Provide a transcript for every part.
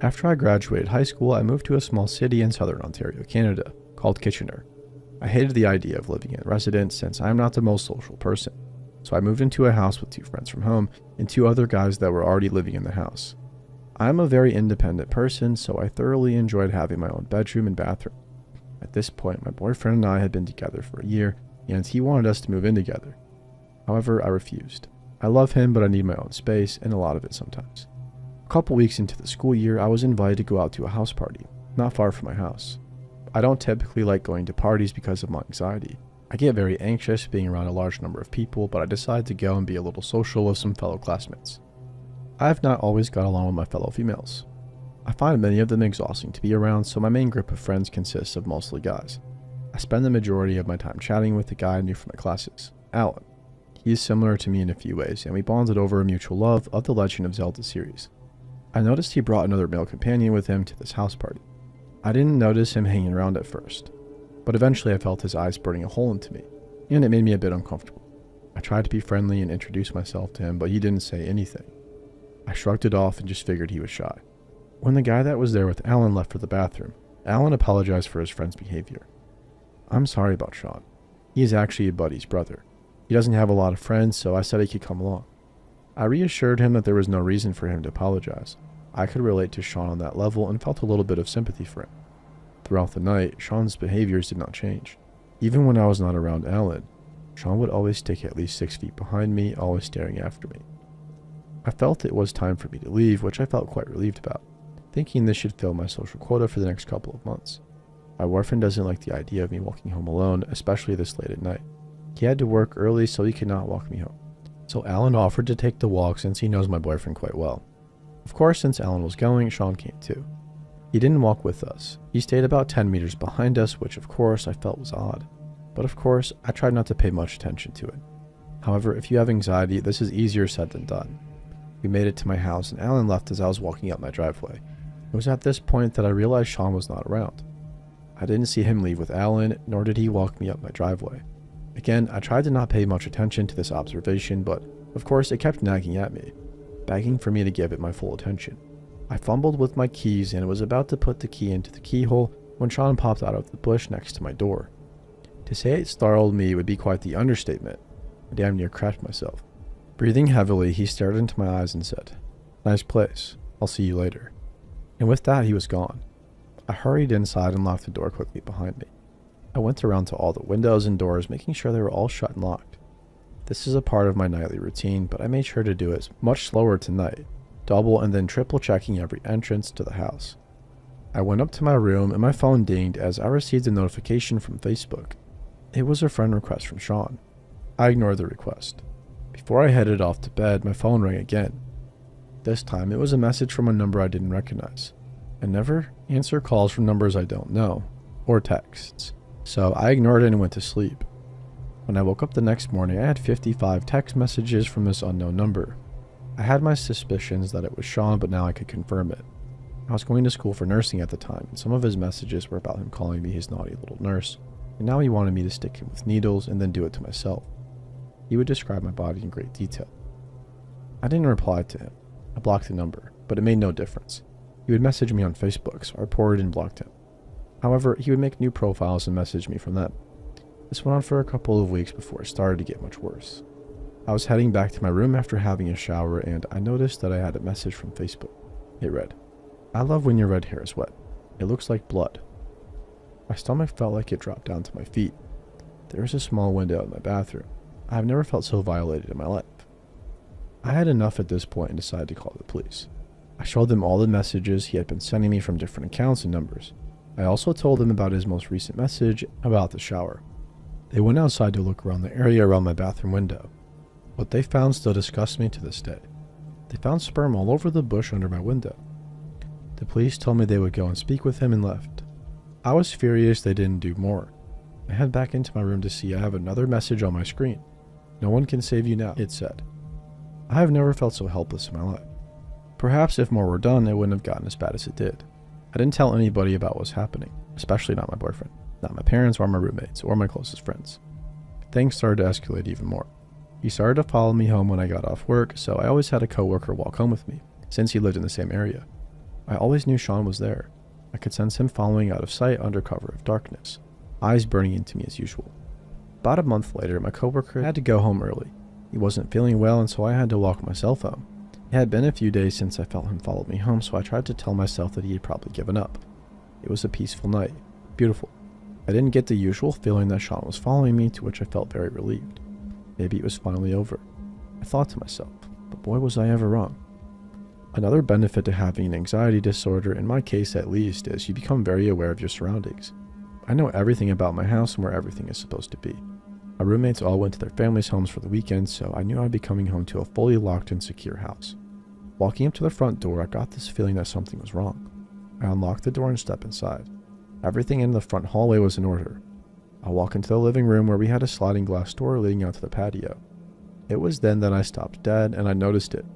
After I graduated high school, I moved to a small city in southern Ontario, Canada, called Kitchener. I hated the idea of living in residence since I am not the most social person, so I moved into a house with 2 friends from home and 2 other guys that were already living in the house. I am a very independent person, so I thoroughly enjoyed having my own bedroom and bathroom. At this point, my boyfriend and I had been together for a year, and he wanted us to move in together. However, I refused. I love him, but I need my own space, and a lot of it sometimes. A couple weeks into the school year, I was invited to go out to a house party, not far from my house. I don't typically like going to parties because of my anxiety. I get very anxious being around a large number of people, but I decided to go and be a little social with some fellow classmates. I have not always got along with my fellow females. I find many of them exhausting to be around, so my main group of friends consists of mostly guys. I spend the majority of my time chatting with a guy I knew from my classes, Alan. He is similar to me in a few ways, and we bonded over a mutual love of the Legend of Zelda series. I noticed he brought another male companion with him to this house party. I didn't notice him hanging around at first, but eventually I felt his eyes burning a hole into me, and it made me a bit uncomfortable. I tried to be friendly and introduce myself to him, but he didn't say anything. I shrugged it off and just figured he was shy. When the guy that was there with Alan left for the bathroom, Alan apologized for his friend's behavior. "I'm sorry about Sean. He is actually a buddy's brother. He doesn't have a lot of friends, so I said he could come along." I reassured him that there was no reason for him to apologize. I could relate to Sean on that level and felt a little bit of sympathy for him. Throughout the night, Sean's behaviors did not change. Even when I was not around Alan, Sean would always stick at least 6 feet behind me, always staring after me. I felt it was time for me to leave, which I felt quite relieved about, thinking this should fill my social quota for the next couple of months. My boyfriend doesn't like the idea of me walking home alone, especially this late at night. He had to work early, so he could not walk me home. So Alan offered to take the walk since he knows my boyfriend quite well. Of course, since Alan was going, Sean came too. He didn't walk with us. He stayed about 10 meters behind us, which of course I felt was odd. But of course, I tried not to pay much attention to it. However, if you have anxiety, this is easier said than done. We made it to my house and Alan left as I was walking up my driveway. It was at this point that I realized Sean was not around. I didn't see him leave with Alan, nor did he walk me up my driveway. Again, I tried to not pay much attention to this observation, but of course it kept nagging at me, begging for me to give it my full attention. I fumbled with my keys and was about to put the key into the keyhole when Sean popped out of the bush next to my door. To say it startled me would be quite the understatement. I damn near crashed myself. Breathing heavily, he stared into my eyes and said, "Nice place. I'll see you later." And with that, he was gone. I hurried inside and locked the door quickly behind me. I went around to all the windows and doors, making sure they were all shut and locked. This is a part of my nightly routine, but I made sure to do it much slower tonight, double and then triple checking every entrance to the house. I went up to my room and my phone dinged as I received a notification from Facebook. It was a friend request from Sean. I ignored the request. Before I headed off to bed, my phone rang again. This time it was a message from a number I didn't recognize. I never answer calls from numbers I don't know, or texts, so I ignored it and went to sleep. When I woke up the next morning, I had 55 text messages from this unknown number. I had my suspicions that it was Sean, but now I could confirm it. I was going to school for nursing at the time, and some of his messages were about him calling me his naughty little nurse, and now he wanted me to stick him with needles and then do it to myself. He would describe my body in great detail. I didn't reply to him. I blocked the number, but it made no difference. He would message me on Facebook, so I reported and blocked him. However, he would make new profiles and message me from them. This went on for a couple of weeks before it started to get much worse. I was heading back to my room after having a shower, and I noticed that I had a message from Facebook. It read, "I love when your red hair is wet. It looks like blood." My stomach felt like it dropped down to my feet. There is a small window in my bathroom. I have never felt so violated in my life. I had enough at this point and decided to call the police. I showed them all the messages he had been sending me from different accounts and numbers. I also told them about his most recent message about the shower. They went outside to look around the area around my bathroom window. What they found still disgusts me to this day. They found sperm all over the bush under my window. The police told me they would go and speak with him and left. I was furious they didn't do more. I head back into my room to see I have another message on my screen. "No one can save you now," it said. I have never felt so helpless in my life. Perhaps if more were done, it wouldn't have gotten as bad as it did. I didn't tell anybody about what was happening, especially not my boyfriend, not my parents or my roommates or my closest friends. Things started to escalate even more. He started to follow me home when I got off work, so I always had a coworker walk home with me, since he lived in the same area. I always knew Sean was there. I could sense him following out of sight under cover of darkness, eyes burning into me as usual. About a month later, my coworker had to go home early. He wasn't feeling well, and so I had to walk myself home. It had been a few days since I felt him follow me home, so I tried to tell myself that he had probably given up. It was a peaceful night. Beautiful. I didn't get the usual feeling that Sean was following me, to which I felt very relieved. Maybe it was finally over. I thought to myself, but boy was I ever wrong. Another benefit to having an anxiety disorder, in my case at least, is you become very aware of your surroundings. I know everything about my house and where everything is supposed to be. My roommates all went to their families' homes for the weekend, so I knew I'd be coming home to a fully locked and secure house. Walking up to the front door, I got this feeling that something was wrong. I unlocked the door and stepped inside. Everything in the front hallway was in order. I walked into the living room where we had a sliding glass door leading out to the patio. It was then that I stopped dead and I noticed it.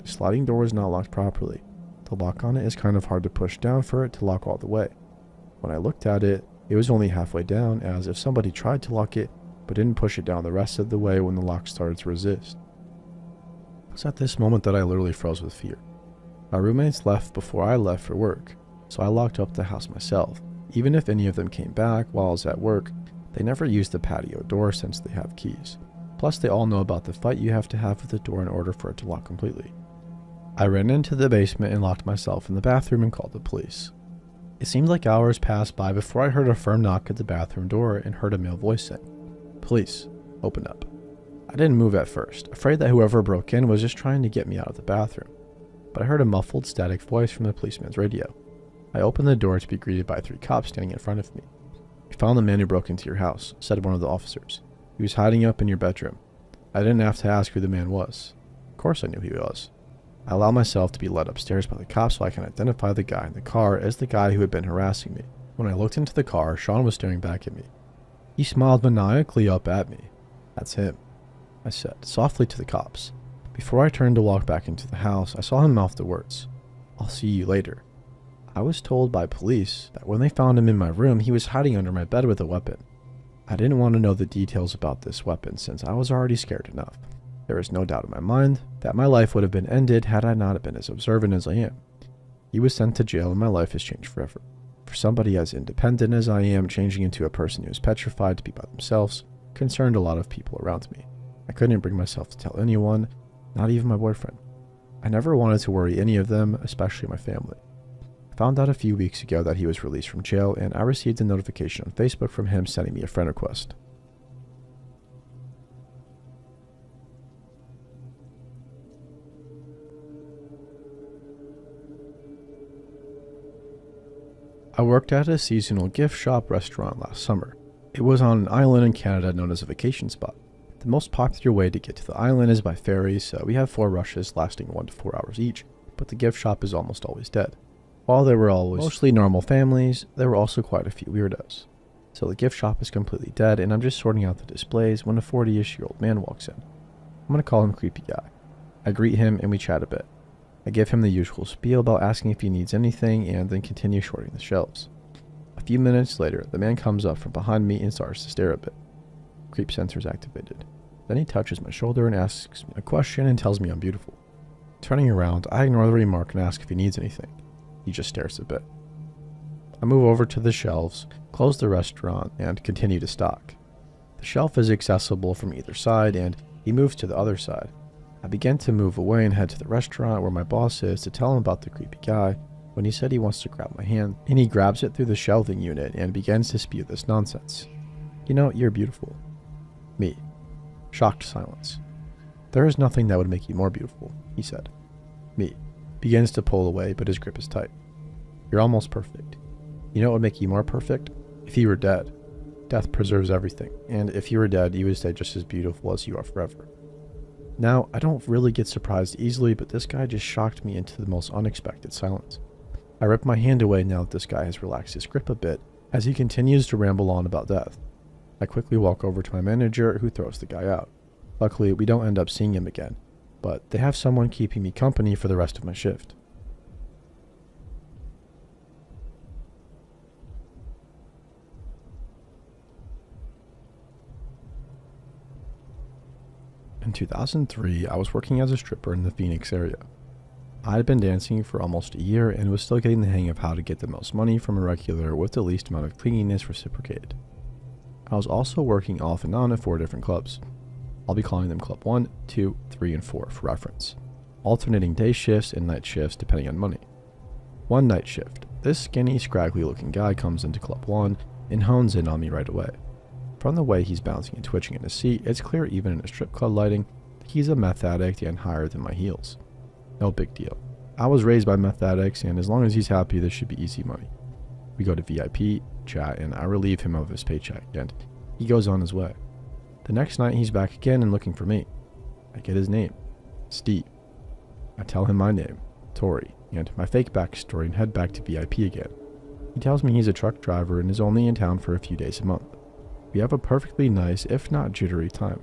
The sliding door was not locked properly. The lock on it is kind of hard to push down for it to lock all the way. When I looked at it, it was only halfway down, as if somebody tried to lock it but didn't push it down the rest of the way when the lock started to resist. It was at this moment that I literally froze with fear. My roommates left before I left for work, so I locked up the house myself. Even if any of them came back while I was at work, they never used the patio door since they have keys. Plus, they all know about the fight you have to have with the door in order for it to lock completely. I ran into the basement and locked myself in the bathroom and called the police. It seemed like hours passed by before I heard a firm knock at the bathroom door and heard a male voice saying, "Police, open up." I didn't move at first, afraid that whoever broke in was just trying to get me out of the bathroom. But I heard a muffled, static voice from the policeman's radio. I opened the door to be greeted by 3 cops standing in front of me. "We found the man who broke into your house," said one of the officers. "He was hiding up in your bedroom." I didn't have to ask who the man was. Of course I knew who he was. I allowed myself to be led upstairs by the cops so I can identify the guy in the car as the guy who had been harassing me. When I looked into the car, Sean was staring back at me. He smiled maniacally up at me. "That's him," I said, softly to the cops. Before I turned to walk back into the house, I saw him mouth the words, "I'll see you later." I was told by police that when they found him in my room, he was hiding under my bed with a weapon. I didn't want to know the details about this weapon since I was already scared enough. There is no doubt in my mind that my life would have been ended had I not been as observant as I am. He was sent to jail and my life has changed forever. For somebody as independent as I am, changing into a person who is petrified to be by themselves concerned a lot of people around me. I couldn't bring myself to tell anyone, not even my boyfriend. I never wanted to worry any of them, especially my family. I found out a few weeks ago that he was released from jail, and I received a notification on Facebook from him sending me a friend request. I worked at a seasonal gift shop restaurant last summer. It was on an island in Canada known as a vacation spot. The most popular way to get to the island is by ferry, so we have 4 rushes lasting 1 to 4 hours each, but the gift shop is almost always dead. While there were always mostly normal families, there were also quite a few weirdos. So the gift shop is completely dead, and I'm just sorting out the displays when a 40-ish-year-old man walks in. I'm going to call him Creepy Guy. I greet him and we chat a bit. I give him the usual spiel about asking if he needs anything and then continue sorting the shelves. A few minutes later, the man comes up from behind me and starts to stare a bit. Creep sensor is activated. Then he touches my shoulder and asks me a question and tells me I'm beautiful. Turning around, I ignore the remark and ask if he needs anything. He just stares a bit. I move over to the shelves, close the restaurant, and continue to stock. The shelf is accessible from either side, and he moves to the other side. I begin to move away and head to the restaurant where my boss is to tell him about the creepy guy when he said he wants to grab my hand, and he grabs it through the shelving unit and begins to spew this nonsense. "You know, you're beautiful." Me. Shocked silence. "There is nothing that would make you more beautiful," he said. Me. Begins to pull away, but his grip is tight. "You're almost perfect. You know what would make you more perfect? If you were dead. Death preserves everything, and if you were dead, you would stay just as beautiful as you are forever." Now, I don't really get surprised easily, but this guy just shocked me into the most unexpected silence. I rip my hand away now that this guy has relaxed his grip a bit, as he continues to ramble on about death. I quickly walk over to my manager, who throws the guy out. Luckily, we don't end up seeing him again, but they have someone keeping me company for the rest of my shift. In 2003, I was working as a stripper in the Phoenix area. I had been dancing for almost a year and was still getting the hang of how to get the most money from a regular with the least amount of clinginess reciprocated. I was also working off and on at 4 different clubs. I'll be calling them Club 1, 2, 3, and 4 for reference, alternating day shifts and night shifts depending on money. One night shift. This skinny, scraggly looking guy comes into Club 1 and hones in on me right away. From the way he's bouncing and twitching in his seat, it's clear even in a strip club lighting that he's a meth addict and higher than my heels. No big deal. I was raised by meth addicts, and as long as he's happy, this should be easy money. We go to VIP, chat, and I relieve him of his paycheck, and he goes on his way. The next night, he's back again and looking for me. I get his name, Steve. I tell him my name, Tori, and my fake backstory and head back to VIP again. He tells me he's a truck driver and is only in town for a few days a month. We have a perfectly nice, if not jittery time.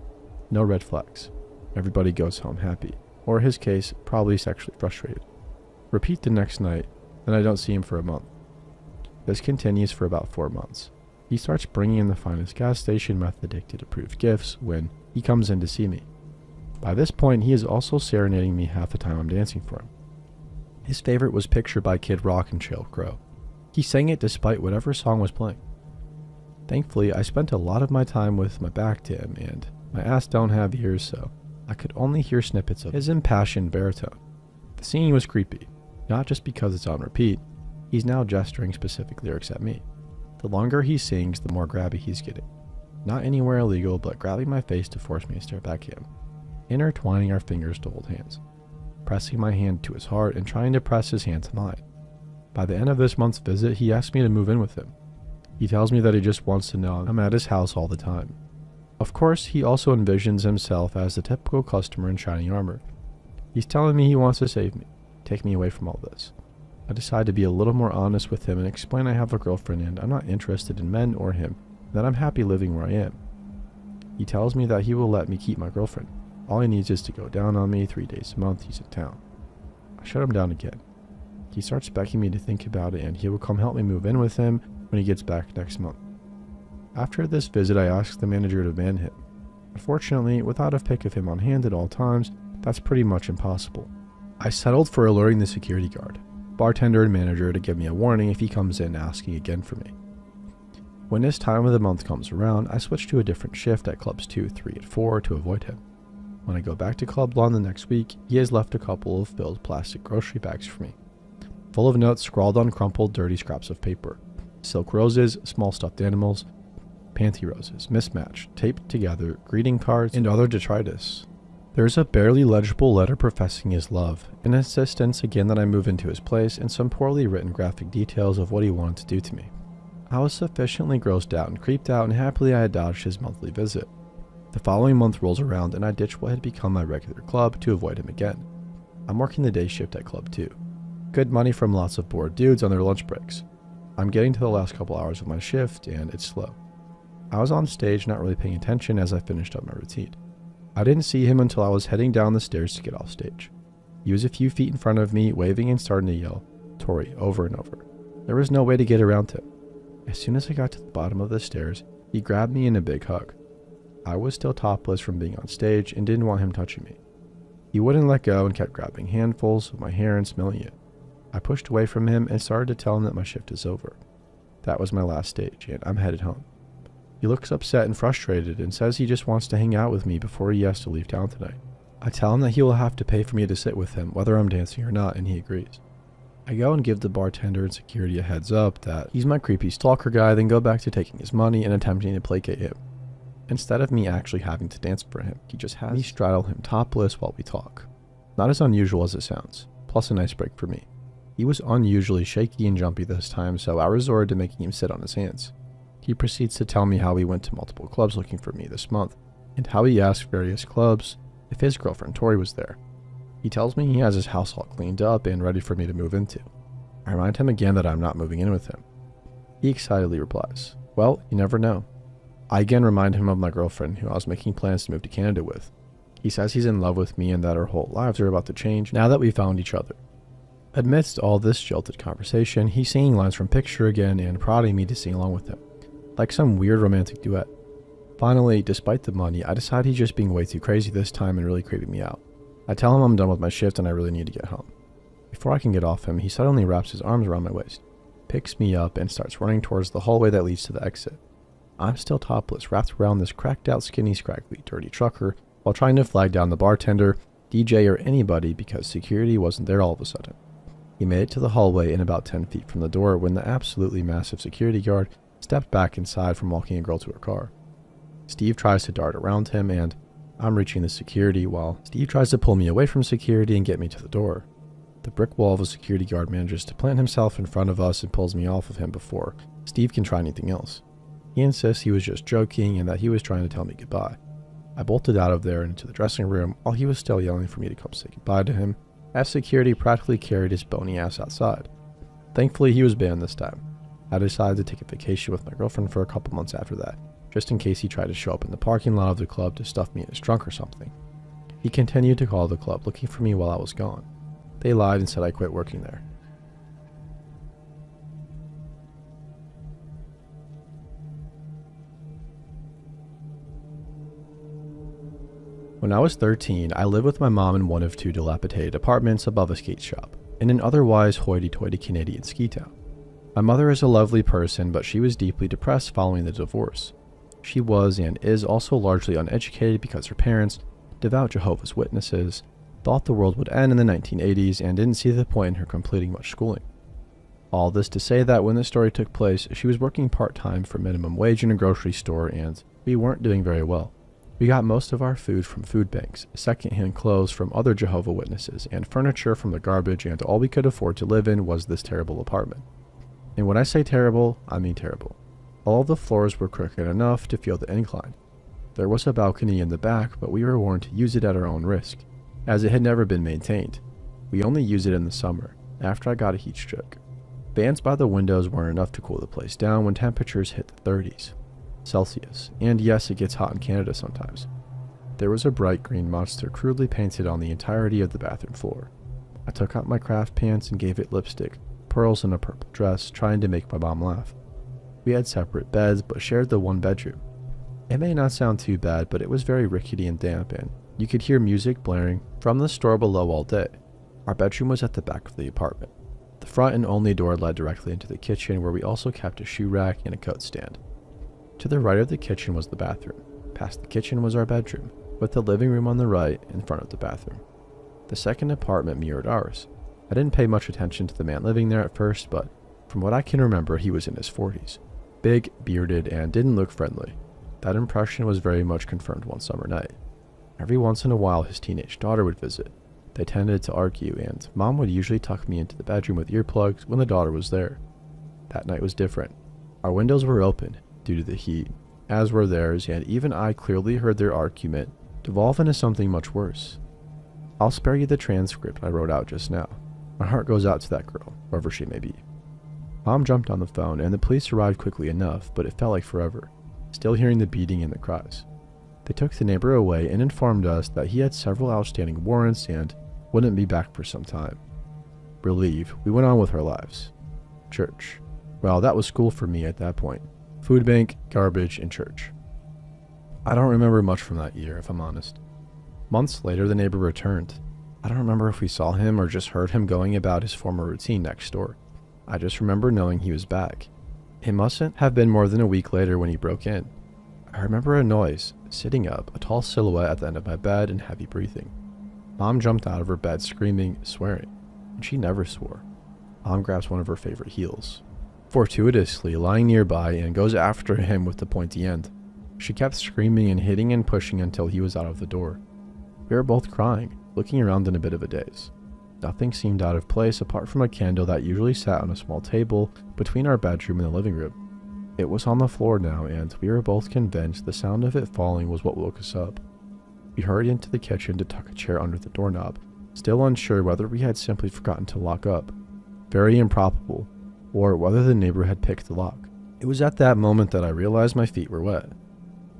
No red flags. Everybody goes home happy, or in his case, probably sexually frustrated. Repeat the next night, then I don't see him for a month. This continues for about 4 months. He starts bringing in the finest gas station meth addicted approved gifts when he comes in to see me. By this point, he is also serenading me half the time I'm dancing for him. His favorite was Picture by Kid Rock and Sheryl Crow. He sang it despite whatever song was playing. Thankfully, I spent a lot of my time with my back to him, and my ass don't have ears, so I could only hear snippets of his impassioned baritone. The singing was creepy, not just because it's on repeat. He's now gesturing specific lyrics at me. The longer he sings, the more grabby he's getting. Not anywhere illegal, but grabbing my face to force me to stare back at him. Intertwining our fingers to hold hands. Pressing my hand to his heart and trying to press his hand to mine. By the end of this month's visit, he asked me to move in with him. He tells me that he just wants to know I'm at his house all the time. Of course, he also envisions himself as the typical customer in shiny armor. He's telling me he wants to save me, take me away from all this. I decide to be a little more honest with him and explain I have a girlfriend and I'm not interested in men or him, and that I'm happy living where I am. He tells me that he will let me keep my girlfriend. All he needs is to go down on me 3 days a month he's in town. I shut him down again. He starts begging me to think about it and he will come help me move in with him when he gets back next month. After this visit, I asked the manager to ban him. Unfortunately, without a pic of him on hand at all times, that's pretty much impossible. I settled for alerting the security guard, bartender and manager to give me a warning if he comes in asking again for me. When this time of the month comes around, I switch to a different shift at clubs 2, 3, and 4 to avoid him. When I go back to Club 1 the next week, he has left a couple of filled plastic grocery bags for me, full of notes scrawled on crumpled, dirty scraps of paper. Silk roses, small stuffed animals, panty roses, mismatched, taped together, greeting cards, and other detritus. There's a barely legible letter professing his love, an insistence again that I move into his place, and some poorly written graphic details of what he wanted to do to me. I was sufficiently grossed out and creeped out, and happily I had dodged his monthly visit. The following month rolls around, and I ditch what had become my regular club to avoid him again. I'm working the day shift at Club 2. Good money from lots of bored dudes on their lunch breaks. I'm getting to the last couple hours of my shift, and it's slow. I was on stage not really paying attention as I finished up my routine. I didn't see him until I was heading down the stairs to get off stage. He was a few feet in front of me, waving and starting to yell, "Tori," over and over. There was no way to get around him. As soon as I got to the bottom of the stairs, he grabbed me in a big hug. I was still topless from being on stage and didn't want him touching me. He wouldn't let go and kept grabbing handfuls of my hair and smelling it. I pushed away from him and started to tell him that my shift is over. That was my last stage, and I'm headed home. He looks upset and frustrated and says he just wants to hang out with me before he has to leave town tonight. I tell him that he will have to pay for me to sit with him, whether I'm dancing or not, and he agrees. I go and give the bartender and security a heads up that he's my creepy stalker guy, then go back to taking his money and attempting to placate him. Instead of me actually having to dance for him, he just has me straddle him topless while we talk. Not as unusual as it sounds, plus a nice break for me. He was unusually shaky and jumpy this time, so I resorted to making him sit on his hands. He proceeds to tell me how he went to multiple clubs looking for me this month, and how he asked various clubs if his girlfriend Tori was there. He tells me he has his house all cleaned up and ready for me to move into. I remind him again that I'm not moving in with him. He excitedly replies, "Well, you never know." I again remind him of my girlfriend who I was making plans to move to Canada with. He says he's in love with me and that our whole lives are about to change now that we found each other. Amidst all this jilted conversation, he's singing lines from Picture again and prodding me to sing along with him, like some weird romantic duet. Finally, despite the money, I decide he's just being way too crazy this time and really creeping me out. I tell him I'm done with my shift and I really need to get home. Before I can get off him, he suddenly wraps his arms around my waist, picks me up, and starts running towards the hallway that leads to the exit. I'm still topless, wrapped around this cracked out, skinny, scraggly, dirty trucker, while trying to flag down the bartender, DJ, or anybody because security wasn't there all of a sudden. He made it to the hallway and about 10 feet from the door when the absolutely massive security guard stepped back inside from walking a girl to her car. Steve tries to dart around him, and I'm reaching the security while Steve tries to pull me away from security and get me to the door. The brick wall of a security guard manages to plant himself in front of us and pulls me off of him before Steve can try anything else. He insists he was just joking and that he was trying to tell me goodbye. I bolted out of there and into the dressing room while he was still yelling for me to come say goodbye to him, as security practically carried his bony ass outside. Thankfully, he was banned this time. I decided to take a vacation with my girlfriend for a couple months after that, just in case he tried to show up in the parking lot of the club to stuff me in his trunk or something. He continued to call the club looking for me while I was gone. They lied and said I quit working there. When I was 13, I lived with my mom in one of two dilapidated apartments above a skate shop, in an otherwise hoity-toity Canadian ski town. My mother is a lovely person, but she was deeply depressed following the divorce. She was and is also largely uneducated because her parents, devout Jehovah's Witnesses, thought the world would end in the 1980s and didn't see the point in her completing much schooling. All this to say that when this story took place, she was working part-time for minimum wage in a grocery store and we weren't doing very well. We got most of our food from food banks, secondhand clothes from other Jehovah's Witnesses, and furniture from the garbage, and all we could afford to live in was this terrible apartment. And when I say terrible, I mean terrible. All of the floors were crooked enough to feel the incline. There was a balcony in the back, but we were warned to use it at our own risk, as it had never been maintained. We only used it in the summer, after I got a heat stroke. Fans by the windows weren't enough to cool the place down when temperatures hit the 30s Celsius, and yes, it gets hot in Canada sometimes. There was a bright green monster crudely painted on the entirety of the bathroom floor. I took out my craft pants and gave it lipstick, pearls, and a purple dress, trying to make my mom laugh. We had separate beds, but shared the one bedroom. It may not sound too bad, but it was very rickety and damp, and you could hear music blaring from the store below all day. Our bedroom was at the back of the apartment. The front and only door led directly into the kitchen, where we also kept a shoe rack and a coat stand. To the right of the kitchen was the bathroom. Past the kitchen was our bedroom, with the living room on the right in front of the bathroom. The second apartment mirrored ours. I didn't pay much attention to the man living there at first, but from what I can remember, he was in his 40s. Big, bearded, and didn't look friendly. That impression was very much confirmed one summer night. Every once in a while, his teenage daughter would visit. They tended to argue, and Mom would usually tuck me into the bedroom with earplugs when the daughter was there. That night was different. Our windows were open due to the heat, as were theirs, and even I clearly heard their argument devolve into something much worse. I'll spare you the transcript I wrote out just now. My heart goes out to that girl, wherever she may be. Mom jumped on the phone, and the police arrived quickly enough, but it felt like forever, still hearing the beating and the cries. They took the neighbor away and informed us that he had several outstanding warrants and wouldn't be back for some time. Relieved, we went on with our lives. Church. Well, that was school for me at that point. Food bank, garbage, and church. I don't remember much from that year, if I'm honest. Months later, the neighbor returned. I don't remember if we saw him or just heard him going about his former routine next door. I just remember knowing he was back. It mustn't have been more than a week later when he broke in. I remember a noise, sitting up, a tall silhouette at the end of my bed, and heavy breathing. Mom jumped out of her bed screaming, swearing, and she never swore. Mom grabs one of her favorite heels, fortuitously lying nearby, and goes after him with the pointy end. She kept screaming and hitting and pushing until he was out of the door. We were both crying, looking around in a bit of a daze. Nothing seemed out of place apart from a candle that usually sat on a small table between our bedroom and the living room. It was on the floor now, and we were both convinced the sound of it falling was what woke us up. We hurried into the kitchen to tuck a chair under the doorknob, still unsure whether we had simply forgotten to lock up. Very improbable, or whether the neighbor had picked the lock. It was at that moment that I realized my feet were wet.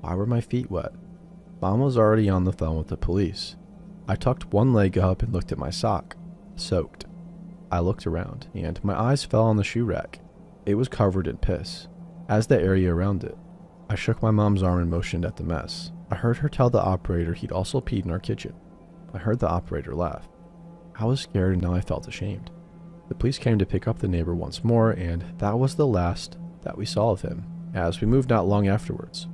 Why were my feet wet? Mom was already on the phone with the police. I tucked one leg up and looked at my sock. Soaked. I looked around, and my eyes fell on the shoe rack. It was covered in piss, as the area around it. I shook my mom's arm and motioned at the mess. I heard her tell the operator he'd also peed in our kitchen. I heard the operator laugh. I was scared and now I felt ashamed. The police came to pick up the neighbor once more, and that was the last that we saw of him, as we moved not long afterwards.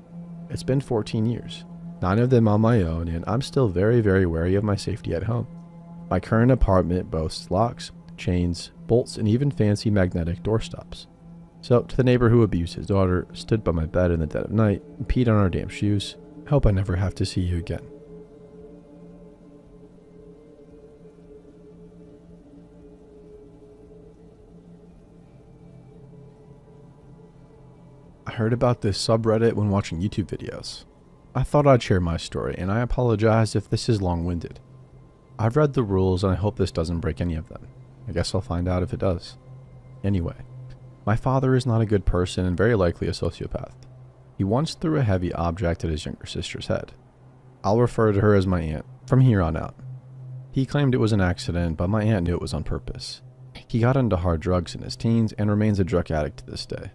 It's been 14 years, 9 of them on my own, and I'm still very, very wary of my safety at home. My current apartment boasts locks, chains, bolts, and even fancy magnetic doorstops. So, to the neighbor who abused his daughter, stood by my bed in the dead of night, and peed on our damn shoes, I hope I never have to see you again. I heard about this subreddit when watching YouTube videos. I thought I'd share my story, and I apologize if this is long-winded. I've read the rules and I hope this doesn't break any of them. I guess I'll find out if it does. Anyway, my father is not a good person and very likely a sociopath. He once threw a heavy object at his younger sister's head. I'll refer to her as my aunt from here on out. He claimed it was an accident, but my aunt knew it was on purpose. He got into hard drugs in his teens and remains a drug addict to this day.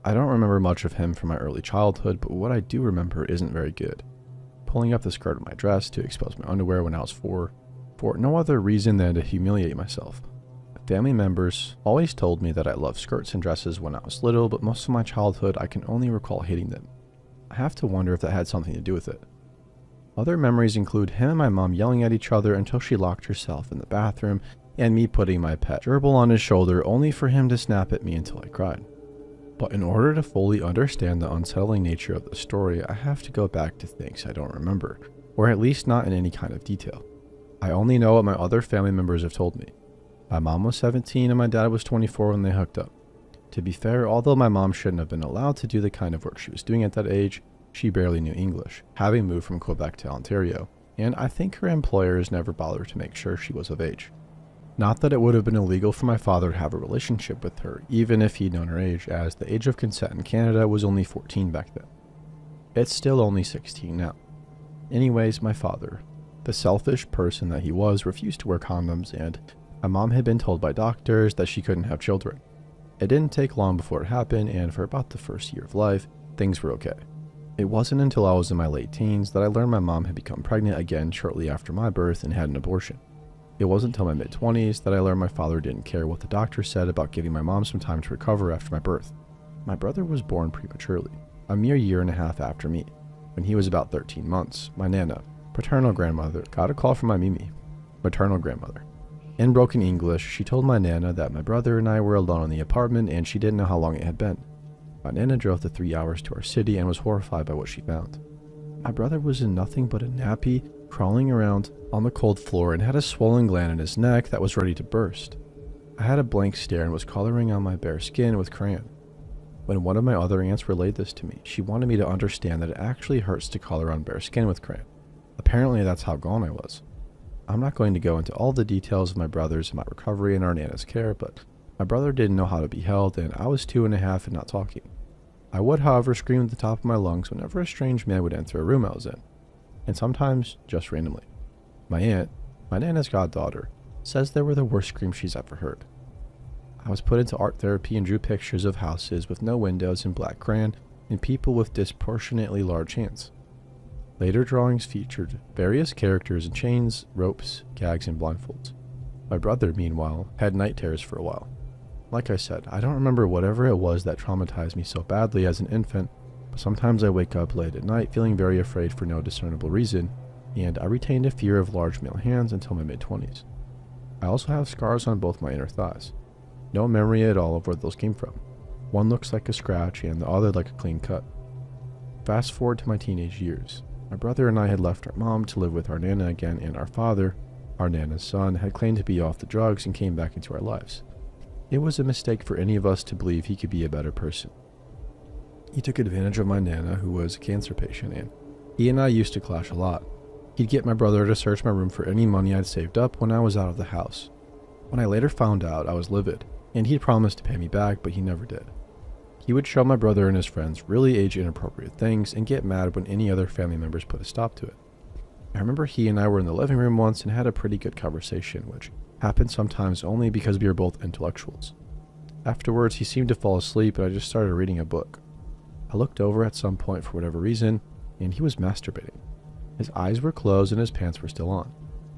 I don't remember much of him from my early childhood, but what I do remember isn't very good. Pulling up the skirt of my dress to expose my underwear when I was 4, for no other reason than to humiliate myself. Family members always told me that I loved skirts and dresses when I was little, but most of my childhood I can only recall hating them. I have to wonder if that had something to do with it. Other memories include him and my mom yelling at each other until she locked herself in the bathroom, and me putting my pet gerbil on his shoulder only for him to snap at me until I cried. But in order to fully understand the unsettling nature of the story, I have to go back to things I don't remember, or at least not in any kind of detail. I only know what my other family members have told me. My mom was 17 and my dad was 24 when they hooked up. To be fair, although my mom shouldn't have been allowed to do the kind of work she was doing at that age, she barely knew English, having moved from Quebec to Ontario, and I think her employers never bothered to make sure she was of age. Not that it would have been illegal for my father to have a relationship with her, even if he'd known her age, as the age of consent in Canada was only 14 back then. It's still only 16 now. Anyways, my father, the selfish person that he was, refused to wear condoms, and my mom had been told by doctors that she couldn't have children. It didn't take long before it happened, and for about the first year of life, things were okay. It wasn't until I was in my late teens that I learned my mom had become pregnant again shortly after my birth and had an abortion. It wasn't until my mid-20s that I learned my father didn't care what the doctor said about giving my mom some time to recover after my birth. My brother was born prematurely, a mere year and a half after me. When he was about 13 months, my Nana, paternal grandmother, got a call from my Mimi, maternal grandmother. In broken English, she told my Nana that my brother and I were alone in the apartment and she didn't know how long it had been. My Nana drove the 3 hours to our city and was horrified by what she found. My brother was in nothing but a nappy, crawling around on the cold floor and had a swollen gland in his neck that was ready to burst. I had a blank stare and was coloring on my bare skin with crayon. When one of my other aunts relayed this to me, she wanted me to understand that it actually hurts to color on bare skin with crayon. Apparently that's how gone I was. I'm not going to go into all the details of my brother's and my recovery and our Nana's care, but my brother didn't know how to be held and I was 2.5 and not talking. I would, however, scream at the top of my lungs whenever a strange man would enter a room I was in, and sometimes just randomly. My aunt, my Nana's goddaughter, says they were the worst screams she's ever heard. I was put into art therapy and drew pictures of houses with no windows in black crayon and people with disproportionately large hands. Later drawings featured various characters in chains, ropes, gags, and blindfolds. My brother, meanwhile, had night terrors for a while. Like I said, I don't remember whatever it was that traumatized me so badly as an infant, but sometimes I wake up late at night feeling very afraid for no discernible reason, and I retained a fear of large male hands until my mid-20s. I also have scars on both my inner thighs. No memory at all of where those came from. One looks like a scratch and the other like a clean cut. Fast forward to my teenage years. My brother and I had left our mom to live with our Nana again, and our father, our Nana's son, had claimed to be off the drugs and came back into our lives. It was a mistake for any of us to believe he could be a better person. He took advantage of my Nana, who was a cancer patient, and he and I used to clash a lot. He'd get my brother to search my room for any money I'd saved up when I was out of the house. When I later found out, I was livid, and he'd promised to pay me back, but he never did. He would show my brother and his friends really age-inappropriate things and get mad when any other family members put a stop to it. I remember he and I were in the living room once and had a pretty good conversation, which happened sometimes only because we were both intellectuals. Afterwards, he seemed to fall asleep and I just started reading a book. I looked over at some point for whatever reason, and he was masturbating. His eyes were closed and his pants were still on.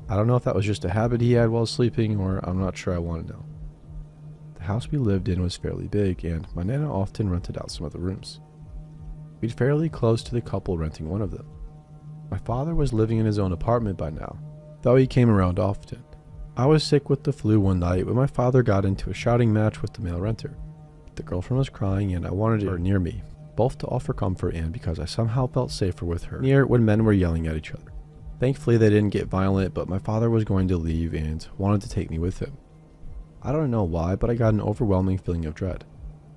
I don't know if that was just a habit he had while sleeping, or I'm not sure I want to know. The house we lived in was fairly big, and my nana often rented out some of the rooms. We'd fairly close to the couple renting one of them. My father was living in his own apartment by now, though he came around often. I was sick with the flu one night when my father got into a shouting match with the male renter. The girlfriend was crying and I wanted her near me, both to offer comfort and because I somehow felt safer with her near when men were yelling at each other. Thankfully they didn't get violent, but my father was going to leave and wanted to take me with him. I don't know why, but I got an overwhelming feeling of dread.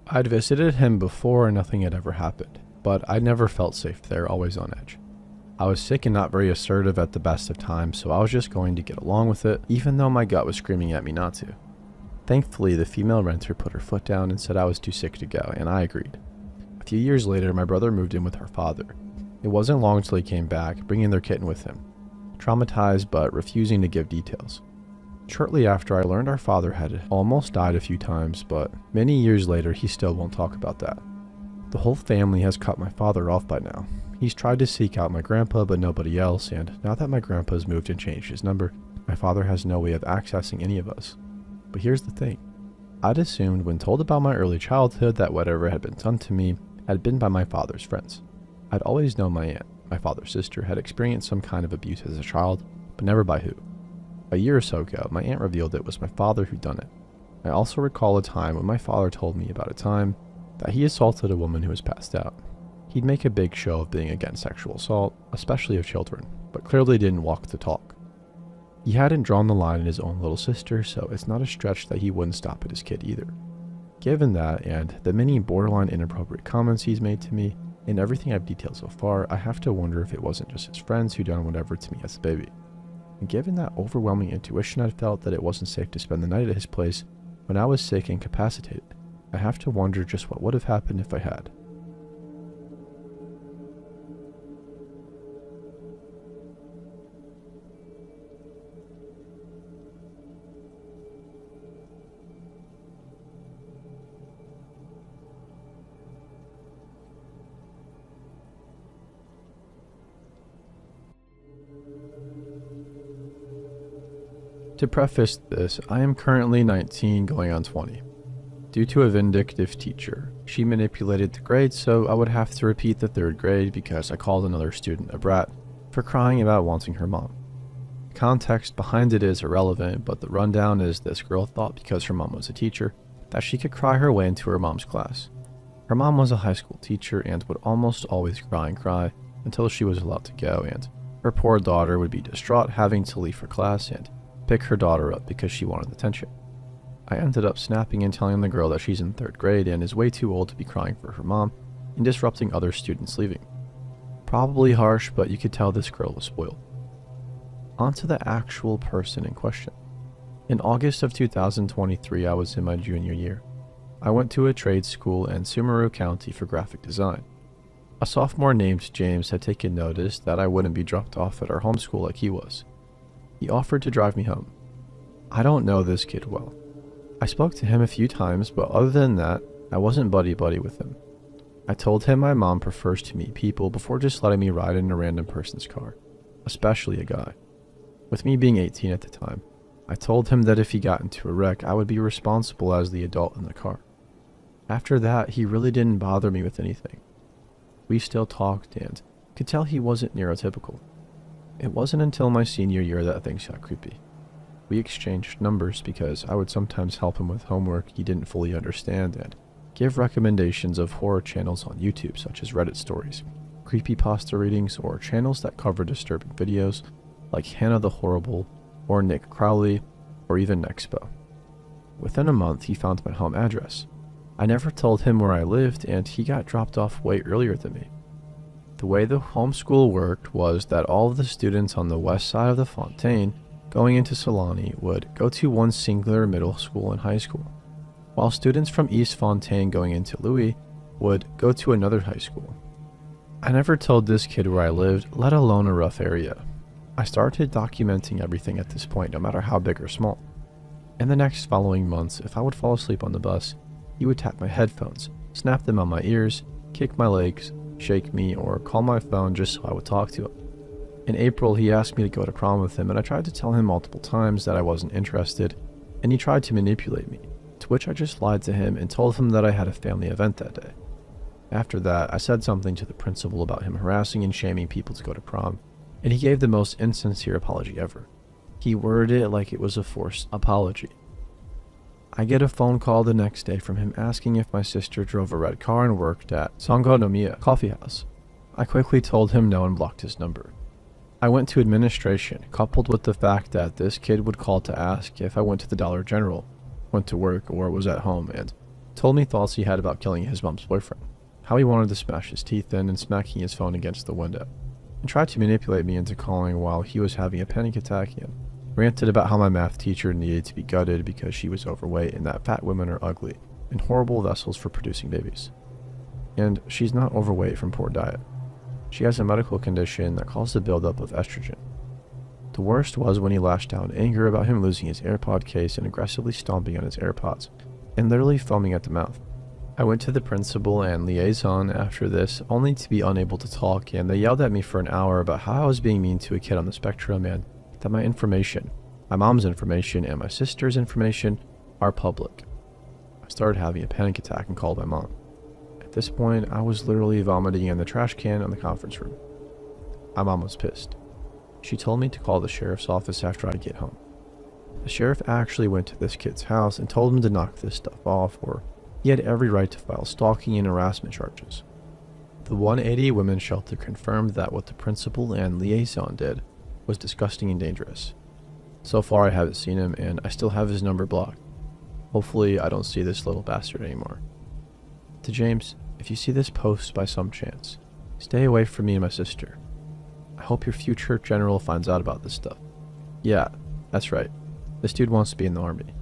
I'd visited him before and nothing had ever happened, but I never felt safe there, always on edge. I was sick and not very assertive at the best of times, so I was just going to get along with it, even though my gut was screaming at me not to. Thankfully, the female renter put her foot down and said I was too sick to go, and I agreed. A few years later, my brother moved in with her father. It wasn't long till he came back, bringing their kitten with him, traumatized but refusing to give details. Shortly after, I learned our father had almost died a few times, but many years later, he still won't talk about that. The whole family has cut my father off by now. He's tried to seek out my grandpa, but nobody else, and now that my grandpa's moved and changed his number, my father has no way of accessing any of us. But here's the thing. I'd assumed when told about my early childhood that whatever had been done to me had been by my father's friends. I'd always known my aunt, my father's sister, had experienced some kind of abuse as a child, but never by who. A year or so ago, my aunt revealed it was my father who'd done it. I also recall a time when my father told me about a time that he assaulted a woman who was passed out. He'd make a big show of being against sexual assault, especially of children, but clearly didn't walk the talk. He hadn't drawn the line in his own little sister, so it's not a stretch that he wouldn't stop at his kid either. Given that, and the many borderline inappropriate comments he's made to me, and everything I've detailed so far, I have to wonder if it wasn't just his friends who'd done whatever to me as a baby. And given that overwhelming intuition I'd felt that it wasn't safe to spend the night at his place when I was sick and incapacitated, I have to wonder just what would have happened if I had. To preface this, I am currently 19 going on 20. Due to a vindictive teacher, she manipulated the grades so I would have to repeat the 3rd grade because I called another student a brat for crying about wanting her mom. The context behind it is irrelevant, but the rundown is this girl thought because her mom was a teacher that she could cry her way into her mom's class. Her mom was a high school teacher and would almost always cry and cry until she was allowed to go, and her poor daughter would be distraught having to leave for class and pick her daughter up because she wanted attention. I ended up snapping and telling the girl that she's in 3rd grade and is way too old to be crying for her mom and disrupting other students leaving. Probably harsh, but you could tell this girl was spoiled. On to the actual person in question. In August of 2023, I was in my junior year. I went to a trade school in Sumeru County for graphic design. A sophomore named James had taken notice that I wouldn't be dropped off at our home school like he was. He offered to drive me home. I don't know this kid well. I spoke to him a few times, but other than that, I wasn't buddy-buddy with him. I told him my mom prefers to meet people before just letting me ride in a random person's car, especially a guy. With me being 18 at the time, I told him that if he got into a wreck, I would be responsible as the adult in the car. After that, he really didn't bother me with anything. We still talked and could tell he wasn't neurotypical. It wasn't until my senior year that things got creepy. We exchanged numbers because I would sometimes help him with homework he didn't fully understand and give recommendations of horror channels on YouTube such as Reddit stories, creepypasta readings, or channels that cover disturbing videos like Hannah the Horrible or Nick Crowley or even Nexpo. Within a month he found my home address. I never told him where I lived and he got dropped off way earlier than me. The way the homeschool worked was that all of the students on the west side of the Fontaine going into Solani would go to one singular middle school and high school, while students from East Fontaine going into Louis would go to another high school. I never told this kid where I lived, let alone a rough area. I started documenting everything at this point, no matter how big or small. In the next following months, if I would fall asleep on the bus, he would tap my headphones, snap them on my ears, kick my legs, shake me, or call my phone just so I would talk to him. In April, he asked me to go to prom with him, and I tried to tell him multiple times that I wasn't interested, and he tried to manipulate me, to which I just lied to him and told him that I had a family event that day. After that, I said something to the principal about him harassing and shaming people to go to prom, and he gave the most insincere apology ever. He worded it like it was a forced apology. I get a phone call the next day from him asking if my sister drove a red car and worked at Sangonomiya Coffee House. I quickly told him no and blocked his number. I went to administration, coupled with the fact that this kid would call to ask if I went to the Dollar General, went to work, or was at home, and told me thoughts he had about killing his mom's boyfriend, how he wanted to smash his teeth in and smacking his phone against the window, and tried to manipulate me into calling while he was having a panic attack and ranted about how my math teacher needed to be gutted because she was overweight and that fat women are ugly and horrible vessels for producing babies. And she's not overweight from poor diet. She has a medical condition that caused the buildup of estrogen. The worst was when he lashed out in anger about him losing his AirPod case and aggressively stomping on his AirPods, and literally foaming at the mouth. I went to the principal and liaison after this, only to be unable to talk, and they yelled at me for an hour about how I was being mean to a kid on the spectrum and that my information, my mom's information and my sister's information, are public. I started having a panic attack and called my mom. At this point, I was literally vomiting in the trash can in the conference room. My mom was pissed. She told me to call the sheriff's office after I get home. The sheriff actually went to this kid's house and told him to knock this stuff off, or he had every right to file stalking and harassment charges. The 180 Women's Shelter confirmed that what the principal and liaison did was disgusting and dangerous. So far I haven't seen him, and I still have his number blocked. Hopefully I don't see this little bastard anymore. To James, if you see this post by some chance, stay away from me and my sister. I hope your future general finds out about this stuff. Yeah, that's right. This dude wants to be in the army.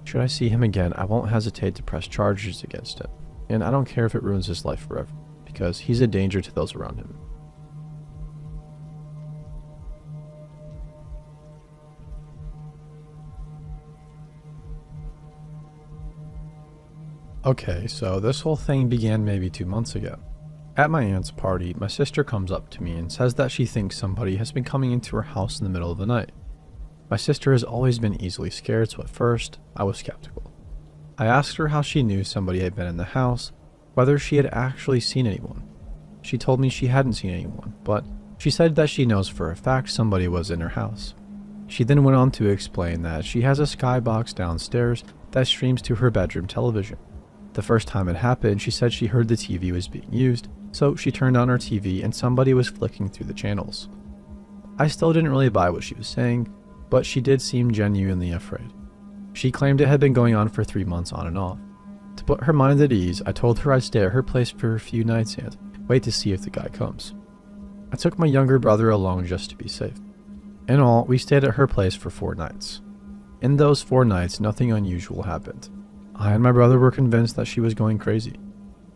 Should I see him again, I won't hesitate to press charges against him, and I don't care if it ruins his life forever, because he's a danger to those around him. Okay, so this whole thing began maybe 2 months ago. At my aunt's party, my sister comes up to me and says that she thinks somebody has been coming into her house in the middle of the night. My sister has always been easily scared, so at first, I was skeptical. I asked her how she knew somebody had been in the house, whether she had actually seen anyone. She told me she hadn't seen anyone, but she said that she knows for a fact somebody was in her house. She then went on to explain that she has a skybox downstairs that streams to her bedroom television. The first time it happened, she said she heard the TV was being used, so she turned on her TV and somebody was flicking through the channels. I still didn't really buy what she was saying, but she did seem genuinely afraid. She claimed it had been going on for 3 months on and off. To put her mind at ease, I told her I'd stay at her place for a few nights and wait to see if the guy comes. I took my younger brother along just to be safe. In all, we stayed at her place for 4 nights. In those 4 nights, nothing unusual happened. I and my brother were convinced that she was going crazy.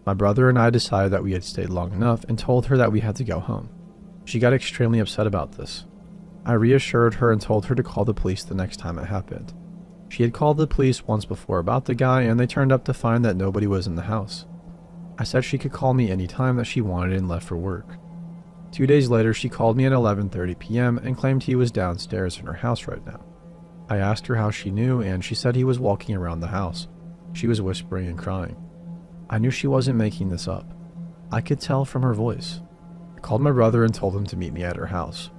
My brother and I decided that we had stayed long enough and told her that we had to go home. She got extremely upset about this. I reassured her and told her to call the police the next time it happened. She had called the police once before about the guy, and they turned up to find that nobody was in the house. I said she could call me any time that she wanted and left for work. 2 days later, she called me at 11:30 p.m. and claimed he was downstairs in her house right now. I asked her how she knew, and she said he was walking around the house. She was whispering and crying. I knew she wasn't making this up. I could tell from her voice. I called my brother and told him to meet me at her house.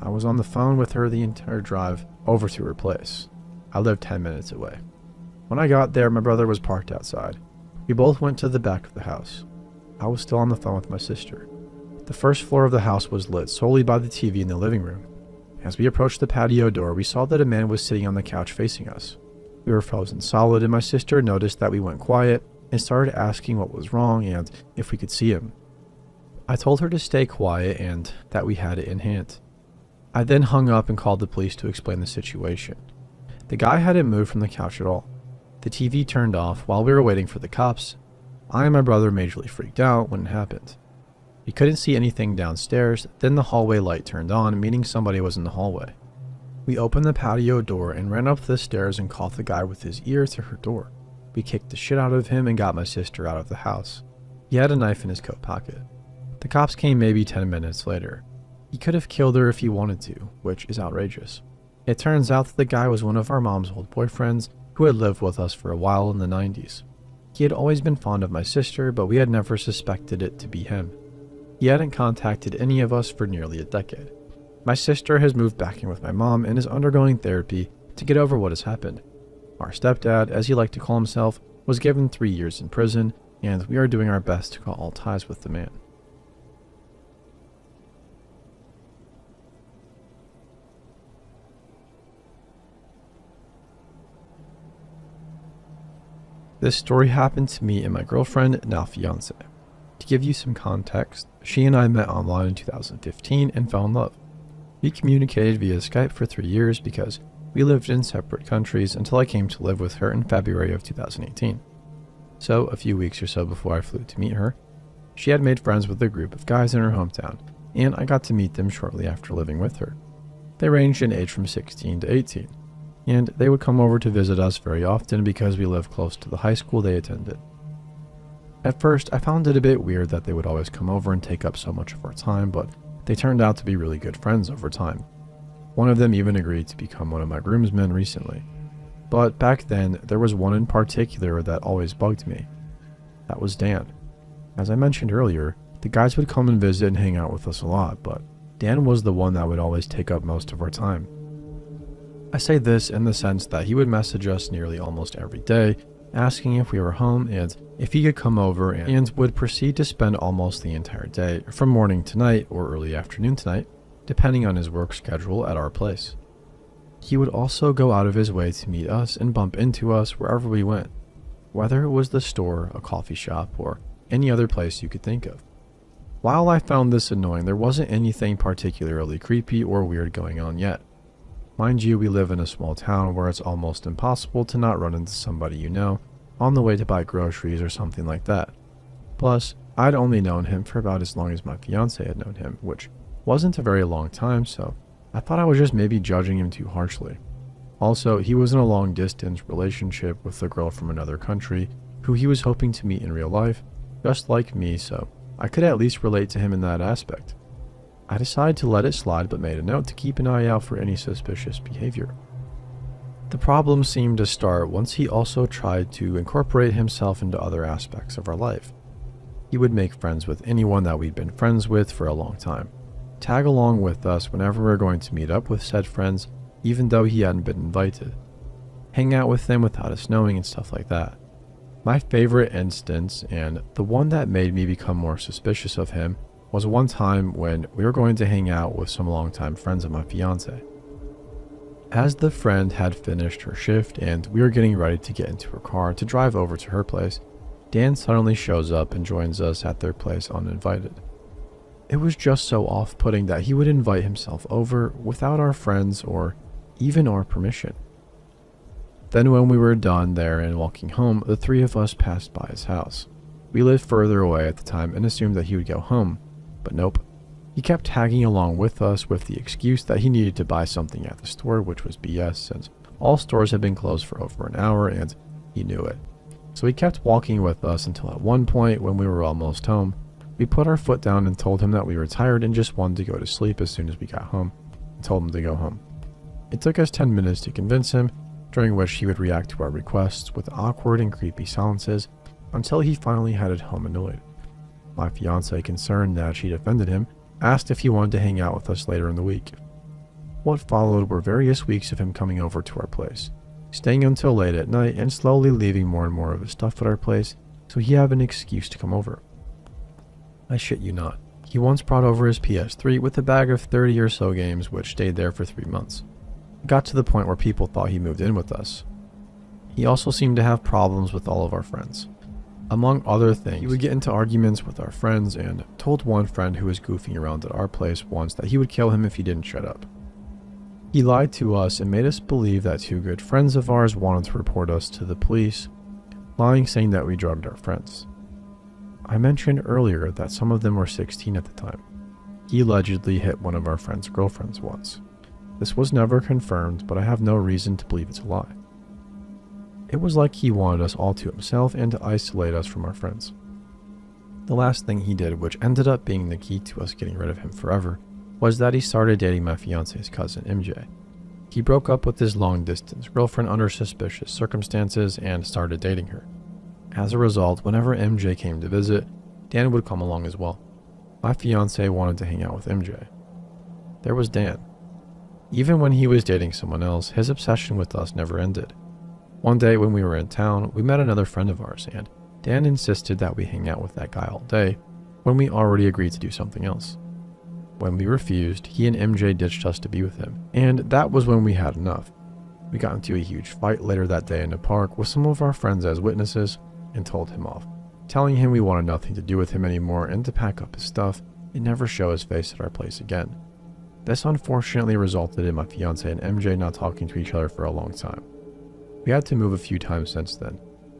I was on the phone with her the entire drive over to her place. I lived 10 minutes away. When I got there, my brother was parked outside. We both went to the back of the house. I was still on the phone with my sister. The first floor of the house was lit solely by the TV in the living room. As we approached the patio door, we saw that a man was sitting on the couch facing us. We were frozen solid, and my sister noticed that we went quiet and started asking what was wrong and if we could see him. I told her to stay quiet and that we had it in hand. I then hung up and called the police to explain the situation. The guy hadn't moved from the couch at all. The TV turned off while we were waiting for the cops. I and my brother majorly freaked out when it happened. We couldn't see anything downstairs, then the hallway light turned on, meaning somebody was in the hallway. We opened the patio door and ran up the stairs and called the guy with his ear to her door. We kicked the shit out of him and got my sister out of the house. He had a knife in his coat pocket. The cops came maybe 10 minutes later. He could have killed her if he wanted to, which is outrageous. It turns out that the guy was one of our mom's old boyfriends who had lived with us for a while in the 90s. He had always been fond of my sister, but we had never suspected it to be him. He hadn't contacted any of us for nearly a decade. My sister has moved back in with my mom and is undergoing therapy to get over what has happened. Our stepdad, as he liked to call himself, was given 3 years in prison, and we are doing our best to cut all ties with the man. This story happened to me and my girlfriend, now fiance. To give you some context, she and I met online in 2015 and fell in love. We communicated via Skype for 3 years because we lived in separate countries until I came to live with her in February of 2018. So, a few weeks or so before I flew to meet her, she had made friends with a group of guys in her hometown, and I got to meet them shortly after living with her. They ranged in age from 16 to 18, and they would come over to visit us very often because we lived close to the high school they attended. At first, I found it a bit weird that they would always come over and take up so much of our time, but they turned out to be really good friends over time. One of them even agreed to become one of my groomsmen recently. But back then, there was one in particular that always bugged me. That was Dan. As I mentioned earlier, the guys would come and visit and hang out with us a lot, but Dan was the one that would always take up most of our time. I say this in the sense that he would message us nearly almost every day, asking if we were home and if he could come over, and would proceed to spend almost the entire day, from morning to night or early afternoon to night, depending on his work schedule, at our place. He would also go out of his way to meet us and bump into us wherever we went, whether it was the store, a coffee shop, or any other place you could think of. While I found this annoying, there wasn't anything particularly creepy or weird going on yet. Mind you, we live in a small town where it's almost impossible to not run into somebody you know on the way to buy groceries or something like that. Plus, I'd only known him for about as long as my fiance had known him, which wasn't a very long time, so I thought I was just maybe judging him too harshly. Also, he was in a long-distance relationship with a girl from another country who he was hoping to meet in real life, just like me, so I could at least relate to him in that aspect. I decided to let it slide, but made a note to keep an eye out for any suspicious behavior. The problem seemed to start once he also tried to incorporate himself into other aspects of our life. He would make friends with anyone that we'd been friends with for a long time, tag along with us whenever we were going to meet up with said friends, even though he hadn't been invited, hang out with them without us knowing and stuff like that. My favorite instance, and the one that made me become more suspicious of him, was one time when we were going to hang out with some longtime friends of my fiance. As the friend had finished her shift and we were getting ready to get into her car to drive over to her place, Dan suddenly shows up and joins us at their place uninvited. It was just so off-putting that he would invite himself over without our friends or even our permission. Then when we were done there and walking home, the three of us passed by his house. We lived further away at the time and assumed that he would go home, but nope. He kept tagging along with us with the excuse that he needed to buy something at the store, which was BS since all stores had been closed for over an hour and he knew it. So he kept walking with us until at one point when we were almost home, we put our foot down and told him that we were tired and just wanted to go to sleep as soon as we got home, and told him to go home. It took us 10 minutes to convince him, during which he would react to our requests with awkward and creepy silences until he finally headed home annoyed. My fiance, concerned that she'd offended him, asked if he wanted to hang out with us later in the week. What followed were various weeks of him coming over to our place, staying until late at night and slowly leaving more and more of his stuff at our place so he had an excuse to come over. I shit you not. He once brought over his PS3 with a bag of 30 or so games which stayed there for 3 months. It got to the point where people thought he moved in with us. He also seemed to have problems with all of our friends. Among other things, he would get into arguments with our friends and told one friend who was goofing around at our place once that he would kill him if he didn't shut up. He lied to us and made us believe that 2 good friends of ours wanted to report us to the police, lying saying that we drugged our friends. I mentioned earlier that some of them were 16 at the time. He allegedly hit one of our friend's girlfriends once. This was never confirmed, but I have no reason to believe it's a lie. It was like he wanted us all to himself and to isolate us from our friends. The last thing he did, which ended up being the key to us getting rid of him forever, was that he started dating my fiance's cousin, MJ. He broke up with his long-distance girlfriend under suspicious circumstances and started dating her. As a result, whenever MJ came to visit, Dan would come along as well. My fiance wanted to hang out with MJ. There was Dan. Even when he was dating someone else, his obsession with us never ended. One day when we were in town, we met another friend of ours, and Dan insisted that we hang out with that guy all day when we already agreed to do something else. When we refused, he and MJ ditched us to be with him, and that was when we had enough. We got into a huge fight later that day in the park with some of our friends as witnesses and told him off, telling him we wanted nothing to do with him anymore and to pack up his stuff and never show his face at our place again. This unfortunately resulted in my fiance and MJ not talking to each other for a long time. We had to move a few times since then,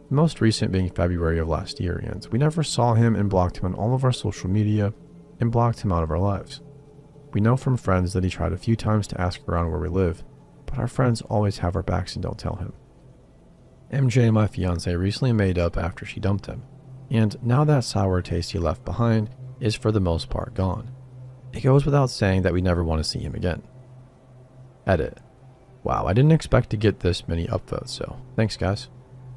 the most recent being February of last year, and we never saw him and blocked him on all of our social media and blocked him out of our lives. We know from friends that he tried a few times to ask around where we live, but our friends always have our backs and don't tell him. MJ and my fiance recently made up after she dumped him, and now that sour taste he left behind is for the most part gone. It goes without saying that we never want to see him again. Edit. Wow, I didn't expect to get this many upvotes, so thanks guys.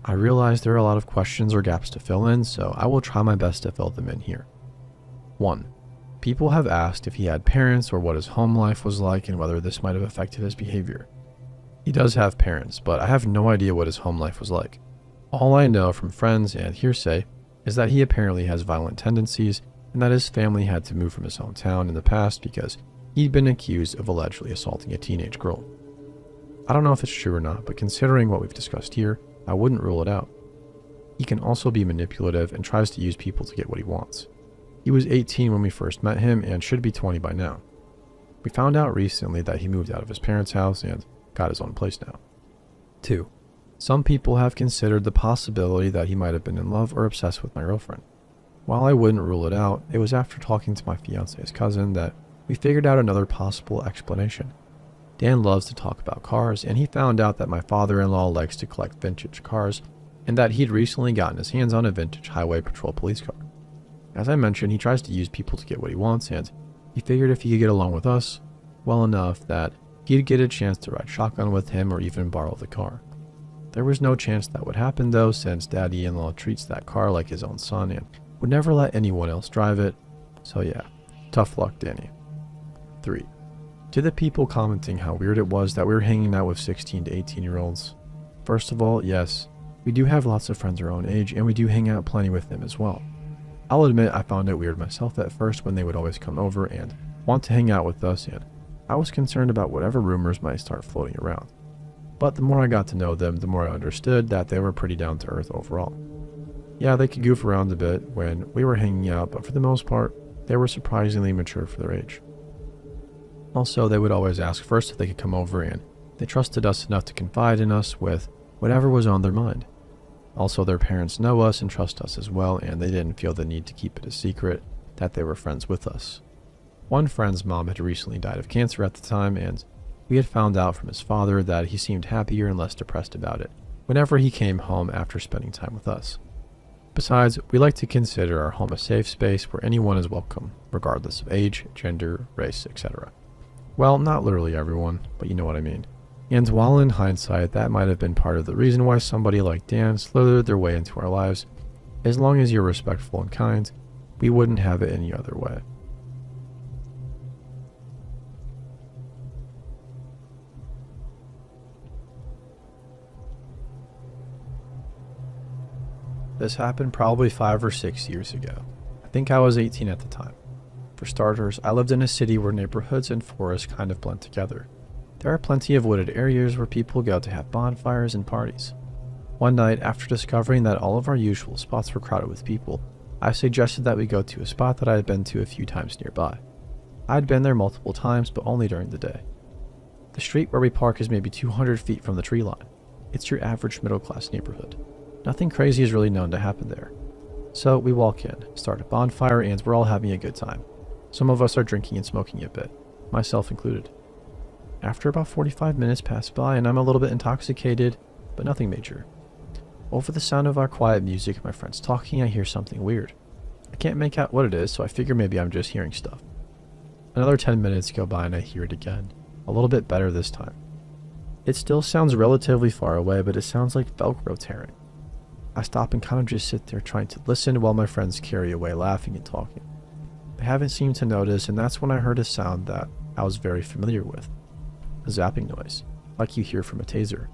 I realize there are a lot of questions or gaps to fill in, so I will try my best to fill them in here. 1. People have asked if he had parents or what his home life was like and whether this might have affected his behavior. He does have parents, but I have no idea what his home life was like. All I know from friends and hearsay is that he apparently has violent tendencies and that his family had to move from his hometown in the past because he'd been accused of allegedly assaulting a teenage girl. I don't know if it's true or not, but considering what we've discussed here, I wouldn't rule it out. He can also be manipulative and tries to use people to get what he wants. He was 18 when we first met him and should be 20 by now. We found out recently that he moved out of his parents' house and got his own place now. 2. Some people have considered the possibility that he might have been in love or obsessed with my girlfriend. While I wouldn't rule it out, it was after talking to my fiance's cousin that we figured out another possible explanation. Dan loves to talk about cars, and he found out that my father-in-law likes to collect vintage cars and that he'd recently gotten his hands on a vintage highway patrol police car. As I mentioned, he tries to use people to get what he wants, and he figured if he could get along with us well enough that he'd get a chance to ride shotgun with him or even borrow the car. There was no chance that would happen though, since daddy-in-law treats that car like his own son and would never let anyone else drive it, so yeah, tough luck, Danny. 3. To the people commenting how weird it was that we were hanging out with 16 to 18-year-olds. First of all, yes, we do have lots of friends our own age and we do hang out plenty with them as well. I'll admit I found it weird myself at first when they would always come over and want to hang out with us, and I was concerned about whatever rumors might start floating around. But the more I got to know them, the more I understood that they were pretty down to earth overall. Yeah, they could goof around a bit when we were hanging out, but for the most part, they were surprisingly mature for their age. Also, they would always ask first if they could come over, and they trusted us enough to confide in us with whatever was on their mind. Also, their parents know us and trust us as well, and they didn't feel the need to keep it a secret that they were friends with us. One friend's mom had recently died of cancer at the time, and we had found out from his father that he seemed happier and less depressed about it whenever he came home after spending time with us. Besides, we like to consider our home a safe space where anyone is welcome, regardless of age, gender, race, etc. Well, not literally everyone, but you know what I mean. And while in hindsight, that might have been part of the reason why somebody like Dan slithered their way into our lives, as long as you're respectful and kind, we wouldn't have it any other way. This happened probably 5 or 6 years ago. I think I was 18 at the time. For starters, I lived in a city where neighborhoods and forests kind of blend together. There are plenty of wooded areas where people go to have bonfires and parties. One night, after discovering that all of our usual spots were crowded with people, I suggested that we go to a spot that I had been to a few times nearby. I had been there multiple times, but only during the day. The street where we park is maybe 200 feet from the tree line. It's your average middle-class neighborhood. Nothing crazy is really known to happen there. So we walk in, start a bonfire, and we're all having a good time. Some of us are drinking and smoking a bit, myself included. After about 45 minutes pass by and I'm a little bit intoxicated, but nothing major. Over the sound of our quiet music and my friends talking, I hear something weird. I can't make out what it is, so I figure maybe I'm just hearing stuff. Another 10 minutes go by and I hear it again, a little bit better this time. It still sounds relatively far away, but it sounds like Velcro tearing. I stop and kind of just sit there trying to listen while my friends carry away laughing and talking. They haven't seemed to notice, and that's when I heard a sound that I was very familiar with. A zapping noise, like you hear from a taser.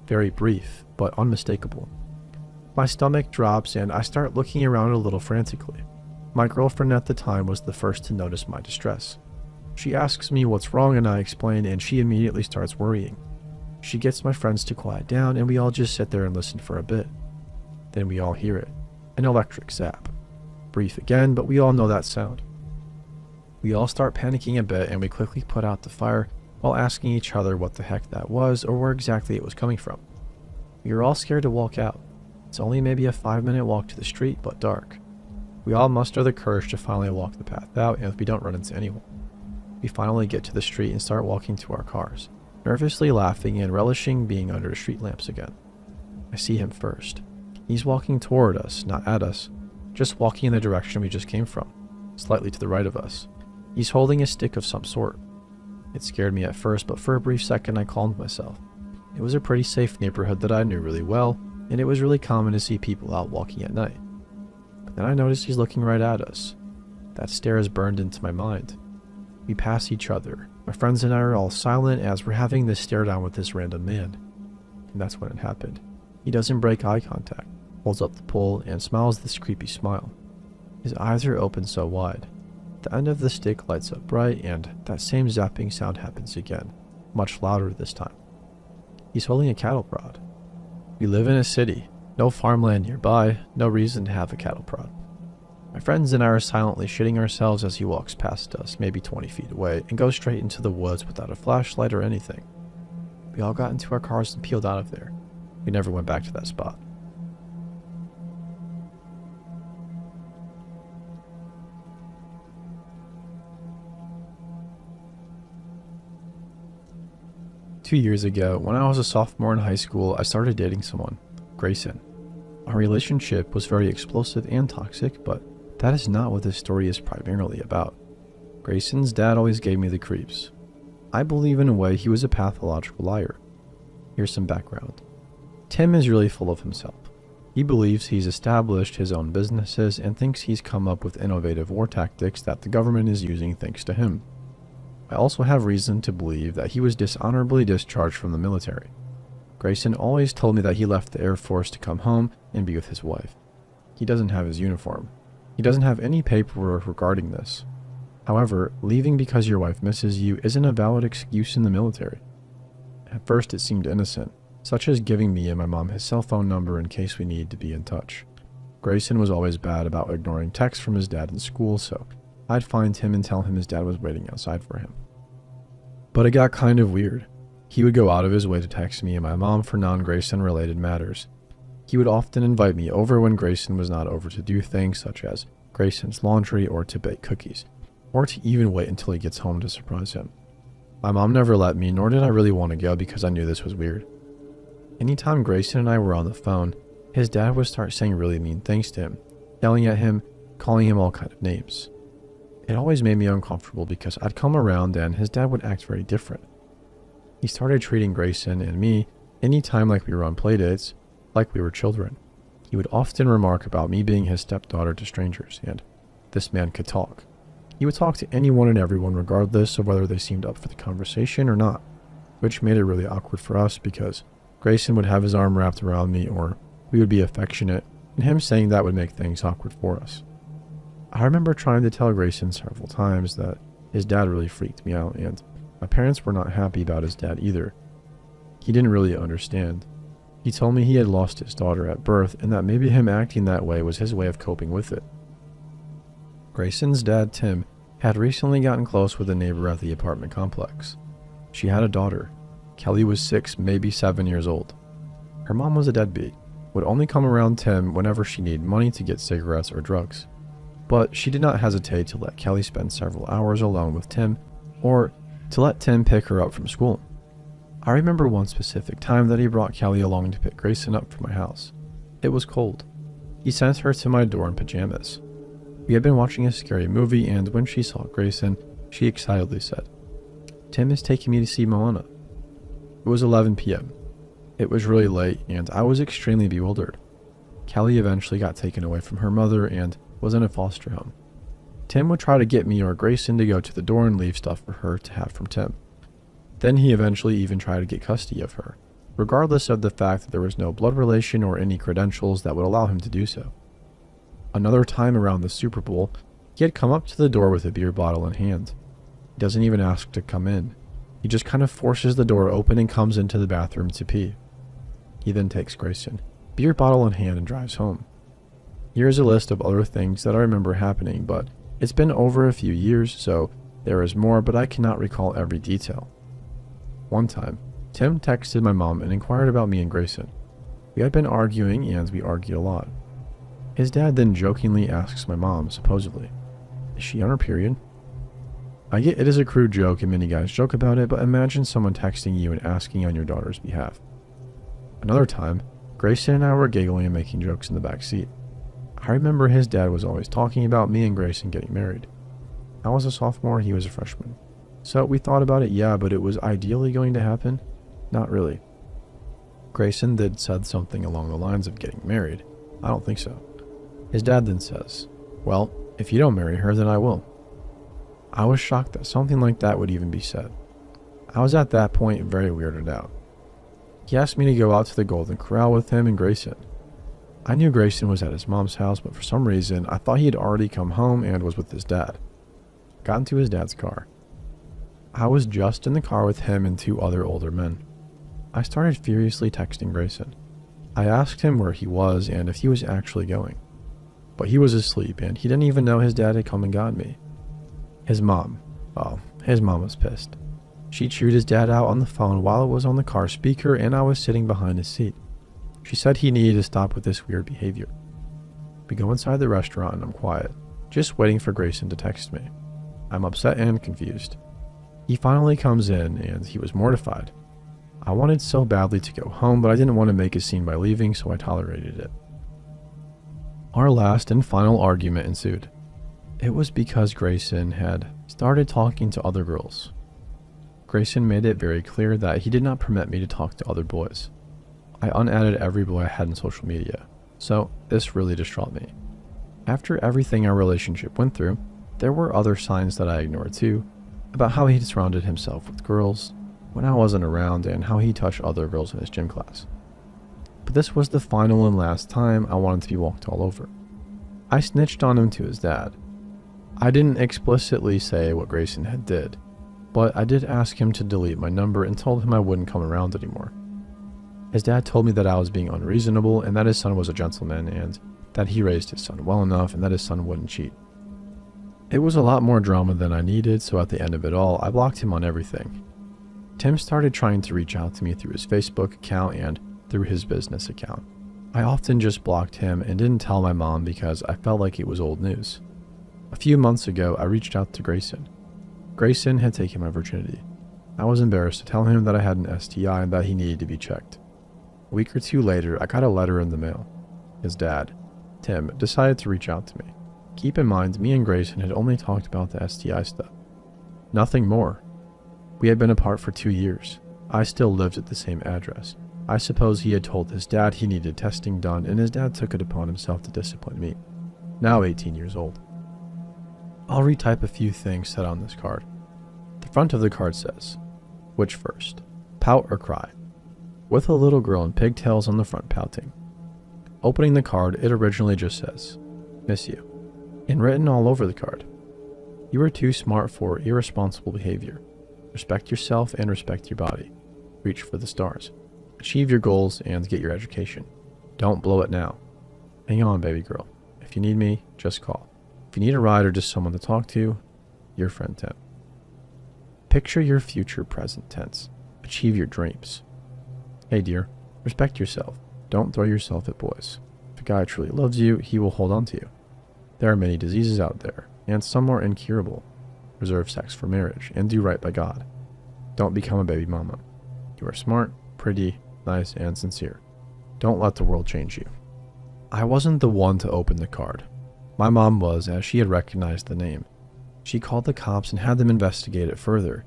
Very brief, but unmistakable. My stomach drops and I start looking around a little frantically. My girlfriend at the time was the first to notice my distress. She asks me what's wrong and I explain, and she immediately starts worrying. She gets my friends to quiet down and we all just sit there and listen for a bit. Then we all hear it, an electric zap. Brief again, but we all know that sound. We all start panicking a bit and we quickly put out the fire while asking each other what the heck that was or where exactly it was coming from. We were all scared to walk out. It's only maybe a 5-minute walk to the street, but dark. We all muster the courage to finally walk the path out, and if we don't run into anyone. We finally get to the street and start walking to our cars, nervously laughing and relishing being under the street lamps again. I see him first. He's walking toward us, not at us, just walking in the direction we just came from, slightly to the right of us. He's holding a stick of some sort. It scared me at first, but for a brief second I calmed myself. It was a pretty safe neighborhood that I knew really well, and it was really common to see people out walking at night. But then I noticed he's looking right at us. That stare is burned into my mind. We pass each other. My friends and I are all silent as we're having this stare down with this random man. And that's when it happened. He doesn't break eye contact, holds up the pole, and smiles this creepy smile. His eyes are open so wide. The end of the stick lights up bright, and that same zapping sound happens again, much louder this time. He's holding a cattle prod. We live in a city, no farmland nearby, no reason to have a cattle prod. My friends and I are silently shitting ourselves as he walks past us, maybe 20 feet away, and goes straight into the woods without a flashlight or anything. We all got into our cars and peeled out of there. We never went back to that spot. Two years ago, when I was a sophomore in high school, I started dating someone, Grayson. Our relationship was very explosive and toxic, but that is not what this story is primarily about. Grayson's dad always gave me the creeps. I believe in a way he was a pathological liar. Here's some background. Tim is really full of himself. He believes he's established his own businesses and thinks he's come up with innovative war tactics that the government is using thanks to him. I also have reason to believe that he was dishonorably discharged from the military. Grayson always told me that he left the Air Force to come home and be with his wife. He doesn't have his uniform. He doesn't have any paperwork regarding this. However, leaving because your wife misses you isn't a valid excuse in the military. At first it seemed innocent, such as giving me and my mom his cell phone number in case we needed to be in touch. Grayson was always bad about ignoring texts from his dad in school, so I'd find him and tell him his dad was waiting outside for him. But it got kind of weird. He would go out of his way to text me and my mom for non-Grayson related matters. He would often invite me over when Grayson was not over to do things such as Grayson's laundry or to bake cookies, or to even wait until he gets home to surprise him. My mom never let me, nor did I really want to go because I knew this was weird. Anytime Grayson and I were on the phone, his dad would start saying really mean things to him, yelling at him, calling him all kind of names. It always made me uncomfortable because I'd come around and his dad would act very different. He started treating Grayson and me anytime like we were on playdates, like we were children. He would often remark about me being his stepdaughter to strangers, and this man could talk. He would talk to anyone and everyone regardless of whether they seemed up for the conversation or not, which made it really awkward for us because Grayson would have his arm wrapped around me or we would be affectionate, and him saying that would make things awkward for us. I remember trying to tell Grayson several times that his dad really freaked me out, and my parents were not happy about his dad either. He didn't really understand. He told me he had lost his daughter at birth and that maybe him acting that way was his way of coping with it. Grayson's dad, Tim, had recently gotten close with a neighbor at the apartment complex. She had a daughter. Kelly was 6, maybe 7 years old. Her mom was a deadbeat, would only come around Tim whenever she needed money to get cigarettes or drugs. But she did not hesitate to let Kelly spend several hours alone with Tim, or to let Tim pick her up from school. I remember one specific time that he brought Kelly along to pick Grayson up from my house. It was cold. He sent her to my door in pajamas. We had been watching a scary movie, and when she saw Grayson, She excitedly said, "Tim is taking me to see Moana." It was 11 p.m. It was really late, and I was extremely bewildered. Kelly eventually got taken away from her mother and was in a foster home. Tim would try to get me or Grayson to go to the door and leave stuff for her to have from Tim. Then he eventually even tried to get custody of her, regardless of the fact that there was no blood relation or any credentials that would allow him to do so. Another time around the Super Bowl, he had come up to the door with a beer bottle in hand. He doesn't even ask to come in. He just kind of forces the door open and comes into the bathroom to pee. He then takes Grayson, beer bottle in hand, and drives home. Here's a list of other things that I remember happening, but it's been over a few years, so there is more, but I cannot recall every detail. One time, Tim texted my mom and inquired about me and Grayson. We had been arguing, and we argued a lot. His dad then jokingly asks my mom, supposedly, "Is she on her period?" I get it is a crude joke and many guys joke about it, but imagine someone texting you and asking on your daughter's behalf. Another time, Grayson and I were giggling and making jokes in the back seat. I remember his dad was always talking about me and Grayson getting married. I was a sophomore, he was a freshman. So we thought about it, yeah, but it was ideally going to happen? Not really. Grayson did said something along the lines of getting married. I don't think so. His dad then says, "Well, if you don't marry her, then I will." I was shocked that something like that would even be said. I was at that point very weirded out. He asked me to go out to the Golden Corral with him and Grayson. I knew Grayson was at his mom's house, but for some reason, I thought he had already come home and was with his dad. Got into his dad's car. I was just in the car with him and two other older men. I started furiously texting Grayson. I asked him where he was and if he was actually going. But he was asleep and he didn't even know his dad had come and got me. His mom was pissed. She chewed his dad out on the phone while it was on the car speaker and I was sitting behind his seat. She said he needed to stop with this weird behavior. We go inside the restaurant and I'm quiet, just waiting for Grayson to text me. I'm upset and confused. He finally comes in and he was mortified. I wanted so badly to go home, but I didn't want to make a scene by leaving, so I tolerated it. Our last and final argument ensued. It was because Grayson had started talking to other girls. Grayson made it very clear that he did not permit me to talk to other boys. I unadded every boy I had in social media, so this really distraught me. After everything our relationship went through, there were other signs that I ignored too, about how he surrounded himself with girls when I wasn't around and how he touched other girls in his gym class. But this was the final and last time I wanted to be walked all over. I snitched on him to his dad. I didn't explicitly say what Grayson had did, but I did ask him to delete my number and told him I wouldn't come around anymore. His dad told me that I was being unreasonable and that his son was a gentleman and that he raised his son well enough and that his son wouldn't cheat. It was a lot more drama than I needed, so at the end of it all, I blocked him on everything. Tim started trying to reach out to me through his Facebook account and through his business account. I often just blocked him and didn't tell my mom because I felt like it was old news. A few months ago, I reached out to Grayson. Grayson had taken my virginity. I was embarrassed to tell him that I had an STI and that he needed to be checked. A week or two later, I got a letter in the mail. His dad, Tim, decided to reach out to me. Keep in mind, me and Grayson had only talked about the STI stuff. Nothing more. We had been apart for 2 years. I still lived at the same address. I suppose he had told his dad he needed testing done, and his dad took it upon himself to discipline me. Now 18 years old. I'll retype a few things said on this card. The front of the card says, "Which first, pout or cry?" With a little girl in pigtails on the front pouting. Opening the card, it originally just says, "Miss you," and written all over the card. "You are too smart for irresponsible behavior. Respect yourself and respect your body. Reach for the stars. Achieve your goals and get your education. Don't blow it now. Hang on, baby girl. If you need me, just call. If you need a ride or just someone to talk to, your friend Tim." Picture your future present tense. Achieve your dreams. Hey dear, respect yourself. Don't throw yourself at boys. If a guy truly loves you, he will hold on to you. There are many diseases out there, and some are incurable. Reserve sex for marriage, and do right by God. Don't become a baby mama. You are smart, pretty, nice, and sincere. Don't let the world change you. I wasn't the one to open the card. My mom was, as she had recognized the name. She called the cops and had them investigate it further.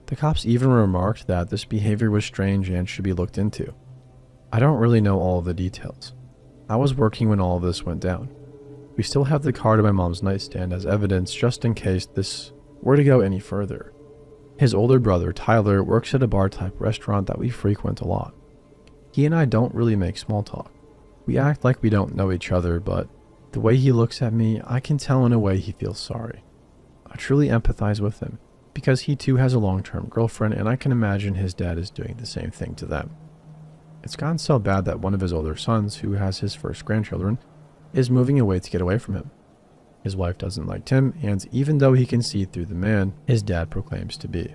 The cops even remarked that this behavior was strange and should be looked into. I don't really know all of the details. I was working when all of this went down. We still have the card in my mom's nightstand as evidence just in case this were to go any further. His older brother, Tyler, works at a bar-type restaurant that we frequent a lot. He and I don't really make small talk. We act like we don't know each other, but the way he looks at me, I can tell in a way he feels sorry. I truly empathize with him, because he too has a long-term girlfriend, and I can imagine his dad is doing the same thing to them. It's gotten so bad that one of his older sons, who has his first grandchildren, is moving away to get away from him. His wife doesn't like Tim, and even though he can see through the man his dad proclaims to be.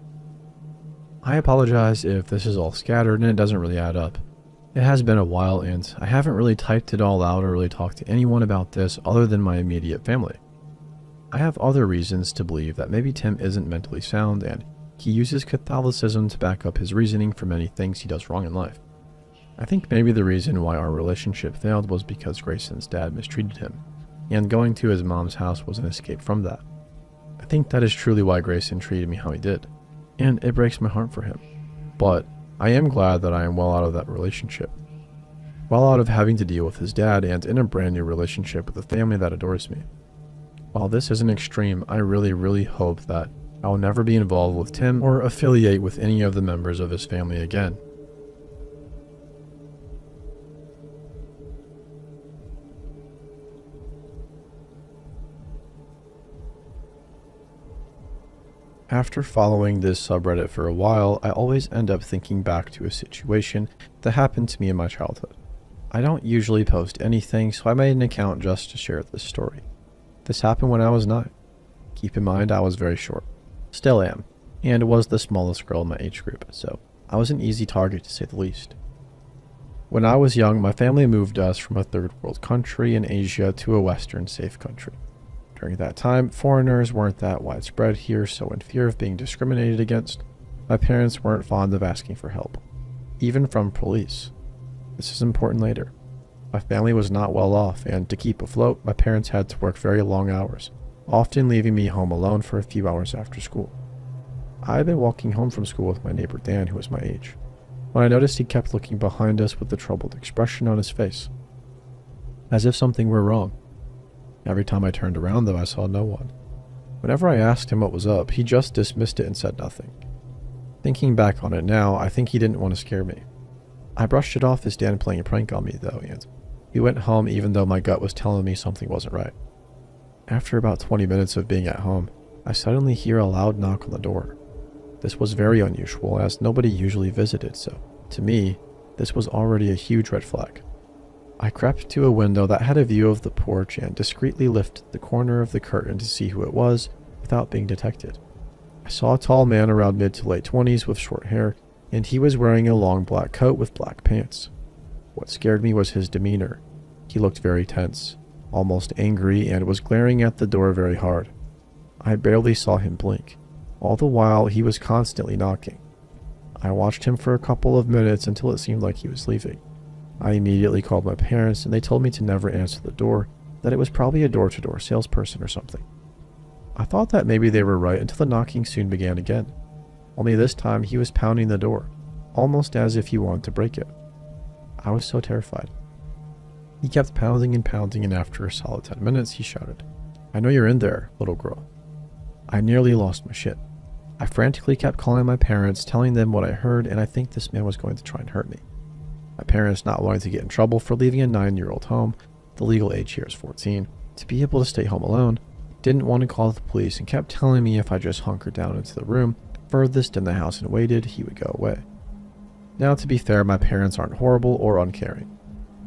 I apologize if this is all scattered and it doesn't really add up. It has been a while and I haven't really typed it all out or really talked to anyone about this other than my immediate family. I have other reasons to believe that maybe Tim isn't mentally sound and he uses Catholicism to back up his reasoning for many things he does wrong in life. I think maybe the reason why our relationship failed was because Grayson's dad mistreated him, and going to his mom's house was an escape from that. I think that is truly why Grayson treated me how he did, and it breaks my heart for him. But I am glad that I am well out of that relationship. Well out of having to deal with his dad and in a brand new relationship with a family that adores me. While this is an extreme, I really hope that I will never be involved with Tim or affiliate with any of the members of his family again. After following this subreddit for a while, I always end up thinking back to a situation that happened to me in my childhood. I don't usually post anything, so I made an account just to share this story. This happened when I was 9. Keep in mind I was very short. Still am, and was the smallest girl in my age group, so I was an easy target to say the least. When I was young, my family moved us from a third world country in Asia to a Western safe country. During that time, foreigners weren't that widespread here, so in fear of being discriminated against, my parents weren't fond of asking for help, even from police. This is important later. My family was not well off, and to keep afloat, my parents had to work very long hours, often leaving me home alone for a few hours after school. I had been walking home from school with my neighbor Dan, who was my age, when I noticed he kept looking behind us with a troubled expression on his face, as if something were wrong. Every time I turned around, though, I saw no one. Whenever I asked him what was up, he just dismissed it and said nothing. Thinking back on it now, I think he didn't want to scare me. I brushed it off as Dan playing a prank on me, though, and we went home even though my gut was telling me something wasn't right. After about 20 minutes of being at home, I suddenly hear a loud knock on the door. This was very unusual, as nobody usually visited, so to me, this was already a huge red flag. I crept to a window that had a view of the porch and discreetly lifted the corner of the curtain to see who it was without being detected. I saw a tall man around mid to late 20s with short hair, and he was wearing a long black coat with black pants. What scared me was his demeanor. He looked very tense, almost angry, and was glaring at the door very hard. I barely saw him blink. All the while, he was constantly knocking. I watched him for a couple of minutes until it seemed like he was leaving. I immediately called my parents, and they told me to never answer the door, that it was probably a door-to-door salesperson or something. I thought that maybe they were right until the knocking soon began again. Only this time he was pounding the door, almost as if he wanted to break it. I was so terrified. He kept pounding, and after a solid 10 minutes, he shouted, "I know you're in there, little girl." I nearly lost my shit. I frantically kept calling my parents, telling them what I heard, and I think this man was going to try and hurt me. My parents, not wanting to get in trouble for leaving a 9-year-old home, the legal age here is 14, to be able to stay home alone, didn't want to call the police and kept telling me if I just hunkered down into the room furthest in the house and waited, he would go away. Now, to be fair, my parents aren't horrible or uncaring.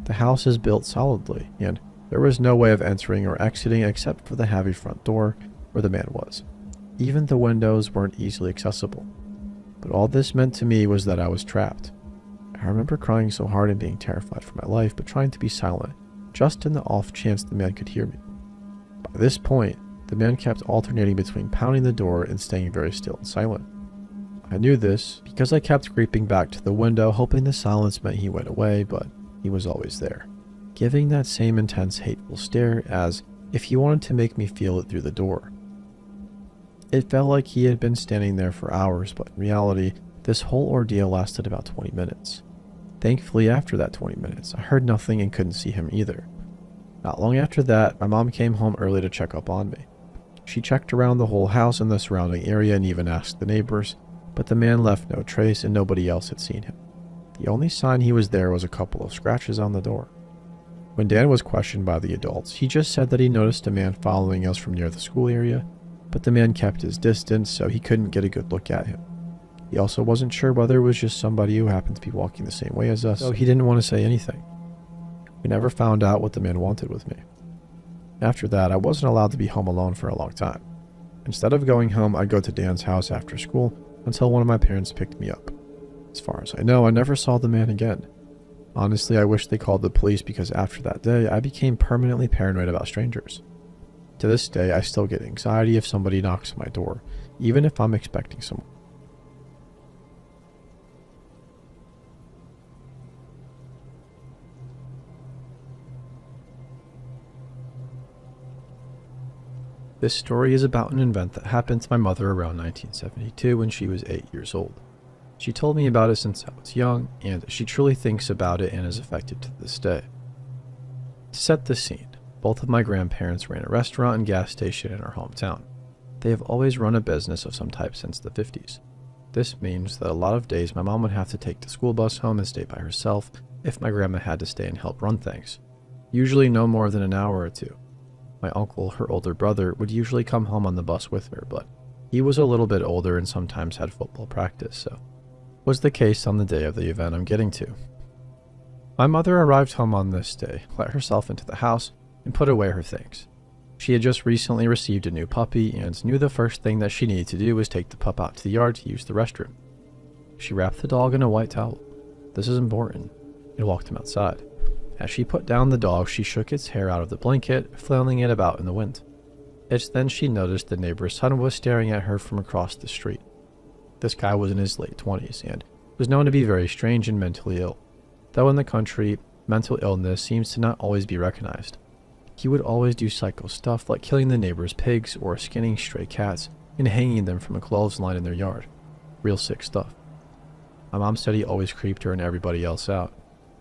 The house is built solidly, and there was no way of entering or exiting except for the heavy front door where the man was. Even the windows weren't easily accessible. But all this meant to me was that I was trapped. I remember crying so hard and being terrified for my life, but trying to be silent, just in the off chance the man could hear me. By this point, the man kept alternating between pounding the door and staying very still and silent. I knew this because I kept creeping back to the window, hoping the silence meant he went away, but he was always there, giving that same intense, hateful stare as if he wanted to make me feel it through the door. It felt like he had been standing there for hours, but in reality, this whole ordeal lasted about 20 minutes. Thankfully, after that 20 minutes, I heard nothing and couldn't see him either. Not long after that, my mom came home early to check up on me. She checked around the whole house and the surrounding area and even asked the neighbors, but the man left no trace and nobody else had seen him. The only sign he was there was a couple of scratches on the door. When Dan was questioned by the adults, he just said that he noticed a man following us from near the school area, but the man kept his distance so he couldn't get a good look at him. He also wasn't sure whether it was just somebody who happened to be walking the same way as us, so he didn't want to say anything. We never found out what the man wanted with me. After that, I wasn't allowed to be home alone for a long time. Instead of going home, I'd go to Dan's house after school until one of my parents picked me up. As far as I know, I never saw the man again. Honestly, I wish they called the police because after that day, I became permanently paranoid about strangers. To this day, I still get anxiety if somebody knocks on my door, even if I'm expecting someone. This story is about an event that happened to my mother around 1972 when she was 8 years old. She told me about it since I was young, and she truly thinks about it and is affected to this day. To set the scene, both of my grandparents ran a restaurant and gas station in our hometown. They have always run a business of some type since the 50s. This means that a lot of days my mom would have to take the school bus home and stay by herself if my grandma had to stay and help run things. Usually no more than an hour or two. My uncle, her older brother, would usually come home on the bus with her, but he was a little bit older and sometimes had football practice, so was the case on the day of the event I'm getting to. My mother arrived home on this day, let herself into the house, and put away her things. She had just recently received a new puppy and knew the first thing that she needed to do was take the pup out to the yard to use the restroom. She wrapped the dog in a white towel. This is important, and walked him outside. As she put down the dog, she shook its hair out of the blanket, flailing it about in the wind. It's then she noticed the neighbor's son was staring at her from across the street. This guy was in his late 20s and was known to be very strange and mentally ill. Though in the country, mental illness seems to not always be recognized. He would always do psycho stuff like killing the neighbor's pigs or skinning stray cats and hanging them from a clothesline in their yard. Real sick stuff. My mom said he always creeped her and everybody else out.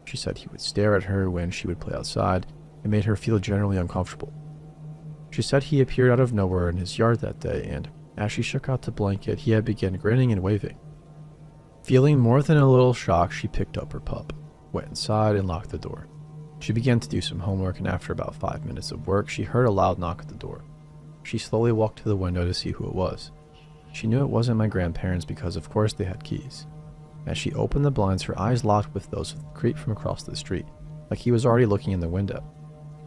She said he would stare at her when she would play outside and made her feel generally uncomfortable. She said he appeared out of nowhere in his yard that day, and as she shook out the blanket, he had begun grinning and waving. Feeling more than a little shocked, she picked up her pup, went inside, and locked the door. She began to do some homework, and after about 5 minutes of work, she heard a loud knock at the door. She slowly walked to the window to see who it was. She knew it wasn't my grandparents because, of course, they had keys. As she opened the blinds, her eyes locked with those of the creep from across the street, like he was already looking in the window.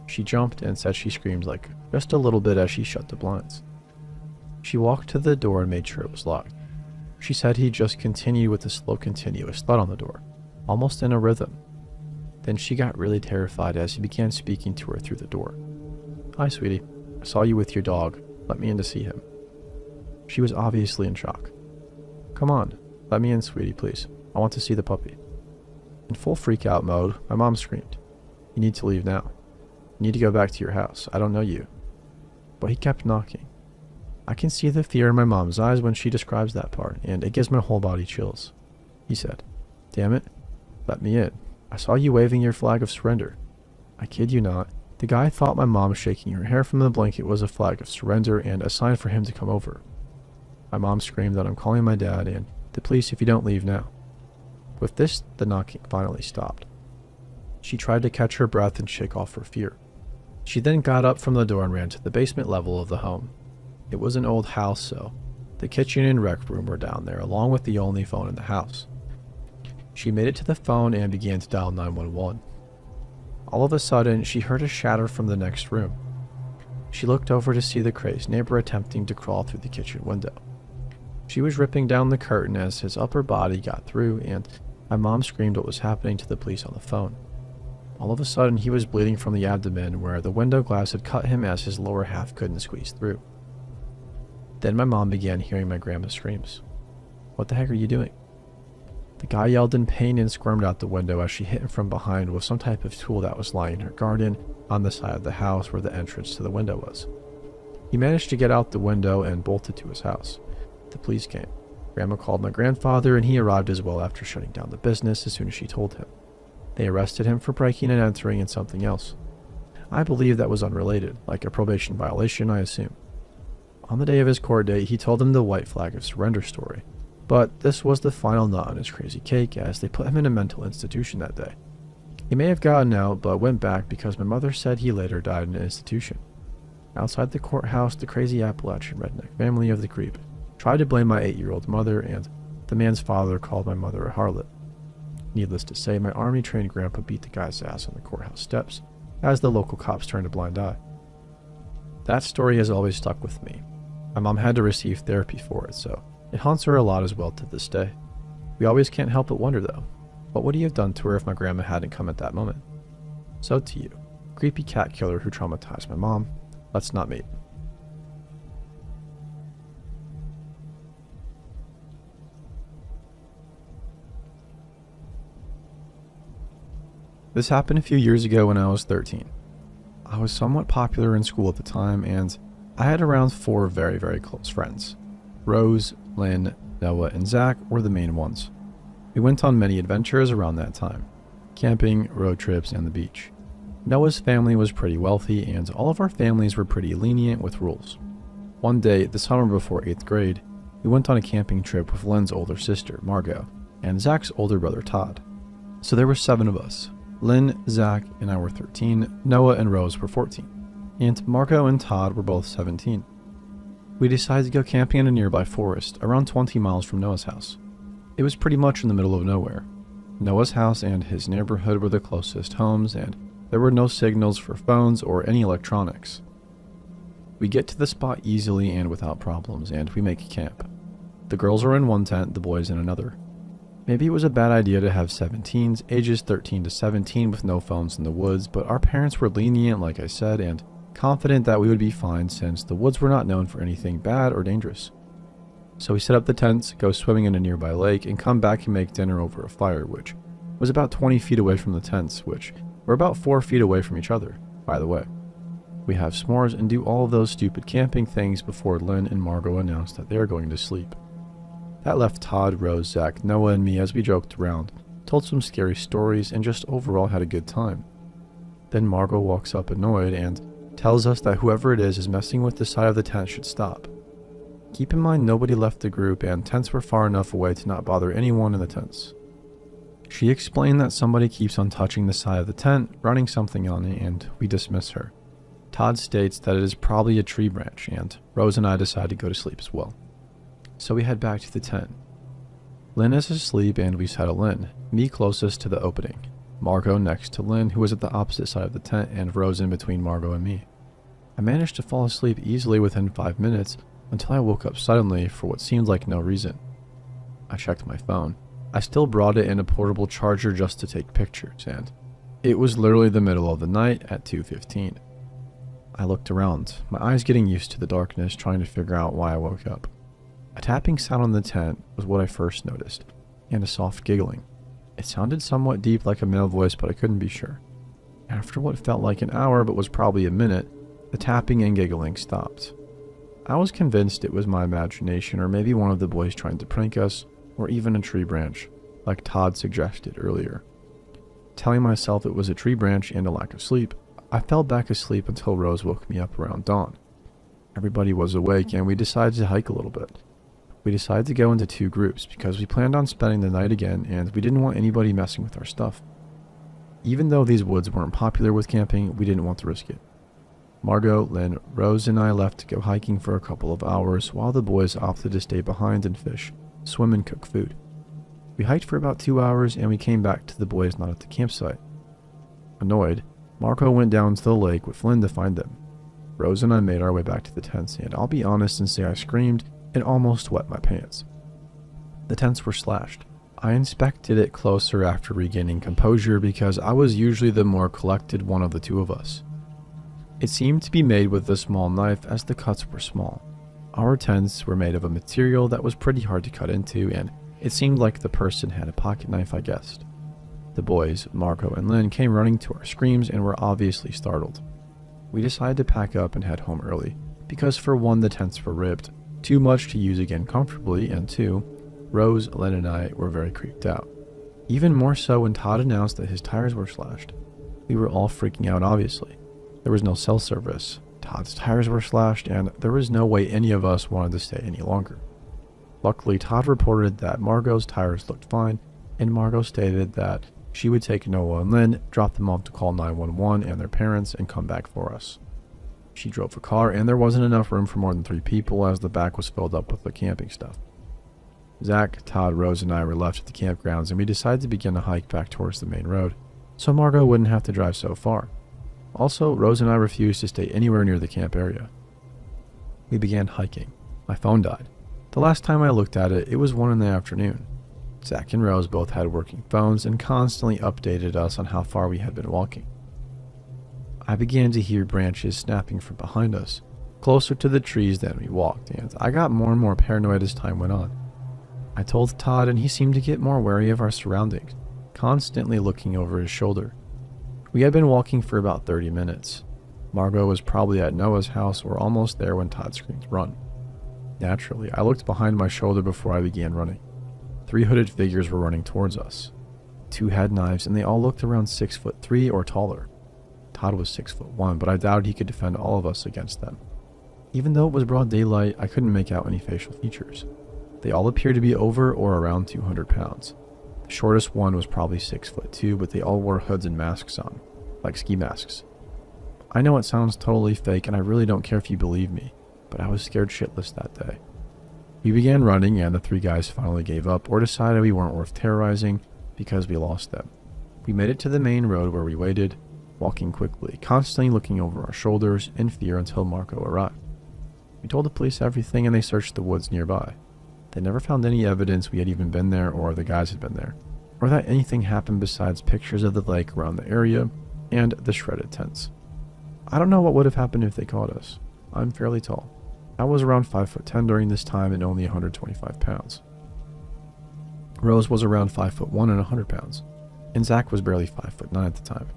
She jumped and said she screamed like just a little bit as she shut the blinds. She walked to the door and made sure it was locked. She said he just continued with a slow continuous thud on the door, almost in a rhythm. Then she got really terrified as he began speaking to her through the door. "Hi, sweetie. I saw you with your dog. Let me in to see him." She was obviously in shock. "Come on. Let me in, sweetie, please. I want to see the puppy." In full freak-out mode, my mom screamed, "You need to leave now. You need to go back to your house. I don't know you." But he kept knocking. I can see the fear in my mom's eyes when she describes that part, and it gives my whole body chills. He said, "Damn it. Let me in. I saw you waving your flag of surrender." I kid you not. The guy thought my mom shaking her hair from the blanket was a flag of surrender and a sign for him to come over. My mom screamed that I'm calling my dad and the police if you don't leave now. With this, the knocking finally stopped. She tried to catch her breath and shake off her fear. She then got up from the door and ran to the basement level of the home. It was an old house, so the kitchen and rec room were down there, along with the only phone in the house. She made it to the phone and began to dial 911. All of a sudden, she heard a shatter from the next room. She looked over to see the crazed neighbor attempting to crawl through the kitchen window. She was ripping down the curtain as his upper body got through, and my mom screamed what was happening to the police on the phone. All of a sudden, he was bleeding from the abdomen where the window glass had cut him as his lower half couldn't squeeze through. Then my mom began hearing my grandma's screams. "What the heck are you doing?" The guy yelled in pain and squirmed out the window as she hit him from behind with some type of tool that was lying in her garden on the side of the house where the entrance to the window was. He managed to get out the window and bolted to his house. The police came. Grandma called my grandfather, and he arrived as well after shutting down the business as soon as she told him. They arrested him for breaking and entering and something else. I believe that was unrelated, like a probation violation, I assume. On the day of his court date, he told them the white flag of surrender story. But this was the final nut on his crazy cake, as they put him in a mental institution that day. He may have gotten out, but went back because my mother said he later died in an institution. Outside the courthouse, the crazy Appalachian redneck family of the creep tried to blame my 8-year-old mother, and the man's father called my mother a harlot. Needless to say, my army-trained grandpa beat the guy's ass on the courthouse steps, as the local cops turned a blind eye. That story has always stuck with me. My mom had to receive therapy for it, so it haunts her a lot as well to this day. We always can't help but wonder though, what would he have done to her if my grandma hadn't come at that moment? So to you, creepy cat killer who traumatized my mom, let's not meet. This happened a few years ago when I was 13. I was somewhat popular in school at the time, and I had around 4 very, very close friends. Rose, Lynn, Noah, and Zach were the main ones. We went on many adventures around that time. Camping, road trips, and the beach. Noah's family was pretty wealthy, and all of our families were pretty lenient with rules. One day, the summer before 8th grade, we went on a camping trip with Lynn's older sister, Margot, and Zach's older brother, Todd. So there were 7 of us. Lynn, Zach, and I were 13, Noah and Rose were 14, and Margot and Todd were both 17. We decided to go camping in a nearby forest, around 20 miles from Noah's house. It was pretty much in the middle of nowhere. Noah's house and his neighborhood were the closest homes, and there were no signals for phones or any electronics. We get to the spot easily and without problems, and we make camp. The girls are in one tent, the boys in another. Maybe it was a bad idea to have 17s, ages 13 to 17 with no phones in the woods, but our parents were lenient, like I said, and confident that we would be fine since the woods were not known for anything bad or dangerous. So we set up the tents, go swimming in a nearby lake, and come back and make dinner over a fire, which was about 20 feet away from the tents, which were about 4 feet away from each other, by the way. We have s'mores and do all of those stupid camping things before Lynn and Margot announced that they are going to sleep. That left Todd, Rose, Zach, Noah, and me as we joked around, told some scary stories, and just overall had a good time. Then Margot walks up annoyed and tells us that whoever it is messing with the side of the tent should stop. Keep in mind nobody left the group and tents were far enough away to not bother anyone in the tents. She explained that somebody keeps on touching the side of the tent, running something on it, and we dismiss her. Todd states that it is probably a tree branch, and Rose and I decide to go to sleep as well. So we head back to the tent. Lynn is asleep and we settle in, me closest to the opening, Margot next to Lynn, who was at the opposite side of the tent, and Rose in between Margot and me. I managed to fall asleep easily within 5 minutes until I woke up suddenly for what seemed like no reason. I checked my phone. I still brought it in a portable charger just to take pictures, and it was literally the middle of the night at 2:15. I looked around, my eyes getting used to the darkness, trying to figure out why I woke up. A tapping sound on the tent was what I first noticed, and a soft giggling. It sounded somewhat deep like a male voice, but I couldn't be sure. After what felt like an hour but was probably a minute, the tapping and giggling stopped. I was convinced it was my imagination, or maybe one of the boys trying to prank us, or even a tree branch, like Todd suggested earlier. Telling myself it was a tree branch and a lack of sleep, I fell back asleep until Rose woke me up around dawn. Everybody was awake and we decided to hike a little bit. We decided to go into 2 groups because we planned on spending the night again and we didn't want anybody messing with our stuff. Even though these woods weren't popular with camping, we didn't want to risk it. Margot, Lynn, Rose, and I left to go hiking for a couple of hours while the boys opted to stay behind and fish, swim, and cook food. We hiked for about 2 hours and we came back to the boys not at the campsite. Annoyed, Margot went down to the lake with Lynn to find them. Rose and I made our way back to the tents, and I'll be honest and say I screamed and almost wet my pants. The tents were slashed. I inspected it closer after regaining composure because I was usually the more collected one of the 2 of us. It seemed to be made with a small knife as the cuts were small. Our tents were made of a material that was pretty hard to cut into, and it seemed like the person had a pocket knife, I guessed. The boys, Margot and Lynn, came running to our screams and were obviously startled. We decided to pack up and head home early, because for one, the tents were ripped, too much to use again comfortably, and two, Rose, Len, and I were very creeped out. Even more so when Todd announced that his tires were slashed. We were all freaking out, obviously. There was no cell service, Todd's tires were slashed, and there was no way any of us wanted to stay any longer. Luckily, Todd reported that Margot's tires looked fine, and Margot stated that she would take Noah and Lynn, drop them off to call 911 and their parents, and come back for us. She drove a car, and there wasn't enough room for more than 3 people as the back was filled up with the camping stuff. Zach, Todd, Rose, and I were left at the campgrounds, and we decided to begin a hike back towards the main road, so Margot wouldn't have to drive so far. Also, Rose and I refused to stay anywhere near the camp area. We began hiking. My phone died. The last time I looked at it, it was 1 in the afternoon. Zach and Rose both had working phones and constantly updated us on how far we had been walking. I began to hear branches snapping from behind us, closer to the trees than we walked, and I got more and more paranoid as time went on. I told Todd, and he seemed to get more wary of our surroundings, constantly looking over his shoulder. We had been walking for about 30 minutes. Margot was probably at Noah's house or almost there when Todd screamed, "Run." Naturally, I looked behind my shoulder before I began running. 3 hooded figures were running towards us. 2 had knives, and they all looked around 6'3" or taller. Todd was 6'1", but I doubted he could defend all of us against them. Even though it was broad daylight, I couldn't make out any facial features. They all appeared to be over or around 200 pounds. The shortest one was probably 6'2", but they all wore hoods and masks on, like ski masks. I know it sounds totally fake, and I really don't care if you believe me, but I was scared shitless that day. We began running, and the 3 guys finally gave up or decided we weren't worth terrorizing because we lost them. We made it to the main road where we waited, walking quickly, constantly looking over our shoulders in fear until Marco arrived. We told the police everything, and they searched the woods nearby. They never found any evidence we had even been there or the guys had been there, or that anything happened besides pictures of the lake around the area and the shredded tents. I don't know what would have happened if they caught us. I'm fairly tall. I was around 5'10" during this time and only 125 pounds. Rose was around 5'1" and 100 pounds, and Zach was barely 5'9" at the time.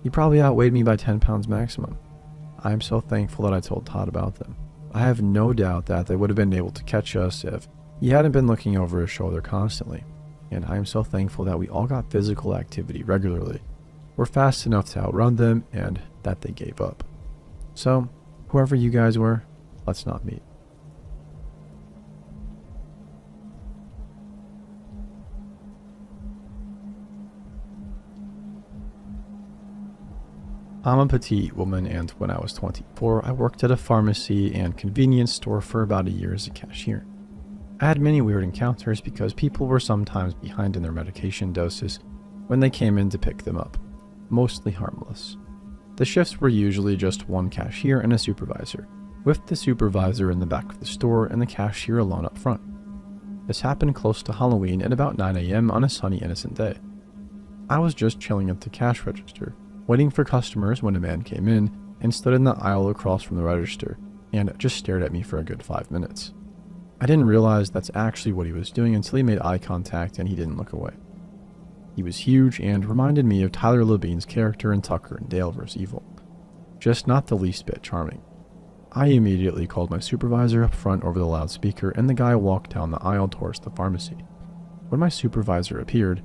He probably outweighed me by 10 pounds maximum. I am so thankful that I told Todd about them. I have no doubt that they would have been able to catch us if he hadn't been looking over his shoulder constantly, and I am so thankful that we all got physical activity regularly. We're fast enough to outrun them, and that they gave up. So, whoever you guys were, let's not meet. I'm a petite woman, and when I was 24, I worked at a pharmacy and convenience store for about a year as a cashier. I had many weird encounters because people were sometimes behind in their medication doses when they came in to pick them up, mostly harmless. The shifts were usually just one cashier and a supervisor, with the supervisor in the back of the store and the cashier alone up front. This happened close to Halloween at about 9 a.m. on a sunny, innocent day. I was just chilling at the cash register, waiting for customers when a man came in and stood in the aisle across from the register and just stared at me for a good 5 minutes. I didn't realize that's actually what he was doing until he made eye contact and he didn't look away. He was huge and reminded me of Tyler Levine's character in Tucker and Dale vs. Evil, just not the least bit charming. I immediately called my supervisor up front over the loudspeaker, and the guy walked down the aisle towards the pharmacy. When my supervisor appeared,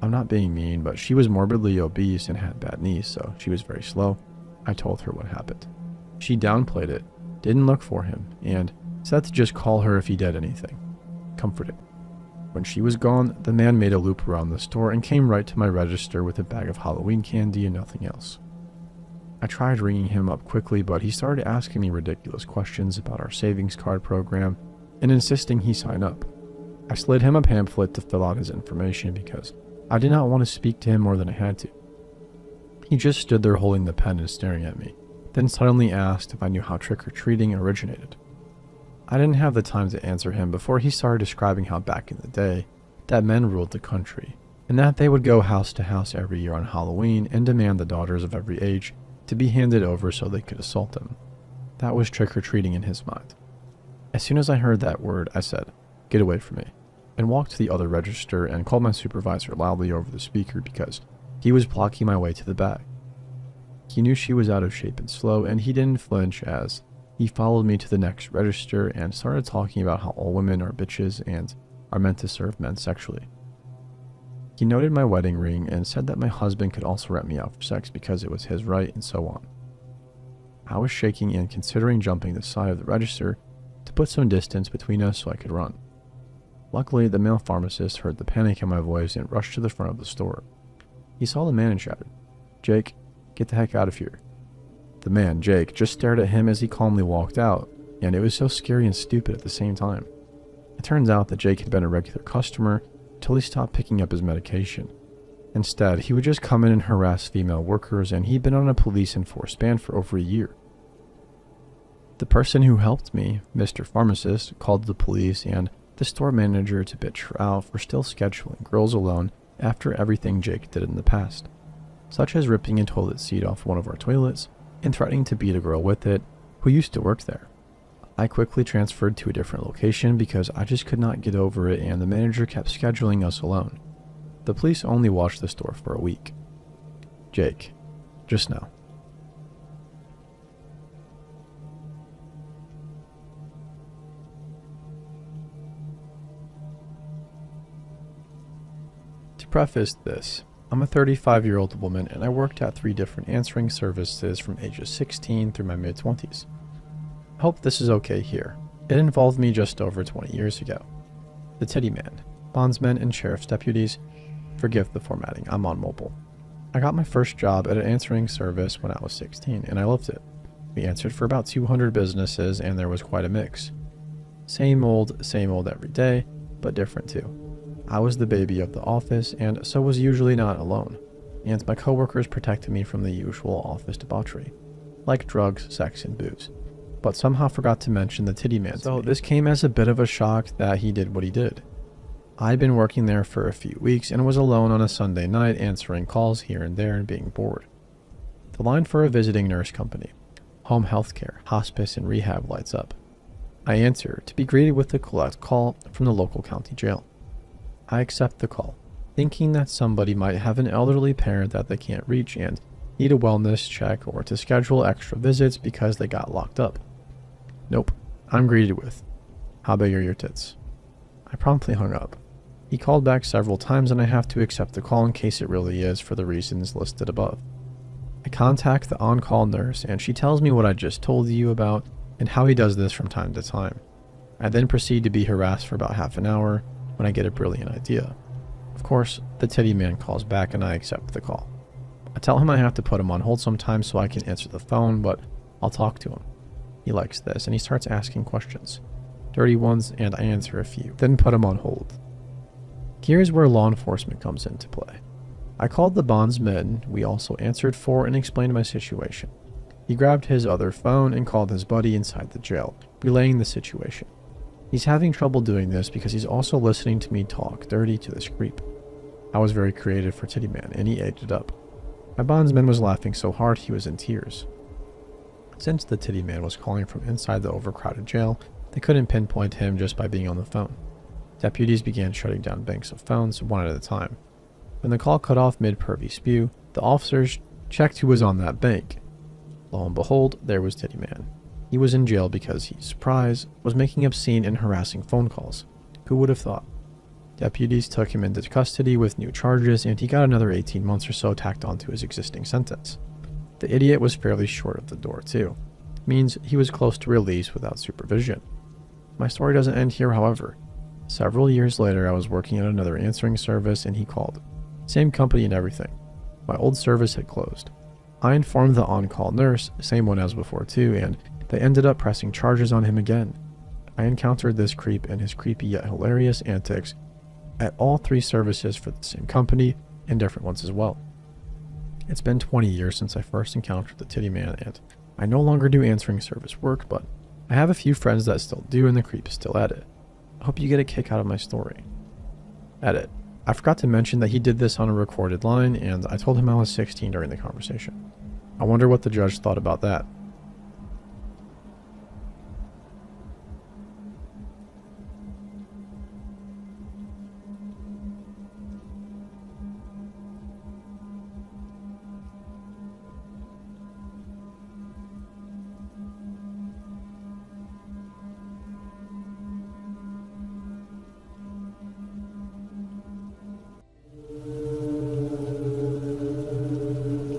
I'm not being mean, but she was morbidly obese and had bad knees, so she was very slow. I told her what happened. She downplayed it, didn't look for him, and said to just call her if he did anything. Comforting. When she was gone, the man made a loop around the store and came right to my register with a bag of Halloween candy and nothing else. I tried ringing him up quickly, but he started asking me ridiculous questions about our savings card program and insisting he sign up. I slid him a pamphlet to fill out his information because I did not want to speak to him more than I had to. He just stood there holding the pen and staring at me, then suddenly asked if I knew how trick-or-treating originated. I didn't have the time to answer him before he started describing how back in the day, that men ruled the country, and that they would go house to house every year on Halloween and demand the daughters of every age to be handed over so they could assault them. That was trick-or-treating in his mind. As soon as I heard that word, I said, "Get away from me," and walked to the other register and called my supervisor loudly over the speaker because he was blocking my way to the bag. He knew she was out of shape and slow, and he didn't flinch as He followed me to the next register and started talking about how all women are bitches and are meant to serve men sexually. He noted my wedding ring and said that my husband could also rent me out for sex because it was his right, and so on. I was shaking and considering jumping the side of the register to put some distance between us so I could run. Luckily, the male pharmacist heard the panic in my voice and rushed to the front of the store. He saw the man and shouted, "Jake, get the heck out of here." The man, Jake, just stared at him as he calmly walked out, and it was so scary and stupid at the same time. It turns out that Jake had been a regular customer until he stopped picking up his medication. Instead, he would just come in and harass female workers, and he'd been on a police enforced ban for over a year. The person who helped me, Mr. Pharmacist, called the police and the store manager to bitch her out for still scheduling girls alone after everything Jake did in the past, such as ripping a toilet seat off one of our toilets and threatening to beat a girl with it who used to work there. I quickly transferred to a different location because I just could not get over it, and the manager kept scheduling us alone. The police only watched the store for a week. Jake, just now. To preface this, I'm a 35-year-old woman and I worked at 3 different answering services from ages 16 through my mid-20s. I hope this is okay here. It involved me just over 20 years ago. The Titty Man, bondsmen, and sheriff's deputies. Forgive the formatting, I'm on mobile. I got my first job at an answering service when I was 16 and I loved it. We answered for about 200 businesses and there was quite a mix. Same old every day, but different too. I was the baby of the office, and so was usually not alone, and my coworkers protected me from the usual office debauchery, like drugs, sex, and booze, but somehow forgot to mention the Titty Man. So this came as a bit of a shock that he did what he did. I'd been working there for a few weeks and was alone on a Sunday night answering calls here and there and being bored. The line for a visiting nurse company, home health care, hospice, and rehab lights up. I answer to be greeted with a collect call from the local county jail. I accept the call, thinking that somebody might have an elderly parent that they can't reach and need a wellness check or to schedule extra visits because they got locked up. Nope, I'm greeted with, "How big are your tits?" I promptly hung up. He called back several times and I have to accept the call in case it really is for the reasons listed above. I contact the on-call nurse and she tells me what I just told you about and how he does this from time to time. I then proceed to be harassed for about half an hour when I get a brilliant idea. Of course, the Titty Man calls back and I accept the call. I tell him I have to put him on hold sometimes so I can answer the phone, but I'll talk to him. He likes this and he starts asking questions. Dirty ones, and I answer a few, then put him on hold. Here's where law enforcement comes into play. I called the bondsman we also answered for and explained my situation. He grabbed his other phone and called his buddy inside the jail, relaying the situation. He's having trouble doing this because he's also listening to me talk dirty to this creep. I was very creative for Titty Man, and he ate it up. My bondsman was laughing so hard he was in tears. Since the Titty Man was calling from inside the overcrowded jail, they couldn't pinpoint him just by being on the phone. Deputies began shutting down banks of phones one at a time. When the call cut off mid-pervy spew, the officers checked who was on that bank. Lo and behold, there was Titty Man. He was in jail because he, surprise, was making obscene and harassing phone calls. Who would have thought? Deputies took him into custody with new charges and he got another 18 months or so tacked onto his existing sentence. The idiot was fairly short of the door too. Means he was close to release without supervision. My story doesn't end here, however. Several years later, I was working at another answering service and he called. Same company and everything. My old service had closed. I informed the on-call nurse, same one as before too, and they ended up pressing charges on him again. I encountered this creep and his creepy yet hilarious antics at all 3 services for the same company and different ones as well. It's been 20 years since I first encountered the Titty Man, and I no longer do answering service work, but I have a few friends that still do and the creep is still at it. I hope you get a kick out of my story. Edit. I forgot to mention that he did this on a recorded line and I told him I was 16 during the conversation. I wonder what the judge thought about that.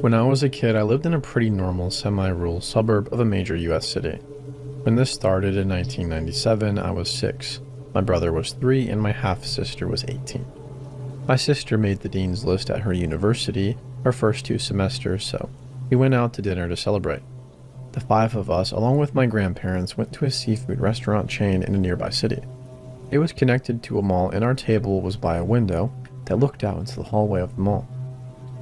When I was a kid, I lived in a pretty normal, semi-rural suburb of a major US city. When this started in 1997, I was 6. My brother was 3, and my half-sister was 18. My sister made the dean's list at her university her first 2 semesters, so we went out to dinner to celebrate. The 5 of us, along with my grandparents, went to a seafood restaurant chain in a nearby city. It was connected to a mall, and our table was by a window that looked out into the hallway of the mall.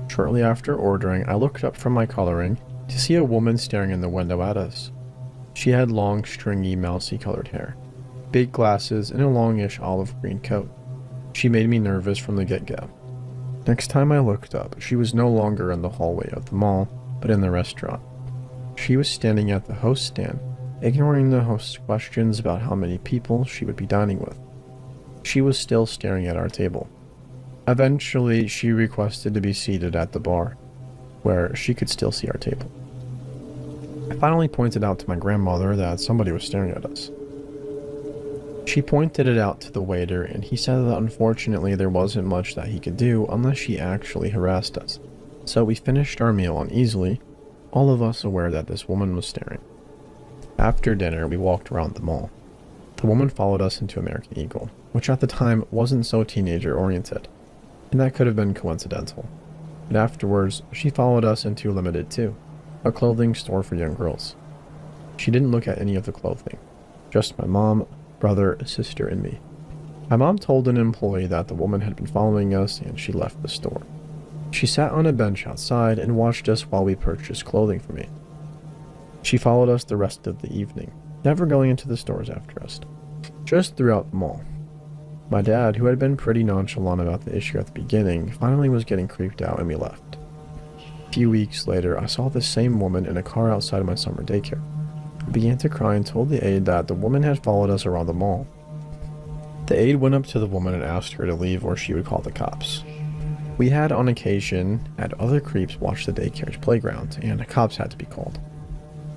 Shortly after ordering, I looked up from my coloring to see a woman staring in the window at us. She had long, stringy, mousy-colored hair, big glasses, and a longish olive green coat. She made me nervous from the get-go. Next time I looked up, she was no longer in the hallway of the mall, but in the restaurant. She was standing at the host stand, ignoring the host's questions about how many people she would be dining with. She was still staring at our table. Eventually, she requested to be seated at the bar, where she could still see our table. I finally pointed out to my grandmother that somebody was staring at us. She pointed it out to the waiter, and he said that unfortunately there wasn't much that he could do unless she actually harassed us. So we finished our meal uneasily, all of us aware that this woman was staring. After dinner, we walked around the mall. The woman followed us into American Eagle, which at the time wasn't so teenager-oriented, and that could have been coincidental. But afterwards, she followed us into Limited Too, a clothing store for young girls. She didn't look at any of the clothing, just my mom, brother, sister, and me. My mom told an employee that the woman had been following us, and she left the store. She sat on a bench outside and watched us while we purchased clothing for me. She followed us the rest of the evening, never going into the stores after us, just throughout the mall. My dad, who had been pretty nonchalant about the issue at the beginning, finally was getting creeped out and we left. A few weeks later, I saw the same woman in a car outside of my summer daycare. I began to cry and told the aide that the woman had followed us around the mall. The aide went up to the woman and asked her to leave or she would call the cops. We had on occasion had other creeps watch the daycare's playground, and the cops had to be called.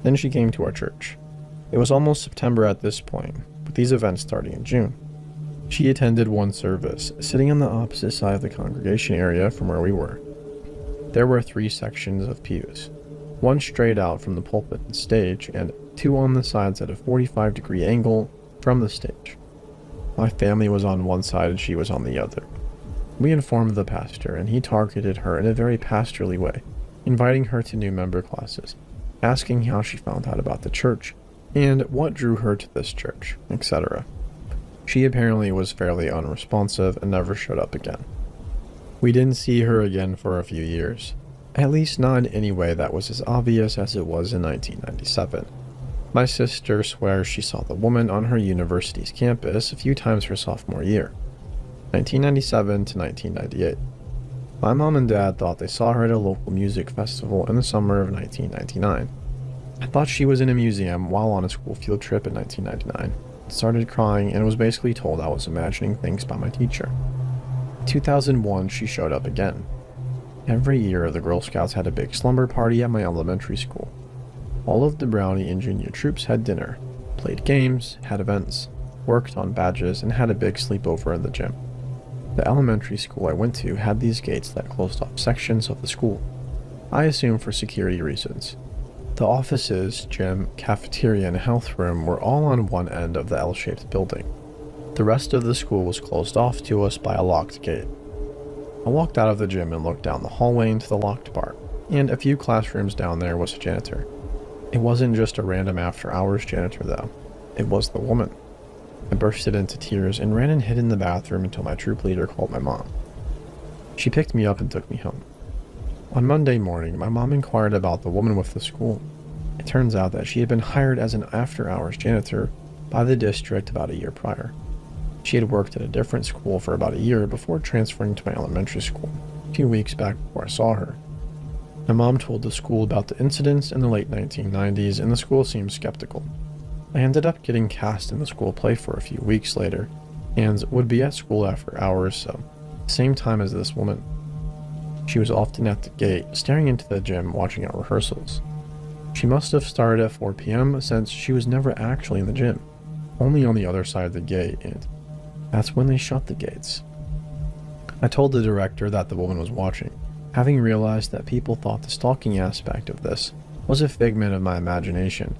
Then she came to our church. It was almost September at this point, with these events starting in June. She attended one service, sitting on the opposite side of the congregation area from where we were. There were 3 sections of pews, one straight out from the pulpit and stage, and 2 on the sides at a 45-degree angle from the stage. My family was on one side and she was on the other. We informed the pastor, and he targeted her in a very pastorally way, inviting her to new member classes, asking how she found out about the church, and what drew her to this church, etc. She apparently was fairly unresponsive and never showed up again. We didn't see her again for a few years, at least not in any way that was as obvious as it was in 1997. My sister swears she saw the woman on her university's campus a few times her sophomore year, 1997 to 1998. My mom and dad thought they saw her at a local music festival in the summer of 1999. I thought she was in a museum while on a school field trip in 1999. Started crying and was basically told I was imagining things by my teacher. In 2001, she showed up again. Every year, the Girl Scouts had a big slumber party at my elementary school. All of the Brownie and Junior troops had dinner, played games, had events, worked on badges, and had a big sleepover in the gym. The elementary school I went to had these gates that closed off sections of the school, I assume for security reasons. The offices, gym, cafeteria, and health room were all on one end of the L-shaped building. The rest of the school was closed off to us by a locked gate. I walked out of the gym and looked down the hallway into the locked part, and a few classrooms down there was a janitor. It wasn't just a random after-hours janitor though, it was the woman. I bursted into tears and ran and hid in the bathroom until my troop leader called my mom. She picked me up and took me home. On Monday morning, my mom inquired about the woman with the school. It turns out that she had been hired as an after-hours janitor by the district about a year prior. She had worked at a different school for about a year before transferring to my elementary school, a few weeks back before I saw her. My mom told the school about the incidents in the late 1990s, and the school seemed skeptical. I ended up getting cast in the school play for a few weeks later, and would be at school after hours, so same time as this woman. She was often at the gate, staring into the gym, watching our rehearsals. She must have started at 4 p.m. since she was never actually in the gym, only on the other side of the gate, and that's when they shut the gates. I told the director that the woman was watching. Having realized that people thought the stalking aspect of this was a figment of my imagination,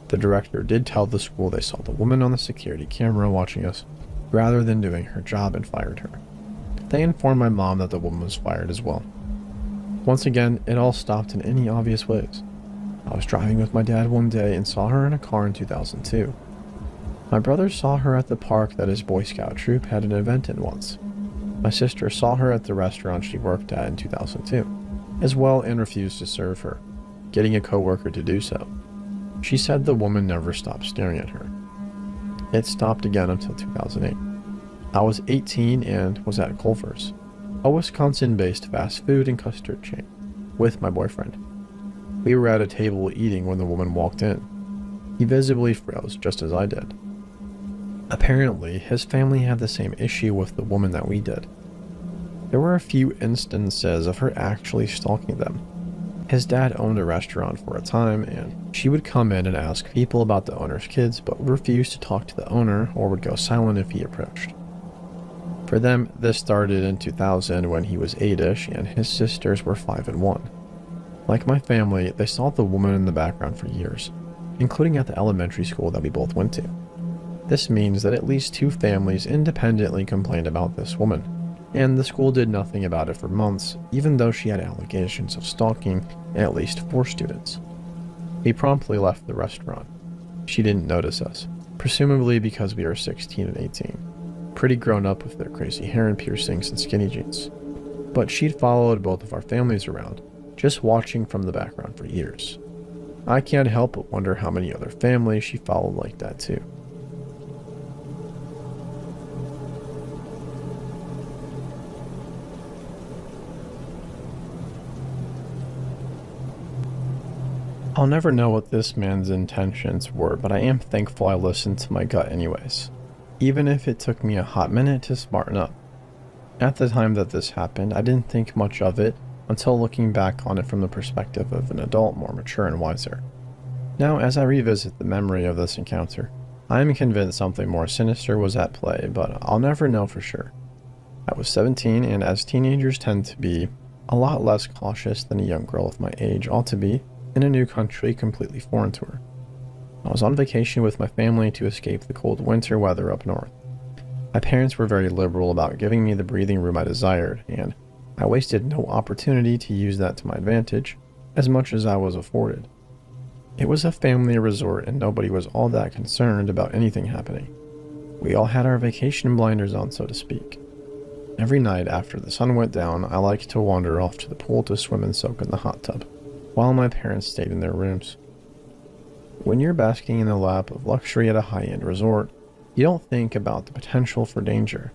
the director did tell the school they saw the woman on the security camera watching us rather than doing her job and fired her. They informed my mom that the woman was fired as well. Once again, it all stopped in any obvious ways. I was driving with my dad one day and saw her in a car in 2002. My brother saw her at the park that his Boy Scout troop had an event in once. My sister saw her at the restaurant she worked at in 2002, as well, and refused to serve her, getting a coworker to do so. She said the woman never stopped staring at her. It stopped again until 2008. I was 18 and was at Culver's, a Wisconsin-based fast food and custard chain, with my boyfriend. We were at a table eating when the woman walked in. He visibly froze, just as I did. Apparently, his family had the same issue with the woman that we did. There were a few instances of her actually stalking them. His dad owned a restaurant for a time, and she would come in and ask people about the owner's kids, but refused to talk to the owner or would go silent if he approached. For them, this started in 2000 when he was 8-ish and his sisters were 5 and 1. Like my family, they saw the woman in the background for years, including at the elementary school that we both went to. This means that at least 2 families independently complained about this woman, and the school did nothing about it for months, even though she had allegations of stalking at least 4 students. We promptly left the restaurant. She didn't notice us, presumably because we were 16 and 18, pretty grown up with their crazy hair and piercings and skinny jeans. But she'd followed both of our families around, just watching from the background for years. I can't help but wonder how many other families she followed like that too. I'll never know what this man's intentions were, but I am thankful I listened to my gut anyways, even if it took me a hot minute to smarten up. At the time that this happened, I didn't think much of it until looking back on it from the perspective of an adult more mature and wiser. Now, as I revisit the memory of this encounter, I am convinced something more sinister was at play, but I'll never know for sure. I was 17, and as teenagers tend to be a lot less cautious than a young girl of my age ought to be, in a new country completely foreign to her. I was on vacation with my family to escape the cold winter weather up north. My parents were very liberal about giving me the breathing room I desired, and I wasted no opportunity to use that to my advantage, as much as I was afforded. It was a family resort and nobody was all that concerned about anything happening. We all had our vacation blinders on, so to speak. Every night after the sun went down, I liked to wander off to the pool to swim and soak in the hot tub, while my parents stayed in their rooms. When you're basking in the lap of luxury at a high-end resort, you don't think about the potential for danger.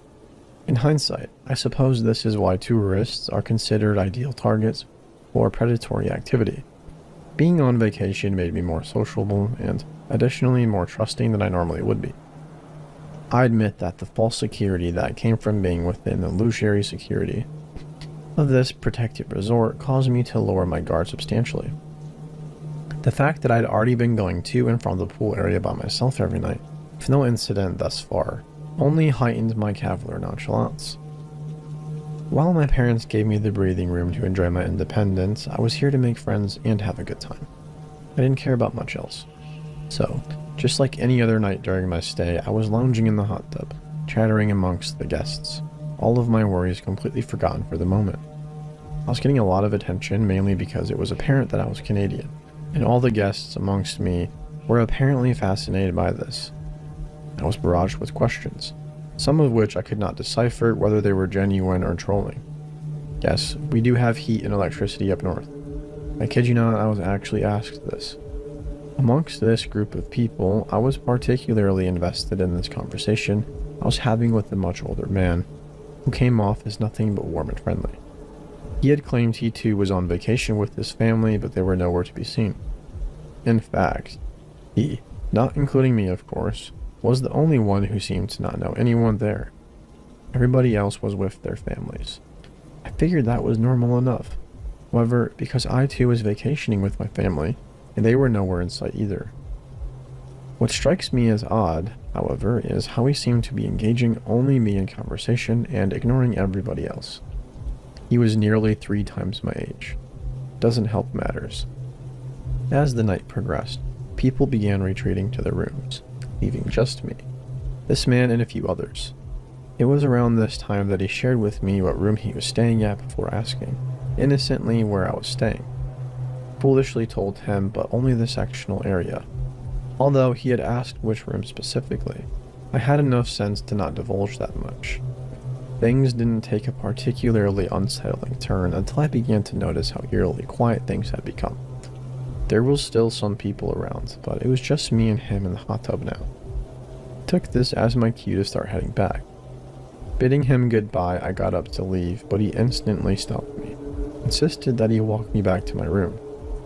In hindsight, I suppose this is why tourists are considered ideal targets for predatory activity. Being on vacation made me more sociable and, additionally, more trusting than I normally would be. I admit that the false security that came from being within the illusory security of this protected resort caused me to lower my guard substantially. The fact that I'd already been going to and from the pool area by myself every night, with no incident thus far, only heightened my cavalier nonchalance. While my parents gave me the breathing room to enjoy my independence, I was here to make friends and have a good time. I didn't care about much else. So, just like any other night during my stay, I was lounging in the hot tub, chattering amongst the guests, all of my worries completely forgotten for the moment. I was getting a lot of attention, mainly because it was apparent that I was Canadian, and all the guests amongst me were apparently fascinated by this. I was barraged with questions, some of which I could not decipher whether they were genuine or trolling. Yes, we do have heat and electricity up north. I kid you not, I was actually asked this. Amongst this group of people, I was particularly invested in this conversation I was having with a much older man, who came off as nothing but warm and friendly. He had claimed he too was on vacation with his family, but they were nowhere to be seen. In fact, he, not including me of course, was the only one who seemed to not know anyone there. Everybody else was with their families. I figured that was normal enough. However, because I too was vacationing with my family, and they were nowhere in sight either. What strikes me as odd, however, is how he seemed to be engaging only me in conversation and ignoring everybody else. He was nearly 3 times my age. Doesn't help matters. As the night progressed, people began retreating to their rooms, leaving just me, this man and a few others. It was around this time that he shared with me what room he was staying at before asking, innocently, where I was staying. Foolishly told him, but only the sectional area. Although he had asked which room specifically, I had enough sense to not divulge that much. Things didn't take a particularly unsettling turn until I began to notice how eerily quiet things had become. There was still some people around, but it was just me and him in the hot tub now. I took this as my cue to start heading back. Bidding him goodbye, I got up to leave, but he instantly stopped me, insisted that he walk me back to my room,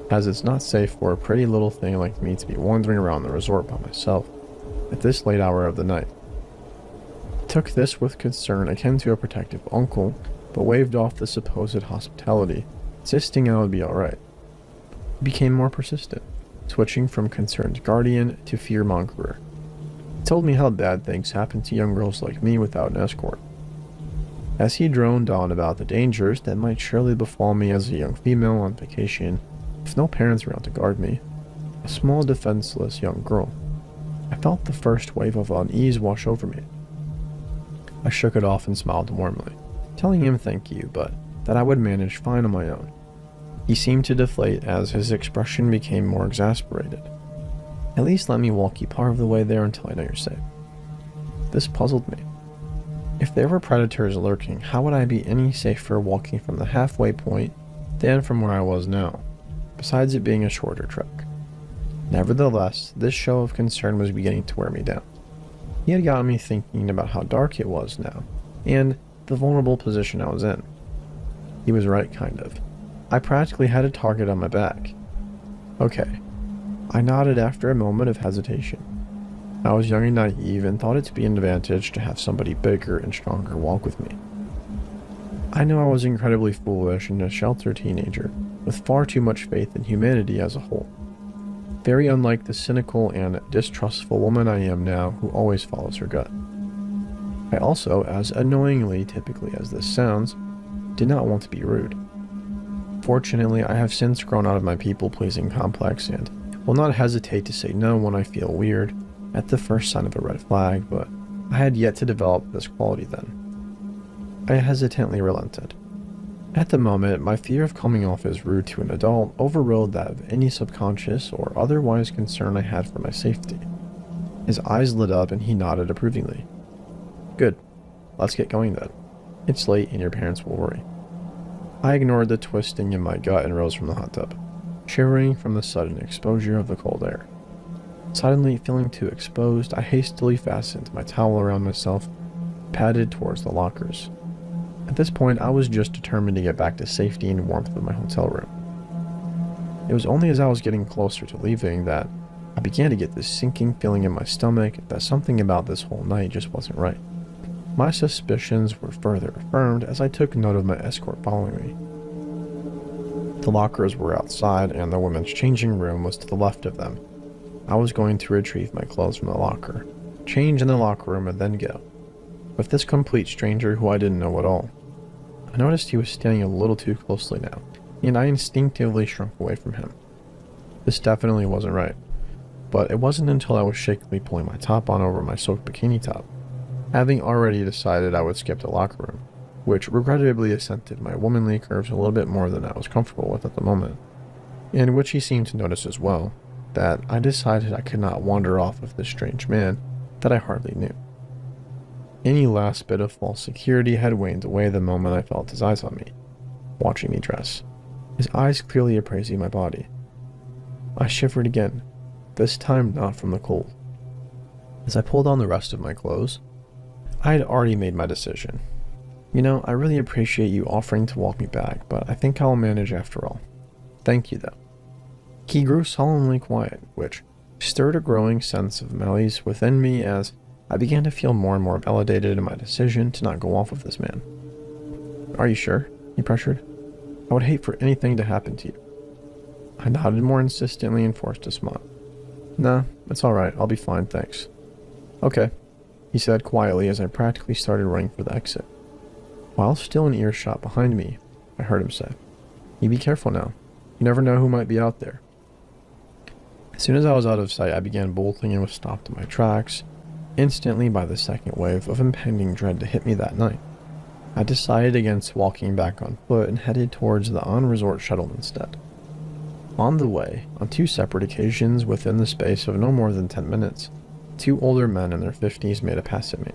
as it's not safe for a pretty little thing like me to be wandering around the resort by myself at this late hour of the night. I took this with concern akin to a protective uncle, but waved off the supposed hospitality, insisting I would be alright. He became more persistent, switching from concerned guardian to fear-mongerer. He told me how bad things happen to young girls like me without an escort. As he droned on about the dangers that might surely befall me as a young female on vacation, with no parents around to guard me, a small defenseless young girl, I felt the first wave of unease wash over me. I shook it off and smiled warmly, telling him thank you, but that I would manage fine on my own. He seemed to deflate as his expression became more exasperated. At least let me walk you part of the way there until I know you're safe. This puzzled me. If there were predators lurking, how would I be any safer walking from the halfway point than from where I was now, besides it being a shorter trek? Nevertheless, this show of concern was beginning to wear me down. He had gotten me thinking about how dark it was now, and the vulnerable position I was in. He was right, kind of. I practically had a target on my back. Okay. I nodded after a moment of hesitation. I was young and naive and thought it to be an advantage to have somebody bigger and stronger walk with me. I knew I was incredibly foolish and a sheltered teenager, with far too much faith in humanity as a whole. Very unlike the cynical and distrustful woman I am now who always follows her gut. I also, as annoyingly typically as this sounds, did not want to be rude. Fortunately, I have since grown out of my people-pleasing complex and will not hesitate to say no when I feel weird at the first sign of a red flag, but I had yet to develop this quality then. I hesitantly relented. At the moment, my fear of coming off as rude to an adult overrode that of any subconscious or otherwise concern I had for my safety. His eyes lit up and he nodded approvingly. Good. Let's get going then. It's late and your parents will worry. I ignored the twisting in my gut and rose from the hot tub, shivering from the sudden exposure of the cold air. Suddenly feeling too exposed, I hastily fastened my towel around myself, padded towards the lockers. At this point, I was just determined to get back to safety and warmth of my hotel room. It was only as I was getting closer to leaving that I began to get this sinking feeling in my stomach that something about this whole night just wasn't right. My suspicions were further affirmed as I took note of my escort following me. The lockers were outside and the women's changing room was to the left of them. I was going to retrieve my clothes from the locker, change in the locker room, and then go. With this complete stranger who I didn't know at all. I noticed he was standing a little too closely now, and I instinctively shrunk away from him. This definitely wasn't right, but it wasn't until I was shakily pulling my top on over my soaked bikini top, having already decided I would skip the locker room, which regrettably accented my womanly curves a little bit more than I was comfortable with at the moment, and which he seemed to notice as well, that I decided I could not wander off with this strange man that I hardly knew. Any last bit of false security had waned away the moment I felt his eyes on me, watching me dress, his eyes clearly appraising my body. I shivered again, this time not from the cold. As I pulled on the rest of my clothes, I had already made my decision. You know, I really appreciate you offering to walk me back, but I think I'll manage after all. Thank you, though. He grew solemnly quiet, which stirred a growing sense of malaise within me as I began to feel more and more validated in my decision to not go off with this man. Are you sure? He pressured. I would hate for anything to happen to you. I nodded more insistently and forced a smile. Nah, it's alright, I'll be fine, thanks. Okay, he said quietly as I practically started running for the exit. While still in earshot behind me, I heard him say. You be careful now. You never know who might be out there. As soon as I was out of sight, I began bolting and was stopped in my tracks, instantly by the second wave of impending dread to hit me that night. I decided against walking back on foot and headed towards the on-resort shuttle instead. On the way, on 2 separate occasions within the space of no more than 10 minutes, 2 older men in their 50s made a pass at me.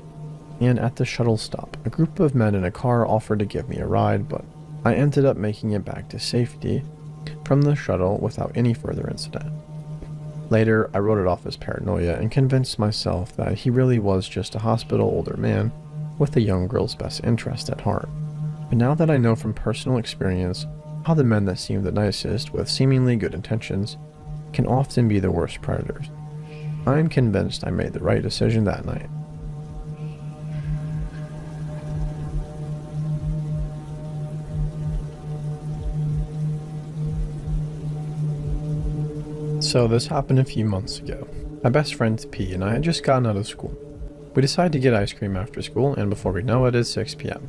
And at the shuttle stop, a group of men in a car offered to give me a ride, but I ended up making it back to safety from the shuttle without any further incident. Later, I wrote it off as paranoia and convinced myself that he really was just a hospital older man with a young girl's best interest at heart. But now that I know from personal experience how the men that seem the nicest with seemingly good intentions can often be the worst predators, I am convinced I made the right decision that night. So this happened a few months ago. My best friend P and I had just gotten out of school. We decided to get ice cream after school, and before we know it, it's 6 p.m.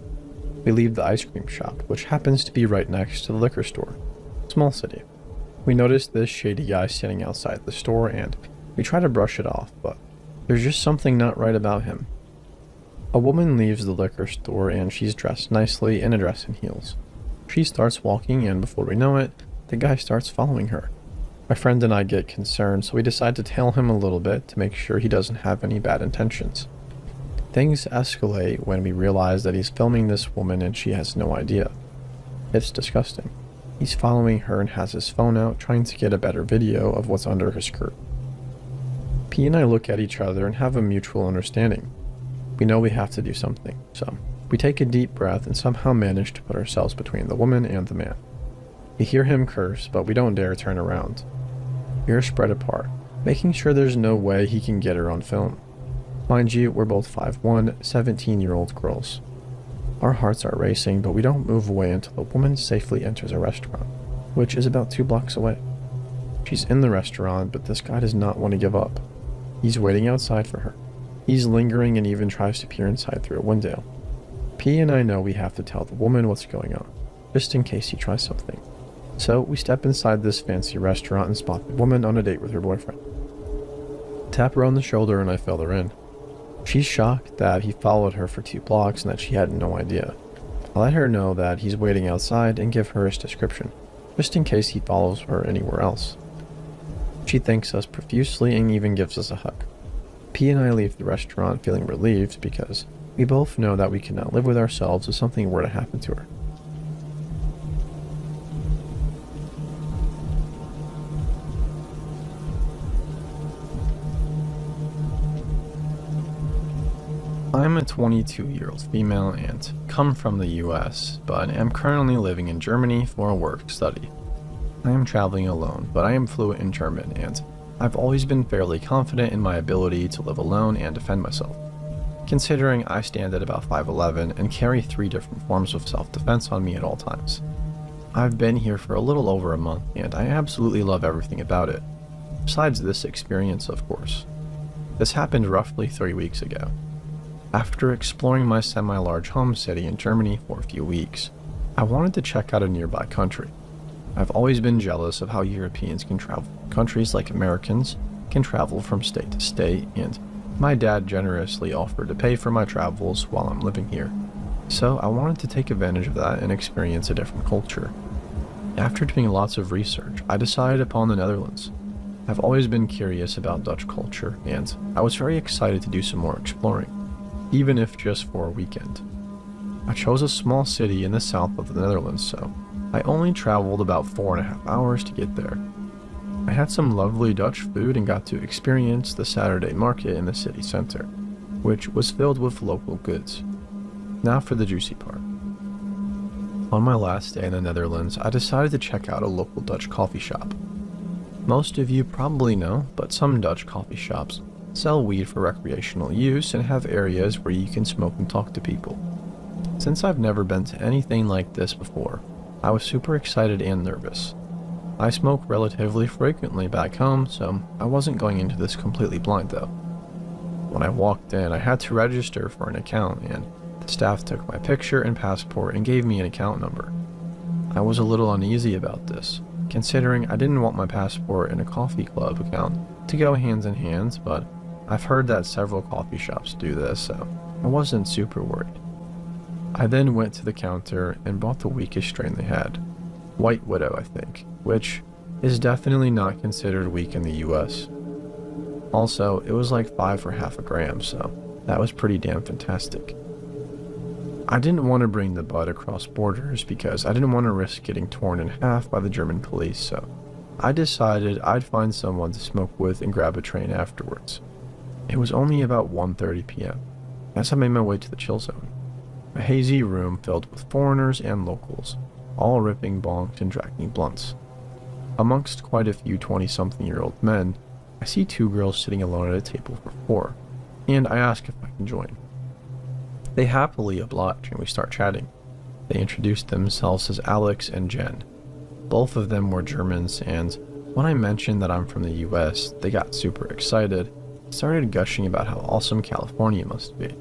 We leave the ice cream shop, which happens to be right next to the liquor store. Small city. We notice this shady guy standing outside the store, and we try to brush it off, but there's just something not right about him. A woman leaves the liquor store, and she's dressed nicely in a dress and heels. She starts walking, and before we know it, the guy starts following her. My friend and I get concerned, so we decide to tail him a little bit to make sure he doesn't have any bad intentions. Things escalate when we realize that he's filming this woman and she has no idea. It's disgusting. He's following her and has his phone out, trying to get a better video of what's under her skirt. P and I look at each other and have a mutual understanding. We know we have to do something, so we take a deep breath and somehow manage to put ourselves between the woman and the man. We hear him curse, but we don't dare turn around. We are spread apart, making sure there's no way he can get her on film. Mind you, we're both 5'1", 17-year-old girls. Our hearts are racing, but we don't move away until the woman safely enters a restaurant, which is about 2 blocks away. She's in the restaurant, but this guy does not want to give up. He's waiting outside for her. He's lingering and even tries to peer inside through a window. P and I know we have to tell the woman what's going on, just in case he tries something. So we step inside this fancy restaurant and spot the woman on a date with her boyfriend. Tap her on the shoulder and I fill her in. She's shocked that he followed her for 2 blocks and that she had no idea. I let her know that he's waiting outside and give her his description, just in case he follows her anywhere else. She thanks us profusely and even gives us a hug. P and I leave the restaurant feeling relieved because we both know that we cannot live with ourselves if something were to happen to her. I'm a 22-year-old female and come from the US, but am currently living in Germany for a work study. I am traveling alone, but I am fluent in German, and I've always been fairly confident in my ability to live alone and defend myself, considering I stand at about 5'11" and carry 3 different forms of self-defense on me at all times. I've been here for a little over a month, and I absolutely love everything about it, besides this experience, of course. This happened roughly 3 weeks ago. After exploring my semi-large home city in Germany for a few weeks, I wanted to check out a nearby country. I've always been jealous of how Europeans can travel. Countries like Americans can travel from state to state, and my dad generously offered to pay for my travels while I'm living here. So I wanted to take advantage of that and experience a different culture. After doing lots of research, I decided upon the Netherlands. I've always been curious about Dutch culture, and I was very excited to do some more exploring, even if just for a weekend. I chose a small city in the south of the Netherlands, so I only traveled about 4.5 hours to get there. I had some lovely Dutch food and got to experience the Saturday market in the city center, which was filled with local goods. Now for the juicy part. On my last day in the Netherlands, I decided to check out a local Dutch coffee shop. Most of you probably know, but some Dutch coffee shops sell weed for recreational use and have areas where you can smoke and talk to people. Since I've never been to anything like this before, I was super excited and nervous. I smoke relatively frequently back home, so I wasn't going into this completely blind though. When I walked in, I had to register for an account, and the staff took my picture and passport and gave me an account number. I was a little uneasy about this, considering I didn't want my passport and a coffee club account to go hands in hands, but I've heard that several coffee shops do this, so I wasn't super worried. I then went to the counter and bought the weakest strain they had, White Widow I think, which is definitely not considered weak in the US. Also, it was like 5 for half a gram, so that was pretty damn fantastic. I didn't want to bring the bud across borders because I didn't want to risk getting torn in half by the German police, so I decided I'd find someone to smoke with and grab a train afterwards. It was only about 1:30 p.m. as I made my way to the chill zone, a hazy room filled with foreigners and locals, all ripping bongs and dragging blunts. Amongst quite a few 20-something-year-old men, I see 2 girls sitting alone at a table for 4, and I ask if I can join. They happily oblige and we start chatting. They introduced themselves as Alex and Jen. Both of them were Germans, and when I mentioned that I'm from the US, they got super excited and started gushing about how awesome California must be,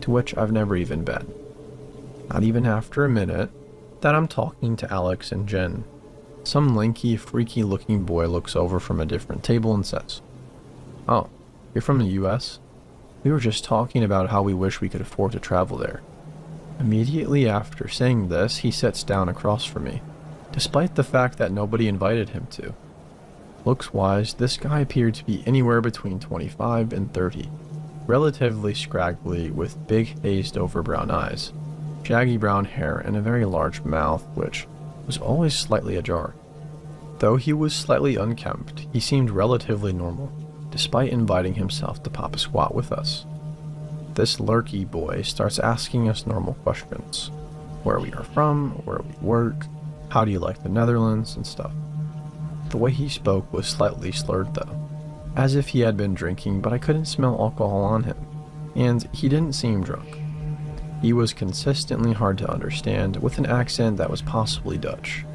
to which I've never even been. Not even after a minute that I'm talking to Alex and Jen, some lanky, freaky-looking boy looks over from a different table and says, "Oh, you're from the US? We were just talking about how we wish we could afford to travel there." Immediately after saying this, he sits down across from me, despite the fact that nobody invited him to. Looks-wise, this guy appeared to be anywhere between 25 and 30, relatively scraggly with big hazed-over brown eyes, shaggy brown hair, and a very large mouth, which was always slightly ajar. Though he was slightly unkempt, he seemed relatively normal, despite inviting himself to pop a squat with us. This lurky boy starts asking us normal questions. Where we are from, where we work, how do you like the Netherlands, and stuff. The way he spoke was slightly slurred though, as if he had been drinking, but I couldn't smell alcohol on him, and he didn't seem drunk. He was consistently hard to understand, with an accent that was possibly Dutch.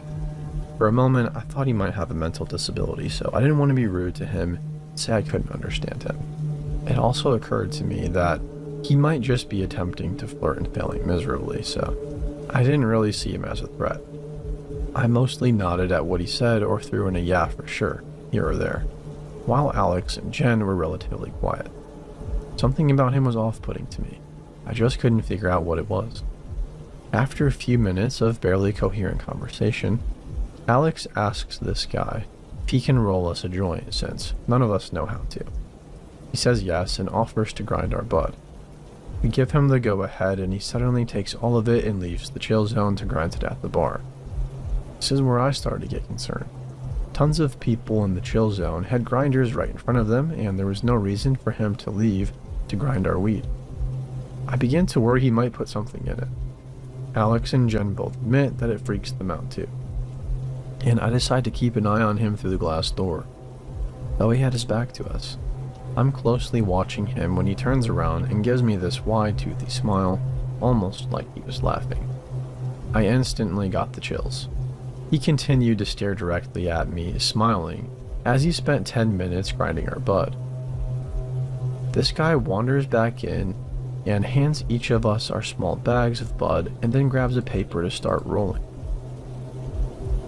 For a moment, I thought he might have a mental disability, so I didn't want to be rude to him and say I couldn't understand him. It also occurred to me that he might just be attempting to flirt and failing miserably, so I didn't really see him as a threat. I mostly nodded at what he said or threw in a yeah for sure, here or there, while Alex and Jen were relatively quiet. Something about him was off-putting to me. I just couldn't figure out what it was. After a few minutes of barely coherent conversation, Alex asks this guy if he can roll us a joint since none of us know how to. He says yes and offers to grind our bud. We give him the go-ahead and he suddenly takes all of it and leaves the chill zone to grind it at the bar. This is where I started to get concerned. Tons of people in the chill zone had grinders right in front of them, and there was no reason for him to leave to grind our weed. I began to worry he might put something in it. Alex and Jen both admit that it freaks them out too, and I decide to keep an eye on him through the glass door. Though he had his back to us, I'm closely watching him when he turns around and gives me this wide-toothy smile, almost like he was laughing. I instantly got the chills. He continued to stare directly at me, smiling, as he spent 10 minutes grinding our bud. This guy wanders back in and hands each of us our small bags of bud and then grabs a paper to start rolling.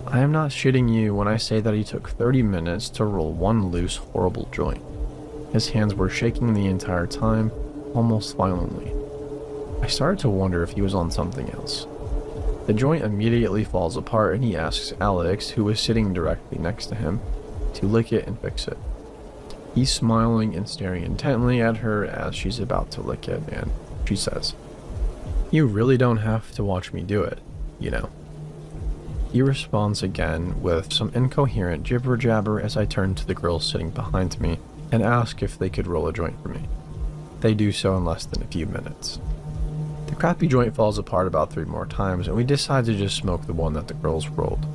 I am not shitting you when I say that he took 30 minutes to roll one loose, horrible joint. His hands were shaking the entire time, almost violently. I started to wonder if he was on something else. The joint immediately falls apart and he asks Alex, who was sitting directly next to him, to lick it and fix it. He's smiling and staring intently at her as she's about to lick it, and she says, "You really don't have to watch me do it, you know." He responds again with some incoherent jibber-jabber as I turn to the girls sitting behind me and ask if they could roll a joint for me. They do so in less than a few minutes. The crappy joint falls apart about 3 more times, and we decide to just smoke the one that the girls rolled,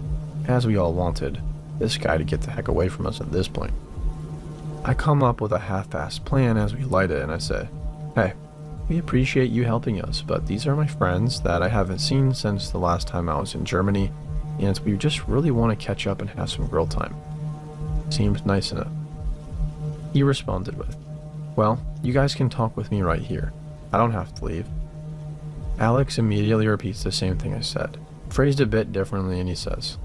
as we all wanted this guy to get the heck away from us at this point. I come up with a half-assed plan as we light it, and I say, "Hey, we appreciate you helping us, but these are my friends that I haven't seen since the last time I was in Germany, and we just really want to catch up and have some girl time. Seems nice enough." He responded with, "Well, you guys can talk with me right here. I don't have to leave." Alex immediately repeats the same thing I said, phrased a bit differently, and he says,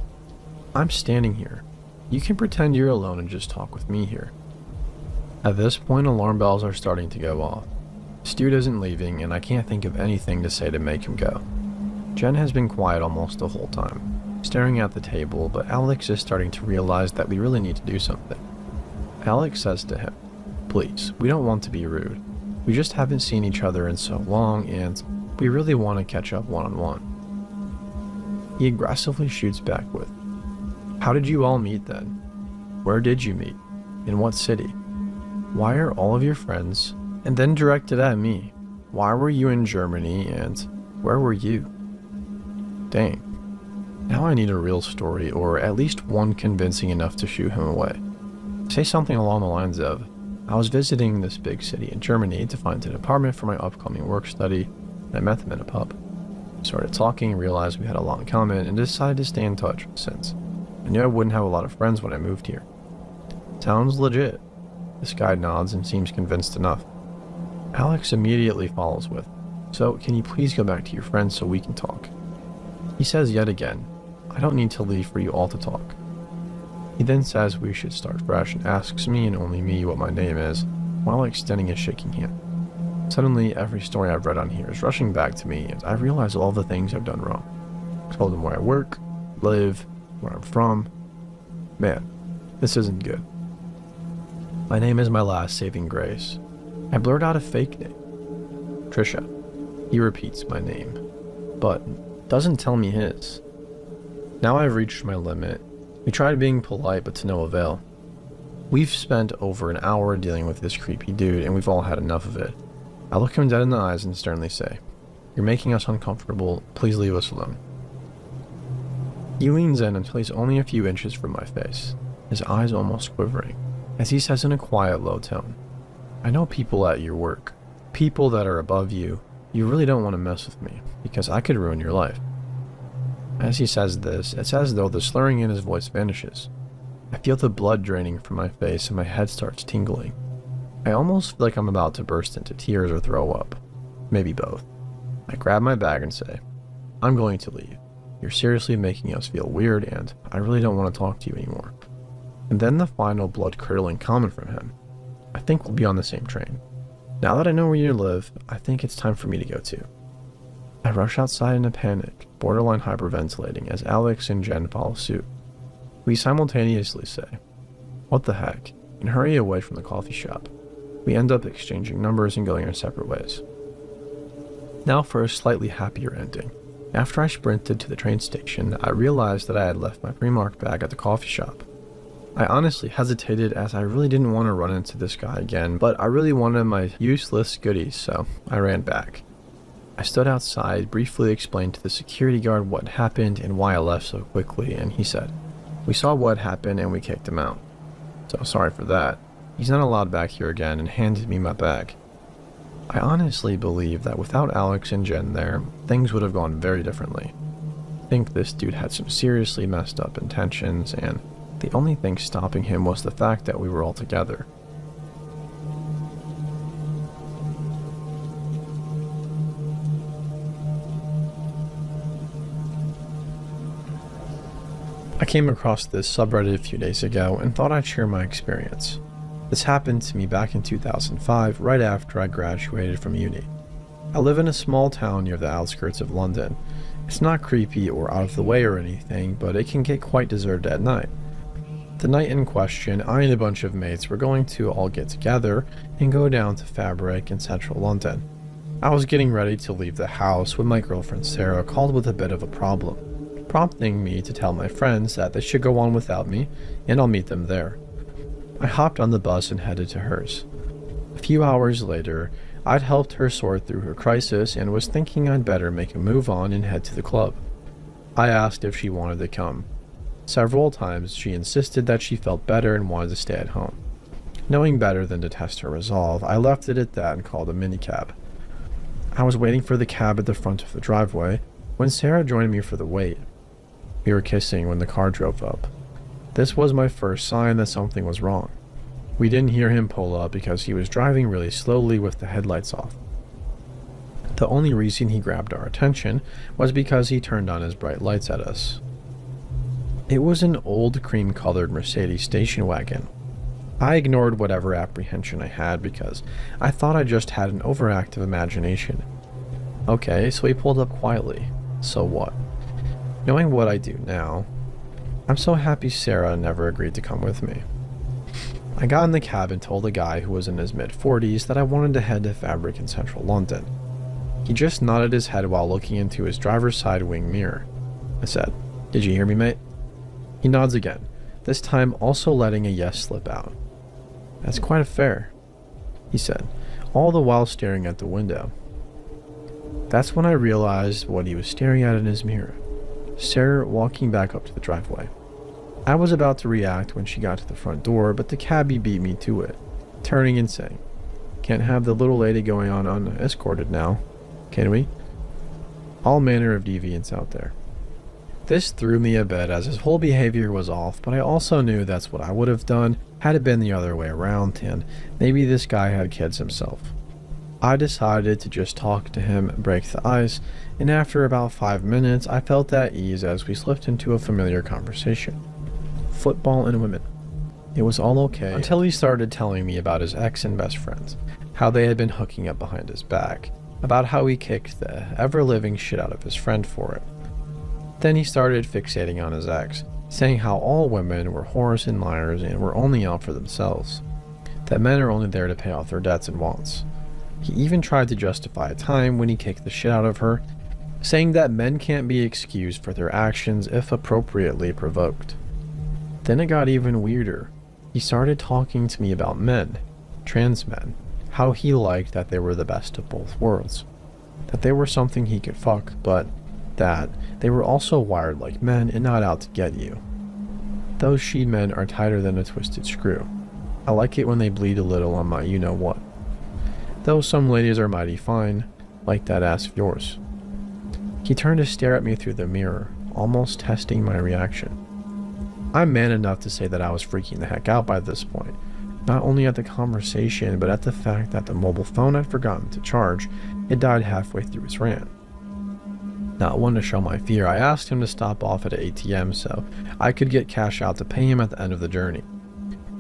"I'm standing here. You can pretend you're alone and just talk with me here." At this point, alarm bells are starting to go off. Stu isn't leaving, and I can't think of anything to say to make him go. Jen has been quiet almost the whole time, staring at the table, but Alex is starting to realize that we really need to do something. Alex says to him, "Please, we don't want to be rude. We just haven't seen each other in so long, and we really want to catch up one-on-one." He aggressively shoots back with, "How did you all meet then? Where did you meet? In what city? Why are all of your friends?" And then directed at me, "Why were you in Germany, and where were you?" Dang. Now I need a real story, or at least one convincing enough to shoo him away. Say something along the lines of, "I was visiting this big city in Germany to find an apartment for my upcomoming work study, and I met them in a pub. Started talking, realized we had a lot in common, and decided to stay in touch since I knew I wouldn't have a lot of friends when I moved here." Sounds legit. This guy nods and seems convinced enough. Alex immediately follows with, "So, can you please go back to your friends so we can talk?" He says yet again, "I don't need to leave for you all to talk." He then says we should start fresh and asks me and only me what my name is, while extending a shaking hand. Suddenly, every story I've read on here is rushing back to me, and I realize all the things I've done wrong. I told him where I work, live, where I'm from. Man, this isn't good. My name is my last saving grace. I blurt out a fake name. Trisha. He repeats my name, but doesn't tell me his. Now I've reached my limit. We tried being polite, but to no avail. We've spent over an hour dealing with this creepy dude, and we've all had enough of it. I look him dead in the eyes and sternly say, "You're making us uncomfortable. Please leave us alone." He leans in until he's only a few inches from my face, his eyes almost quivering, as he says in a quiet, low tone, "I know people at your work, people that are above you. You really don't want to mess with me, because I could ruin your life." As he says this, it's as though the slurring in his voice vanishes. I feel the blood draining from my face and my head starts tingling. I almost feel like I'm about to burst into tears or throw up. Maybe both. I grab my bag and say, "I'm going to leave. You're seriously making us feel weird, and I really don't want to talk to you anymore." And then the final blood-curdling comment from him, "I think we'll be on the same train. Now that I know where you live, I think it's time for me to go too." I rush outside in a panic, borderline hyperventilating, as Alex and Jen follow suit. We simultaneously say, "What the heck?" and hurry away from the coffee shop. We end up exchanging numbers and going our separate ways. Now for a slightly happier ending. After I sprinted to the train station, I realized that I had left my pre-marked bag at the coffee shop. I honestly hesitated, as I really didn't want to run into this guy again, but I really wanted my useless goodies, so I ran back. I stood outside, briefly explained to the security guard what happened and why I left so quickly, and he said, "We saw what happened and we kicked him out. So sorry for that. He's not allowed back here again," and handed me my bag. I honestly believe that without Alex and Jen there, things would have gone very differently. I think this dude had some seriously messed up intentions, and the only thing stopping him was the fact that we were all together. I came across this subreddit a few days ago and thought I'd share my experience. This happened to me back in 2005, right after I graduated from uni. I live in a small town near the outskirts of London. It's not creepy or out of the way or anything, but it can get quite deserted at night. The night in question, I and a bunch of mates were going to all get together and go down to Fabric in central London. I was getting ready to leave the house when my girlfriend Sarah called with a bit of a problem, prompting me to tell my friends that they should go on without me, and I'll meet them there. I hopped on the bus and headed to hers. A few hours later, I'd helped her sort through her crisis and was thinking I'd better make a move on and head to the club. I asked if she wanted to come. Several times she insisted that she felt better and wanted to stay at home. Knowing better than to test her resolve, I left it at that and called a minicab. I was waiting for the cab at the front of the driveway when Sarah joined me for the wait. We were kissing when the car drove up. This was my first sign that something was wrong. We didn't hear him pull up because he was driving really slowly with the headlights off. The only reason he grabbed our attention was because he turned on his bright lights at us. It was an old cream-colored Mercedes station wagon. I ignored whatever apprehension I had because I thought I just had an overactive imagination. Okay, so he pulled up quietly. So what? Knowing what I do now, I'm so happy Sarah never agreed to come with me. I got in the cab and told a guy who was in his mid-40s that I wanted to head to Fabric in central London. He just nodded his head while looking into his driver's side wing mirror. I said, "Did you hear me, mate?" He nods again, this time also letting a yes slip out. "That's quite a fare," he said, all the while staring at the window. That's when I realized what he was staring at in his mirror. Sarah walking back up to the driveway. I was about to react when she got to the front door, but the cabbie beat me to it, turning and saying, "Can't have the little lady going on unescorted now, can we?" All manner of deviance out there. This threw me a bit as his whole behavior was off, but I also knew that's what I would have done had it been the other way around, and maybe this guy had kids himself. I decided to just talk to him, break the ice, and after about 5 minutes I felt at ease as we slipped into a familiar conversation. Football and women. It was all okay until he started telling me about his ex and best friends, how they had been hooking up behind his back, about how he kicked the ever-living shit out of his friend for it. Then he started fixating on his ex, saying how all women were whores and liars and were only out for themselves, that men are only there to pay off their debts and wants. He even tried to justify a time when he kicked the shit out of her, saying that men can't be excused for their actions if appropriately provoked. Then it got even weirder. He started talking to me about men, trans men, how he liked that they were the best of both worlds, that they were something he could fuck, but that they were also wired like men and not out to get you. Those she-men are tighter than a twisted screw. I like it when they bleed a little on my you-know-what. Though some ladies are mighty fine, like that ass of yours. He turned to stare at me through the mirror, almost testing my reaction. I'm man enough to say that I was freaking the heck out by this point, not only at the conversation, but at the fact that the mobile phone I'd forgotten to charge had died halfway through its rant. Not one to show my fear, I asked him to stop off at an ATM so I could get cash out to pay him at the end of the journey.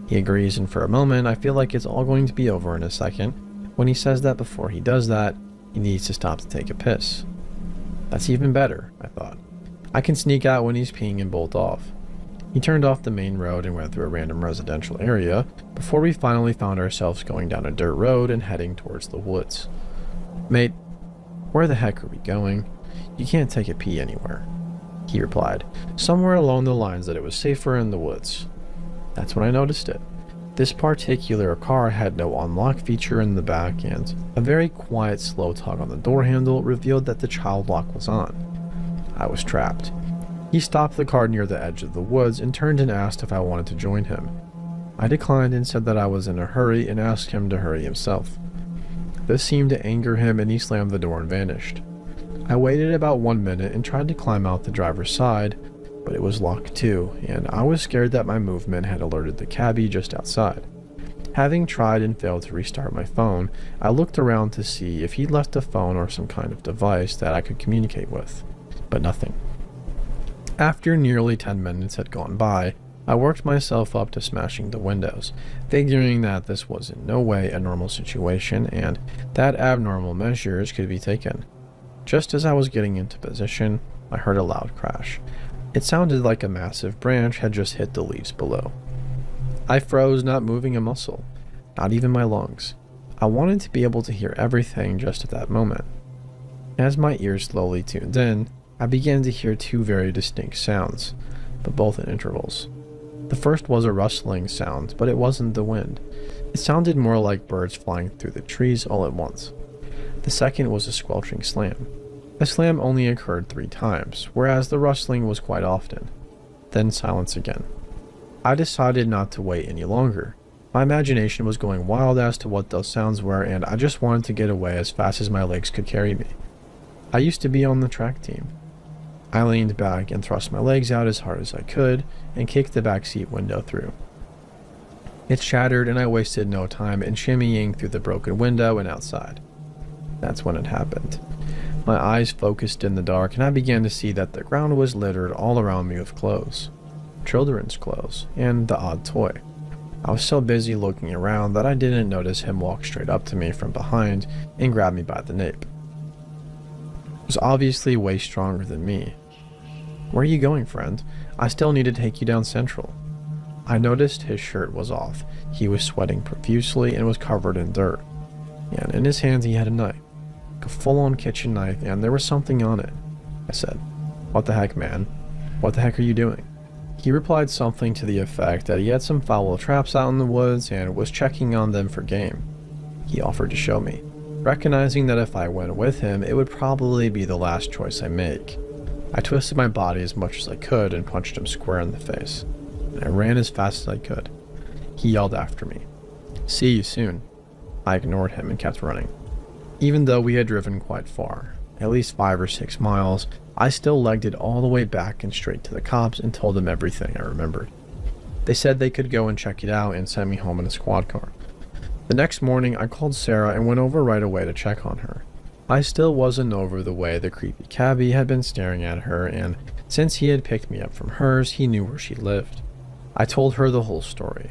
He agrees, and for a moment I feel like it's all going to be over in a second, when he says that before he does that, he needs to stop to take a piss. That's even better, I thought. I can sneak out when he's peeing and bolt off. He turned off the main road and went through a random residential area before we finally found ourselves going down a dirt road and heading towards the woods. "Mate, where the heck are we going? You can't take a pee anywhere," he replied, somewhere along the lines that it was safer in the woods. That's when I noticed it. This particular car had no unlock feature in the back, and a very quiet slow tug on the door handle revealed that the child lock was on. I was trapped. He stopped the car near the edge of the woods and turned and asked if I wanted to join him. I declined and said that I was in a hurry and asked him to hurry himself. This seemed to anger him and he slammed the door and vanished. I waited about 1 minute and tried to climb out the driver's side, but it was locked too, and I was scared that my movement had alerted the cabbie just outside. Having tried and failed to restart my phone, I looked around to see if he'd left a phone or some kind of device that I could communicate with, but nothing. After nearly 10 minutes had gone by, I worked myself up to smashing the windows, figuring that this was in no way a normal situation and that abnormal measures could be taken. Just as I was getting into position, I heard a loud crash. It sounded like a massive branch had just hit the leaves below. I froze, not moving a muscle, not even my lungs. I wanted to be able to hear everything just at that moment. As my ears slowly tuned in, I began to hear two very distinct sounds, but both in intervals. The first was a rustling sound, but it wasn't the wind. It sounded more like birds flying through the trees all at once. The second was a squelching slam. The slam only occurred 3 times, whereas the rustling was quite often. Then silence again. I decided not to wait any longer. My imagination was going wild as to what those sounds were, and I just wanted to get away as fast as my legs could carry me. I used to be on the track team. I leaned back and thrust my legs out as hard as I could and kicked the backseat window through. It shattered and I wasted no time in shimmying through the broken window and outside. That's when it happened. My eyes focused in the dark, and I began to see that the ground was littered all around me with clothes. Children's clothes, and the odd toy. I was so busy looking around that I didn't notice him walk straight up to me from behind and grab me by the nape. He was obviously way stronger than me. "Where are you going, friend? I still need to take you down Central." I noticed his shirt was off. He was sweating profusely and was covered in dirt. And in his hands he had a knife. A full-on kitchen knife, and there was something on it. I said, "What the heck, man? What the heck are you doing?" He replied something to the effect that he had some foul traps out in the woods and was checking on them for game. He offered to show me, recognizing that if I went with him, it would probably be the last choice I make. I twisted my body as much as I could and punched him square in the face. And I ran as fast as I could. He yelled after me, "See you soon." I ignored him and kept running. Even though we had driven quite far, at least 5 or 6 miles, I still legged it all the way back and straight to the cops and told them everything I remembered. They said they could go and check it out and send me home in a squad car. The next morning, I called Sarah and went over right away to check on her. I still wasn't over the way the creepy cabbie had been staring at her, and since he had picked me up from hers, he knew where she lived. I told her the whole story.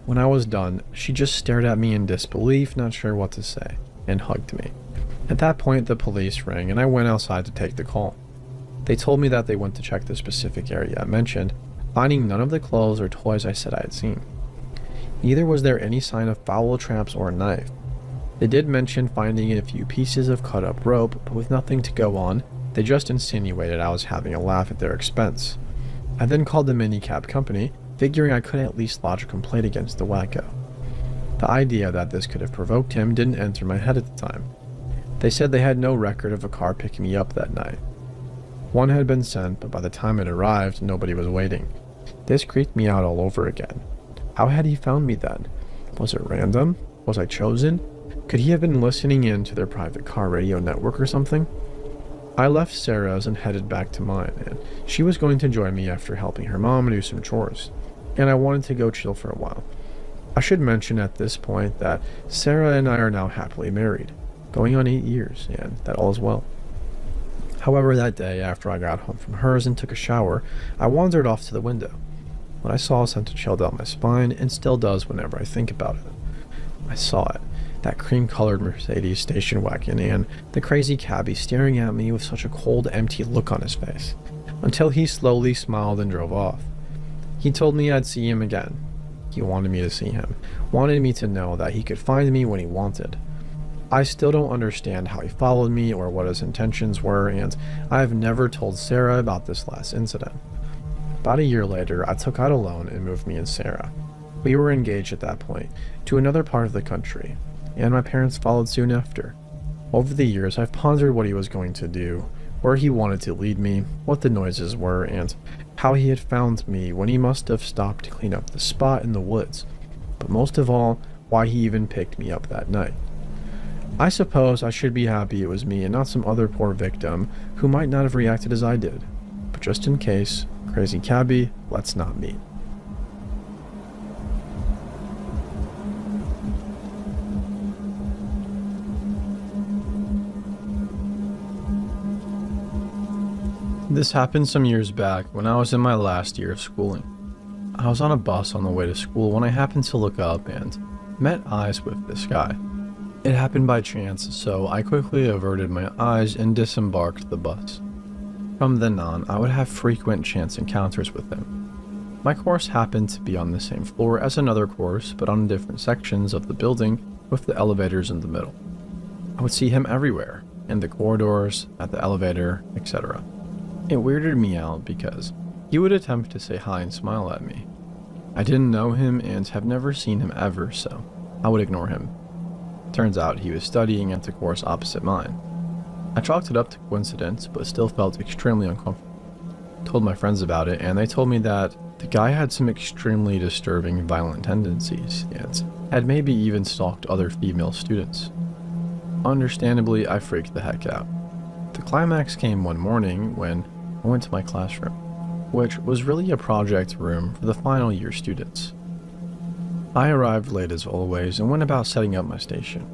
When I was done, she just stared at me in disbelief, not sure what to say, and hugged me. At that point, the police rang and I went outside to take the call. They told me that they went to check the specific area I mentioned, finding none of the clothes or toys I said I had seen. Neither was there any sign of foul traps or a knife. They did mention finding a few pieces of cut up rope, but with nothing to go on, they just insinuated I was having a laugh at their expense. I then called the minicab company, figuring I could at least lodge a complaint against the wacko. The idea that this could have provoked him didn't enter my head at the time. They said they had no record of a car picking me up that night. One had been sent, but by the time it arrived, nobody was waiting. This creeped me out all over again. How had he found me then? Was it random? Was I chosen? Could he have been listening in to their private car radio network or something? I left Sarah's and headed back to mine, and she was going to join me after helping her mom do some chores, and I wanted to go chill for a while. I should mention at this point that Sarah and I are now happily married, going on 8 years, and that all is well. However, that day, after I got home from hers and took a shower, I wandered off to the window. What I saw sent a chill down my spine, and still does whenever I think about it. I saw it, that cream-colored Mercedes station wagon, and the crazy cabbie staring at me with such a cold, empty look on his face, until he slowly smiled and drove off. He told me I'd see him again. He wanted me to see him, wanted me to know that he could find me when he wanted. I still don't understand how he followed me or what his intentions were, and I have never told Sarah about this last incident. About a year later, I took out a loan and moved me and Sarah. We were engaged at that point, to another part of the country, and my parents followed soon after. Over the years, I've pondered what he was going to do, where he wanted to lead me, what the noises were, and how he had found me when he must have stopped to clean up the spot in the woods, but most of all, why he even picked me up that night. I suppose I should be happy it was me and not some other poor victim who might not have reacted as I did, but just in case, crazy cabbie, let's not meet. This happened some years back when I was in my last year of schooling. I was on a bus on the way to school when I happened to look up and met eyes with this guy. It happened by chance, so I quickly averted my eyes and disembarked the bus. From then on, I would have frequent chance encounters with him. My course happened to be on the same floor as another course, but on different sections of the building with the elevators in the middle. I would see him everywhere, in the corridors, at the elevator, etc. It weirded me out because he would attempt to say hi and smile at me. I didn't know him and have never seen him ever, so I would ignore him. Turns out he was studying at the course opposite mine. I chalked it up to coincidence, but still felt extremely uncomfortable. Told my friends about it, and they told me that the guy had some extremely disturbing violent tendencies, and had maybe even stalked other female students. Understandably, I freaked the heck out. The climax came one morning when I went to my classroom, which was really a project room for the final year students. I arrived late as always and went about setting up my station.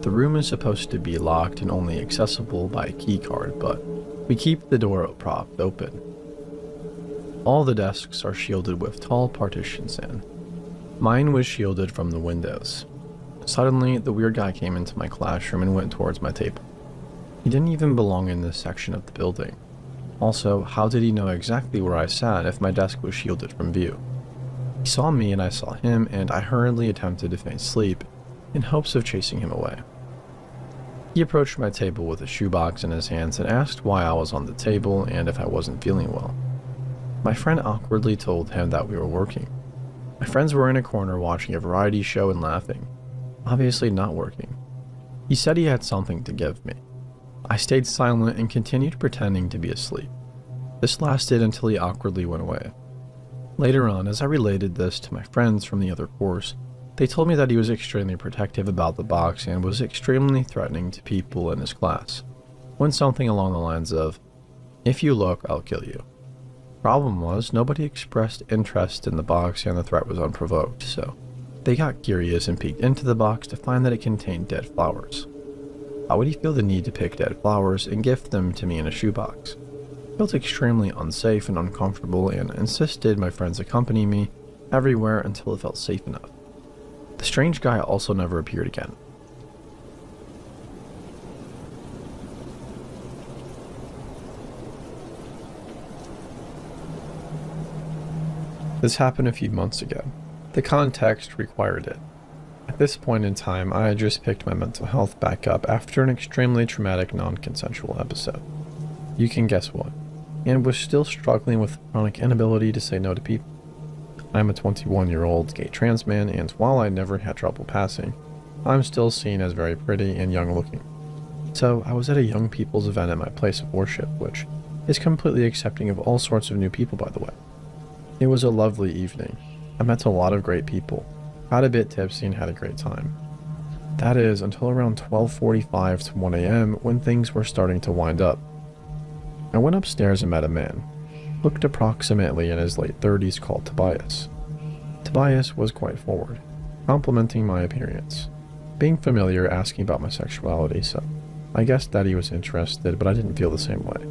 The room is supposed to be locked and only accessible by a key card, but we keep the door propped open. All the desks are shielded with tall partitions and mine was shielded from the windows. Suddenly, the weird guy came into my classroom and went towards my table. He didn't even belong in this section of the building. Also, how did he know exactly where I sat if my desk was shielded from view? He saw me and I saw him, and I hurriedly attempted to feign sleep in hopes of chasing him away. He approached my table with a shoebox in his hands and asked why I was on the table and if I wasn't feeling well. My friend awkwardly told him that we were working. My friends were in a corner watching a variety show and laughing, obviously not working. He said he had something to give me. I stayed silent and continued pretending to be asleep. This lasted until he awkwardly went away. Later on, as I related this to my friends from the other course, they told me that he was extremely protective about the box and was extremely threatening to people in his class. Went something along the lines of, "If you look, I'll kill you." Problem was, nobody expressed interest in the box and the threat was unprovoked, so they got curious and peeked into the box to find that it contained dead flowers. How would he feel the need to pick dead flowers and gift them to me in a shoebox? I felt extremely unsafe and uncomfortable and insisted my friends accompany me everywhere until it felt safe enough. The strange guy also never appeared again. This happened a few months ago. The context required it. At this point in time, I had just picked my mental health back up after an extremely traumatic non-consensual episode. You can guess what. And was still struggling with chronic inability to say no to people. I'm a 21-year-old gay trans man, and while I never had trouble passing, I'm still seen as very pretty and young looking. So I was at a young people's event at my place of worship, which is completely accepting of all sorts of new people, by the way. It was a lovely evening. I met a lot of great people, got a bit tipsy and had a great time. That is, until around 12:45 to 1 a.m. when things were starting to wind up. I went upstairs and met a man, looked approximately in his late 30s, called Tobias. Tobias was quite forward, complimenting my appearance, being familiar, asking about my sexuality, so I guessed that he was interested, but I didn't feel the same way.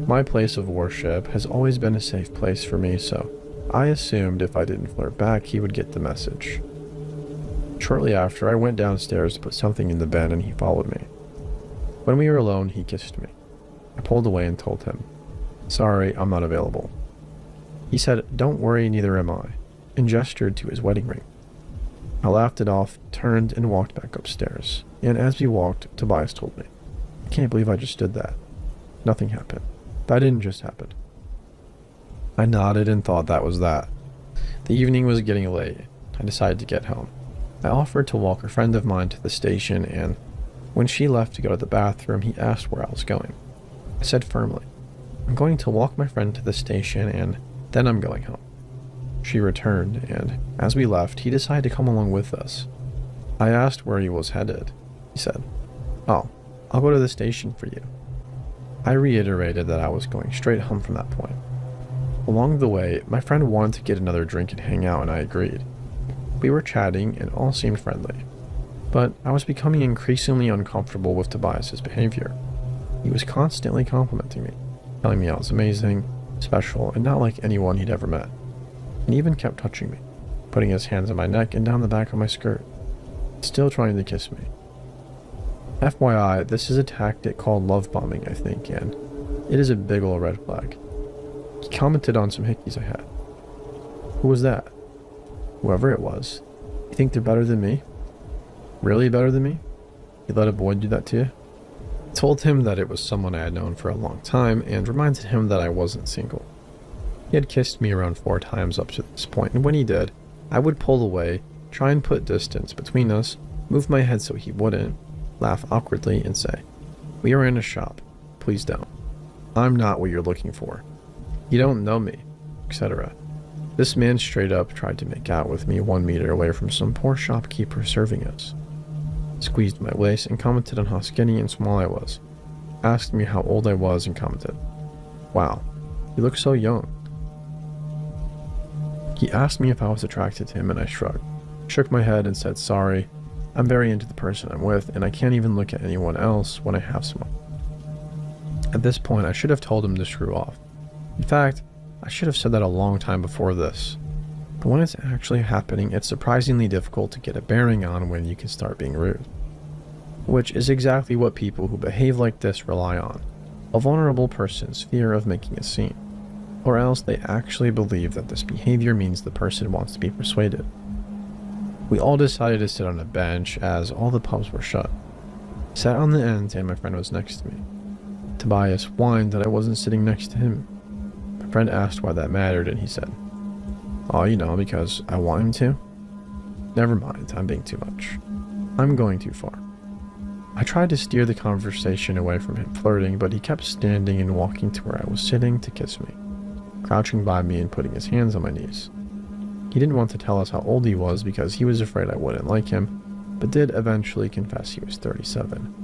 My place of worship has always been a safe place for me, so I assumed if I didn't flirt back, he would get the message. Shortly after, I went downstairs to put something in the bin and he followed me. When we were alone, he kissed me. I pulled away and told him, "Sorry, I'm not available." He said, "Don't worry, neither am I," and gestured to his wedding ring. I laughed it off, turned, and walked back upstairs. And as we walked, Tobias told me, "I can't believe I just did that. Nothing happened. That didn't just happen." I nodded and thought that was that. The evening was getting late. I decided to get home. I offered to walk a friend of mine to the station, and when she left to go to the bathroom, he asked where I was going. I said firmly, "I'm going to walk my friend to the station, and then I'm going home." She returned, and as we left, he decided to come along with us. I asked where he was headed. He said, "Oh, I'll go to the station for you." I reiterated that I was going straight home from that point. Along the way, my friend wanted to get another drink and hang out, and I agreed. We were chatting and all seemed friendly, but I was becoming increasingly uncomfortable with Tobias's behavior. He was constantly complimenting me, telling me I was amazing, special, and not like anyone he'd ever met. And even kept touching me, putting his hands on my neck and down the back of my skirt, still trying to kiss me. FYI, this is a tactic called love bombing, I think, and it is a big ol' red flag. He commented on some hickeys I had. Who was that? Whoever it was. You think they're better than me? Really better than me? You let a boy do that to you? I told him that it was someone I had known for a long time and reminded him that I wasn't single. He had kissed me around 4 times up to this point, and when he did, I would pull away, try and put distance between us, move my head so he wouldn't, laugh awkwardly, and say, "We are in a shop. Please don't. I'm not what you're looking for. You don't know me," etc. This man straight up tried to make out with me 1 meter away from some poor shopkeeper serving us. Squeezed my waist and commented on how skinny and small I was. Asked me how old I was and commented, "Wow, you look so young." He asked me if I was attracted to him and I shrugged, shook my head and said sorry, I'm very into the person I'm with, and I can't even look at anyone else when I have someone. At this point, I should have told him to screw off. In fact, I should have said that a long time before this. But when it's actually happening, it's surprisingly difficult to get a bearing on when you can start being rude. Which is exactly what people who behave like this rely on. A vulnerable person's fear of making a scene. Or else they actually believe that this behavior means the person wants to be persuaded. We all decided to sit on a bench as all the pubs were shut. I sat on the end and my friend was next to me. Tobias whined that I wasn't sitting next to him. My friend asked why that mattered and he said, "Oh, you know, because I want him to." Never mind, I'm being too much. I'm going too far. I tried to steer the conversation away from him flirting, but he kept standing and walking to where I was sitting to kiss me, crouching by me and putting his hands on my knees. He didn't want to tell us how old he was because he was afraid I wouldn't like him, but did eventually confess he was 37.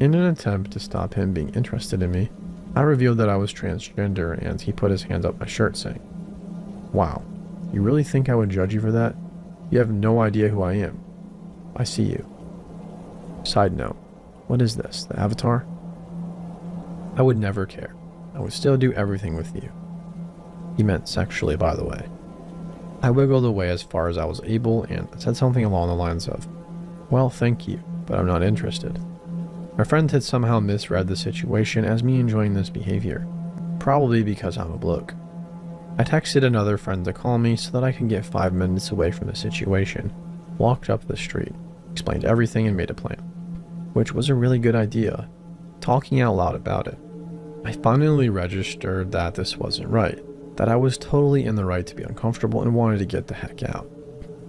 In an attempt to stop him being interested in me, I revealed that I was transgender and he put his hand up my shirt saying, "Wow, you really think I would judge you for that? You have no idea who I am. I see you." Side note, what is this, the Avatar? I would never care. I would still do everything with you. He meant sexually, by the way. I wiggled away as far as I was able and said something along the lines of, "Well, thank you, but I'm not interested." My friend had somehow misread the situation as me enjoying this behavior, probably because I'm a bloke. I texted another friend to call me so that I could get 5 minutes away from the situation, walked up the street, explained everything and made a plan, which was a really good idea, talking out loud about it. I finally registered that this wasn't right, that I was totally in the right to be uncomfortable and wanted to get the heck out.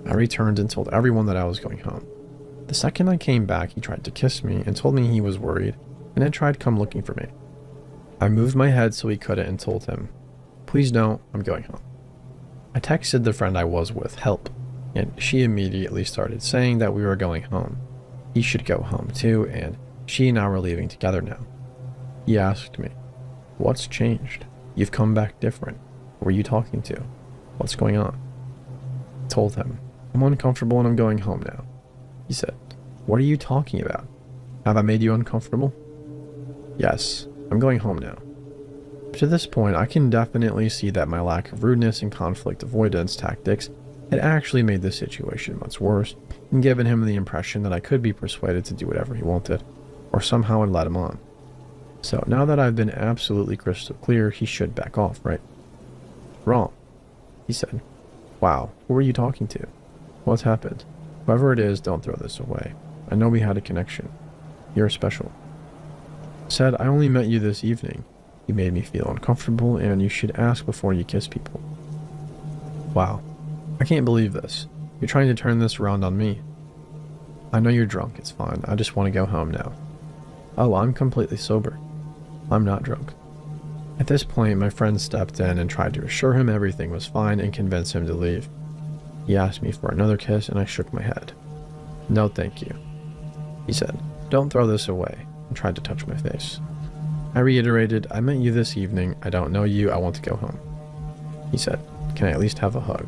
I returned and told everyone that I was going home. The second I came back, he tried to kiss me and told me he was worried and had tried to come looking for me. I moved my head so he couldn't and told him, "Please don't, I'm going home." I texted the friend I was with help, and she immediately started saying that we were going home. He should go home too, and she and I were leaving together now. He asked me, "What's changed? You've come back different. Who are you talking to? What's going on?" I told him, "I'm uncomfortable and I'm going home now." He said, "What are you talking about? Have I made you uncomfortable?" "Yes, I'm going home now." To this point, I can definitely see that my lack of rudeness and conflict avoidance tactics had actually made the situation much worse and given him the impression that I could be persuaded to do whatever he wanted, or somehow I'd let him on. So now that I've been absolutely crystal clear, he should back off, right? "Wrong," he said. "Wow, who are you talking to? What's happened? Whoever it is, don't throw this away. I know we had a connection. You're special." Said, "I only met you this evening. You made me feel uncomfortable and you should ask before you kiss people." Wow, I can't believe this. You're trying to turn this around on me. "I know you're drunk, it's fine. I just want to go home now." "Oh, I'm completely sober. I'm not drunk." At this point, my friend stepped in and tried to assure him everything was fine and convince him to leave. He asked me for another kiss and I shook my head. "No, thank you." He said, "Don't throw this away," and tried to touch my face. I reiterated, "I met you this evening. I don't know you. I want to go home." He said, "Can I at least have a hug?"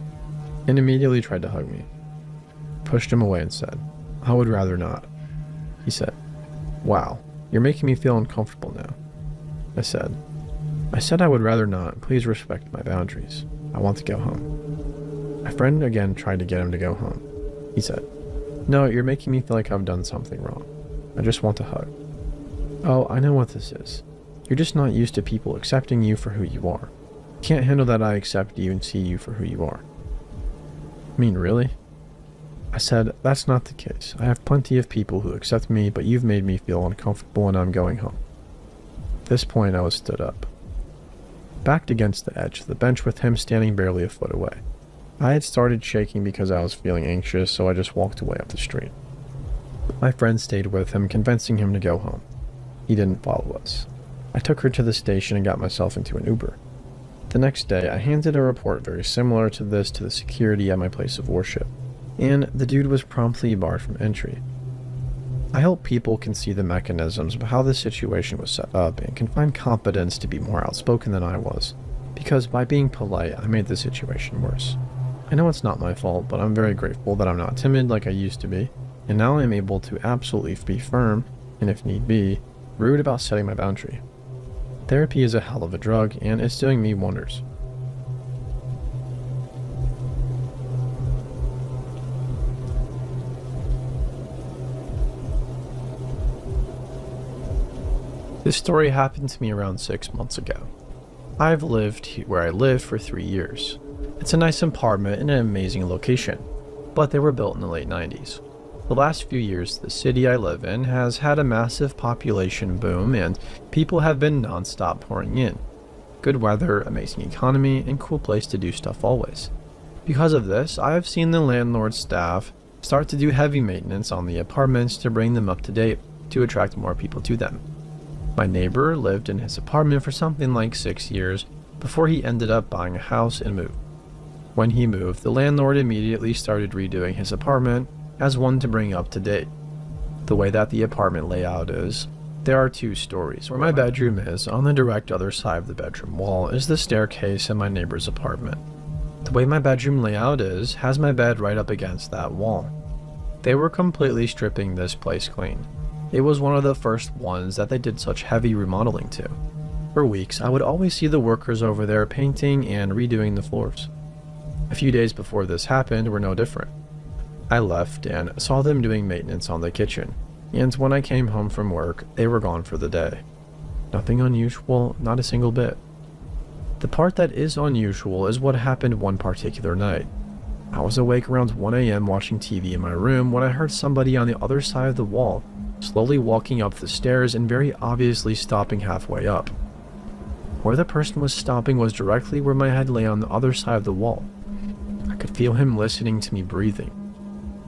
and immediately tried to hug me. Pushed him away and said, "I would rather not." He said, "Wow, you're making me feel uncomfortable now." I said I would rather not. Please respect my boundaries. I want to go home." My friend again tried to get him to go home. He said, "No, you're making me feel like I've done something wrong. I just want a hug." "Oh, I know what this is. You're just not used to people accepting you for who you are. You can't handle that I accept you and see you for who you are." "I mean, really?" I said, "That's not the case. I have plenty of people who accept me, but you've made me feel uncomfortable and I'm going home." At this point, I was stood up, backed against the edge of the bench with him standing barely a foot away. I had started shaking because I was feeling anxious, so I just walked away up the street. My friend stayed with him, convincing him to go home. He didn't follow us. I took her to the station and got myself into an Uber. The next day, I handed a report very similar to this to the security at my place of worship, and the dude was promptly barred from entry. I hope people can see the mechanisms of how this situation was set up and can find competence to be more outspoken than I was, because by being polite, I made the situation worse. I know it's not my fault, but I'm very grateful that I'm not timid like I used to be, and now I'm able to absolutely be firm, and if need be, rude about setting my boundary. Therapy is a hell of a drug, and it's doing me wonders. This story happened to me around 6 months ago. I've lived where I live for 3 years. It's a nice apartment in an amazing location, but they were built in the late 90s. The last few years, the city I live in has had a massive population boom and people have been non-stop pouring in. Good weather, amazing economy, and cool place to do stuff always. Because of this, I have seen the landlord staff start to do heavy maintenance on the apartments to bring them up to date to attract more people to them. My neighbor lived in his apartment for something like 6 years before he ended up buying a house and moved. When he moved, the landlord immediately started redoing his apartment as one to bring up to date. The way that the apartment layout is, there are 2 stories. Where my bedroom is, on the direct other side of the bedroom wall, is the staircase in my neighbor's apartment. The way my bedroom layout is, has my bed right up against that wall. They were completely stripping this place clean. It was one of the first ones that they did such heavy remodeling to. For weeks, I would always see the workers over there painting and redoing the floors. A few days before this happened were no different. I left and saw them doing maintenance on the kitchen, and when I came home from work, they were gone for the day. Nothing unusual, not a single bit. The part that is unusual is what happened one particular night. I was awake around 1 a.m. watching TV in my room when I heard somebody on the other side of the wall slowly walking up the stairs and very obviously stopping halfway up. Where the person was stopping was directly where my head lay on the other side of the wall. I could feel him listening to me breathing.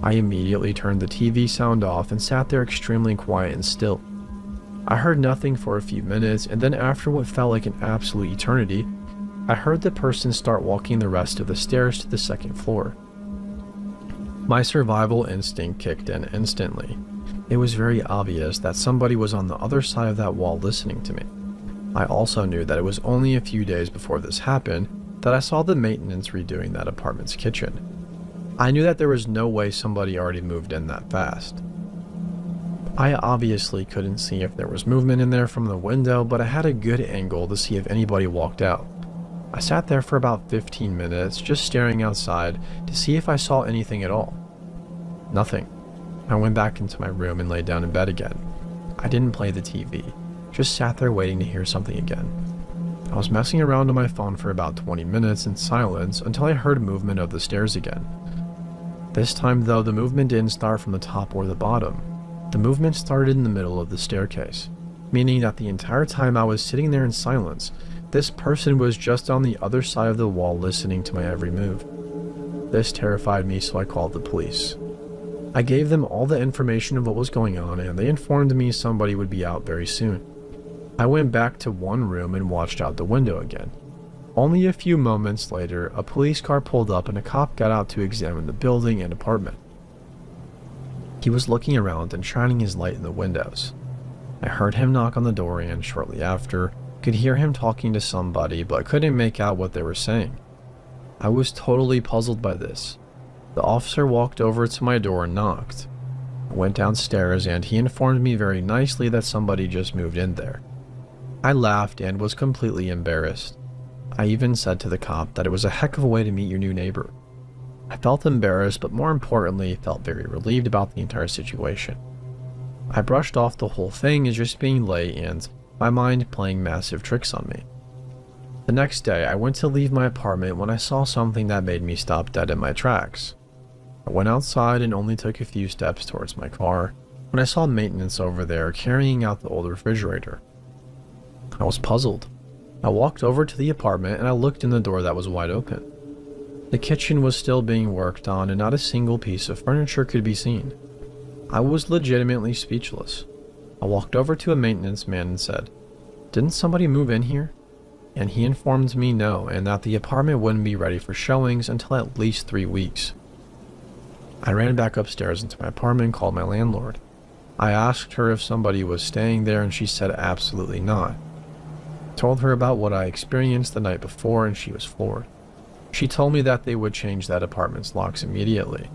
I immediately turned the TV sound off and sat there extremely quiet and still. I heard nothing for a few minutes, and then after what felt like an absolute eternity, I heard the person start walking the rest of the stairs to the second floor. My survival instinct kicked in instantly. It was very obvious that somebody was on the other side of that wall listening to me. I also knew that it was only a few days before this happened that I saw the maintenance redoing that apartment's kitchen. I knew that there was no way somebody already moved in that fast. I obviously couldn't see if there was movement in there from the window, but I had a good angle to see if anybody walked out. I sat there for about 15 minutes just staring outside to see if I saw anything at all. Nothing. I went back into my room and lay down in bed again. I didn't play the TV, just sat there waiting to hear something again. I was messing around on my phone for about 20 minutes in silence until I heard movement of the stairs again. This time though, the movement didn't start from the top or the bottom. The movement started in the middle of the staircase, meaning that the entire time I was sitting there in silence, this person was just on the other side of the wall listening to my every move. This terrified me, so I called the police. I gave them all the information of what was going on, and they informed me somebody would be out very soon. I went back to one room and watched out the window again. Only a few moments later, a police car pulled up and a cop got out to examine the building and apartment. He was looking around and shining his light in the windows. I heard him knock on the door and, shortly after, could hear him talking to somebody but couldn't make out what they were saying. I was totally puzzled by this. The officer walked over to my door and knocked. I went downstairs and he informed me very nicely that somebody just moved in there. I laughed and was completely embarrassed. I even said to the cop that it was a heck of a way to meet your new neighbor. I felt embarrassed, but more importantly, felt very relieved about the entire situation. I brushed off the whole thing as just being late and my mind playing massive tricks on me. The next day, I went to leave my apartment when I saw something that made me stop dead in my tracks. I went outside and only took a few steps towards my car when I saw maintenance over there carrying out the old refrigerator. I was puzzled. I walked over to the apartment and I looked in the door that was wide open. The kitchen was still being worked on and not a single piece of furniture could be seen. I was legitimately speechless. I walked over to a maintenance man and said, "Didn't somebody move in here?" And he informed me no, and that the apartment wouldn't be ready for showings until at least 3 weeks. I ran back upstairs into my apartment and called my landlord. I asked her if somebody was staying there and she said absolutely not. I told her about what I experienced the night before and she was floored. She told me that they would change that apartment's locks immediately.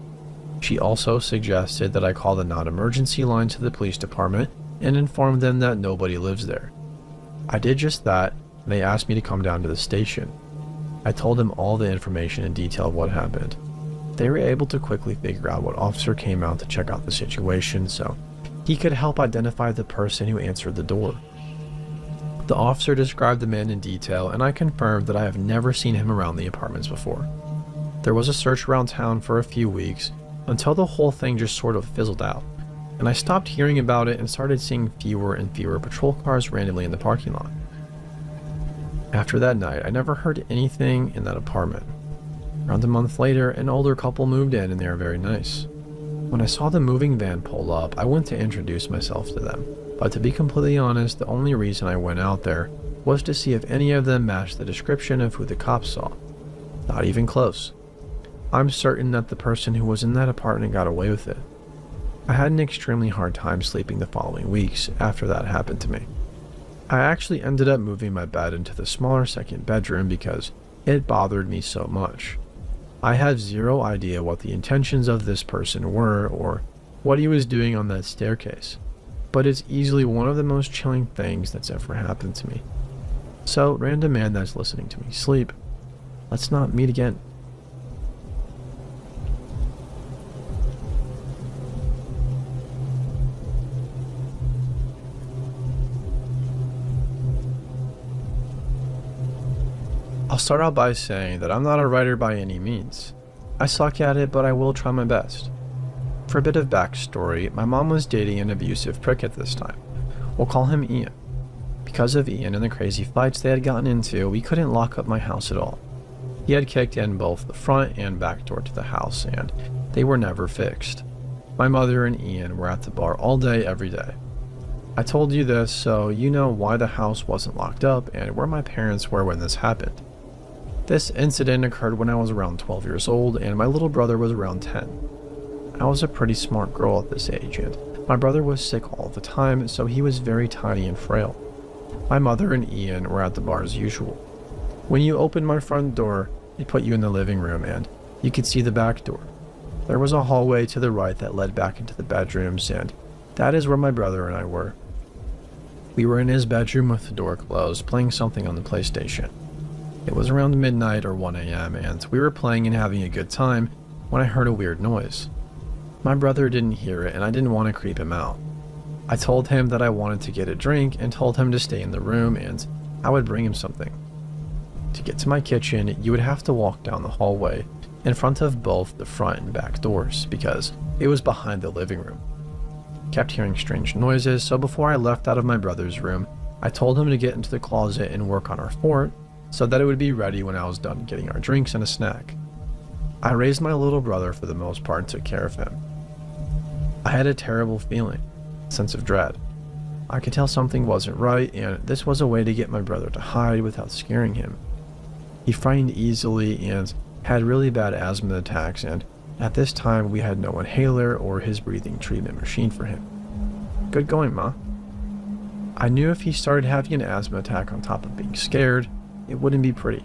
She also suggested that I call the non-emergency line to the police department and inform them that nobody lives there. I did just that, and they asked me to come down to the station. I told them all the information in detail of what happened. They were able to quickly figure out what officer came out to check out the situation, so he could help identify the person who answered the door. The officer described the man in detail, and I confirmed that I have never seen him around the apartments before. There was a search around town for a few weeks, until the whole thing just sort of fizzled out, and I stopped hearing about it and started seeing fewer and fewer patrol cars randomly in the parking lot. After that night, I never heard anything in that apartment. Around a month later, an older couple moved in and they were very nice. When I saw the moving van pull up, I went to introduce myself to them, but to be completely honest, the only reason I went out there was to see if any of them matched the description of who the cops saw. Not even close. I'm certain that the person who was in that apartment got away with it. I had an extremely hard time sleeping the following weeks after that happened to me. I actually ended up moving my bed into the smaller second bedroom because it bothered me so much. I have zero idea what the intentions of this person were or what he was doing on that staircase, but it's easily one of the most chilling things that's ever happened to me. So, random man that's listening to me sleep, let's not meet again. I'll start out by saying that I'm not a writer by any means. I suck at it, but I will try my best. For a bit of backstory, my mom was dating an abusive prick at this time. We'll call him Ian. Because of Ian and the crazy fights they had gotten into, we couldn't lock up my house at all. He had kicked in both the front and back door to the house, and they were never fixed. My mother and Ian were at the bar all day, every day. I told you this so you know why the house wasn't locked up and where my parents were when this happened. This incident occurred when I was around 12 years old and my little brother was around 10. I was a pretty smart girl at this age and my brother was sick all the time, so he was very tiny and frail. My mother and Ian were at the bar as usual. When you opened my front door, it put you in the living room and you could see the back door. There was a hallway to the right that led back into the bedrooms, and that is where my brother and I were. We were in his bedroom with the door closed, playing something on the PlayStation. It was around midnight or 1 a.m. and we were playing and having a good time when I heard a weird noise. My brother didn't hear it and I didn't want to creep him out. I told him that I wanted to get a drink and told him to stay in the room and I would bring him something. To get to my kitchen, you would have to walk down the hallway in front of both the front and back doors because it was behind the living room. Kept hearing strange noises, so before I left out of my brother's room, I told him to get into the closet and work on our fort so that it would be ready when I was done getting our drinks and a snack. I raised my little brother for the most part and took care of him. I had a terrible feeling, a sense of dread. I could tell something wasn't right, and this was a way to get my brother to hide without scaring him. He frightened easily and had really bad asthma attacks, and at this time we had no inhaler or his breathing treatment machine for him. Good going, Ma. I knew if he started having an asthma attack on top of being scared, it wouldn't be pretty.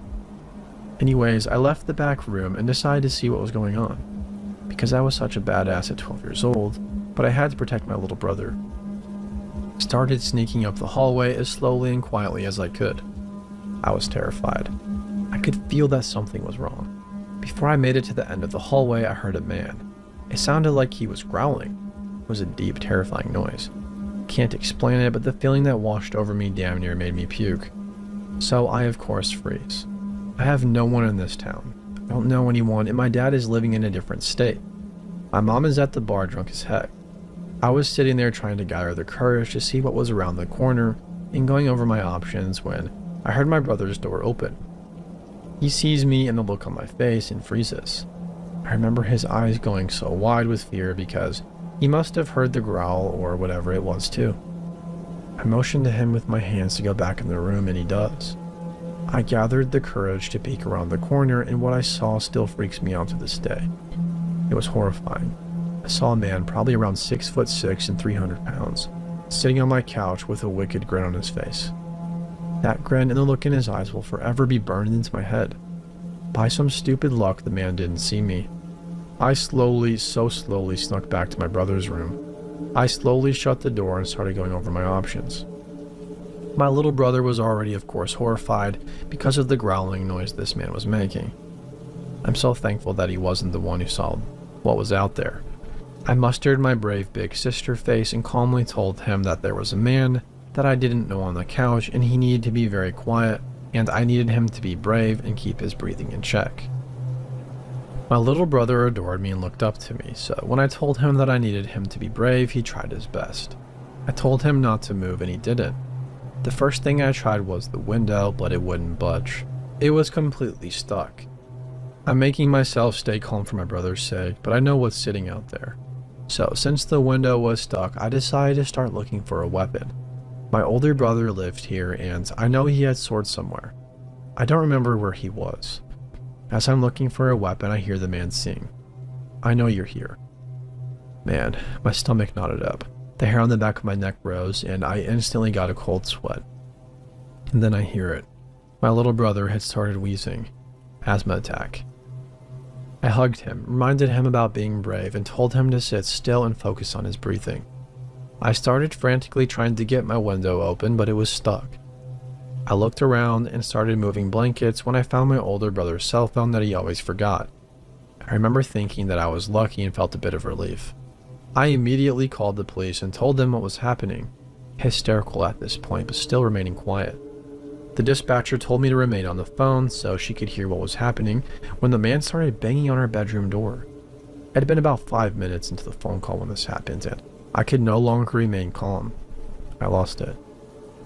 Anyways, I left the back room and decided to see what was going on, because I was such a badass at 12 years old, but I had to protect my little brother. Started sneaking up the hallway as slowly and quietly as I could. I was terrified. I could feel that something was wrong. Before I made it to the end of the hallway, I heard a man. It sounded like he was growling. It was a deep, terrifying noise. Can't explain it, but the feeling that washed over me damn near made me puke. So I, of course, freeze. I have no one in this town. I don't know anyone, and my dad is living in a different state. My mom is at the bar drunk as heck. I was sitting there trying to gather the courage to see what was around the corner and going over my options when I heard my brother's door open. He sees me and the look on my face and freezes. I remember his eyes going so wide with fear because he must have heard the growl or whatever it was too. I motioned to him with my hands to go back in the room and he does. I gathered the courage to peek around the corner and what I saw still freaks me out to this day. It was horrifying. I saw a man probably around 6'6" and 300 pounds, sitting on my couch with a wicked grin on his face. That grin and the look in his eyes will forever be burned into my head. By some stupid luck, the man didn't see me. I so slowly snuck back to my brother's room. I slowly shut the door and started going over my options. My little brother was already, of course, horrified because of the growling noise this man was making. I'm so thankful that he wasn't the one who saw what was out there. I mustered my brave big sister face and calmly told him that there was a man that I didn't know on the couch and he needed to be very quiet, and I needed him to be brave and keep his breathing in check. My little brother adored me and looked up to me, so when I told him that I needed him to be brave, he tried his best. I told him not to move and he didn't. The first thing I tried was the window, but it wouldn't budge. It was completely stuck. I'm making myself stay calm for my brother's sake, but I know what's sitting out there. So since the window was stuck, I decided to start looking for a weapon. My older brother lived here and I know he had swords somewhere. I don't remember where he was. As I'm looking for a weapon, I hear the man sing, "I know you're here." Man, my stomach knotted up. The hair on the back of my neck rose and I instantly got a cold sweat. And then I hear it. My little brother had started wheezing. Asthma attack. I hugged him, reminded him about being brave, and told him to sit still and focus on his breathing. I started frantically trying to get my window open, but it was stuck. I looked around and started moving blankets when I found my older brother's cell phone that he always forgot. I remember thinking that I was lucky and felt a bit of relief. I immediately called the police and told them what was happening, hysterical at this point but still remaining quiet. The dispatcher told me to remain on the phone so she could hear what was happening when the man started banging on our bedroom door. It had been about 5 minutes into the phone call when this happened and I could no longer remain calm. I lost it.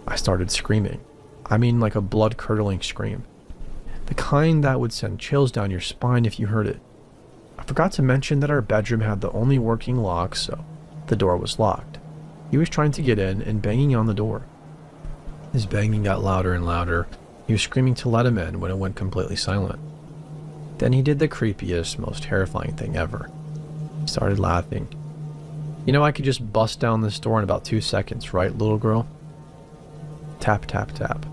I started screaming. I mean like a blood-curdling scream. The kind that would send chills down your spine if you heard it. I forgot to mention that our bedroom had the only working lock, so the door was locked. He was trying to get in and banging on the door. His banging got louder and louder. He was screaming to let him in when it went completely silent. Then he did the creepiest, most terrifying thing ever. He started laughing. "You know I could just bust down this door in about 2 seconds, right, little girl?" Tap, tap, tap.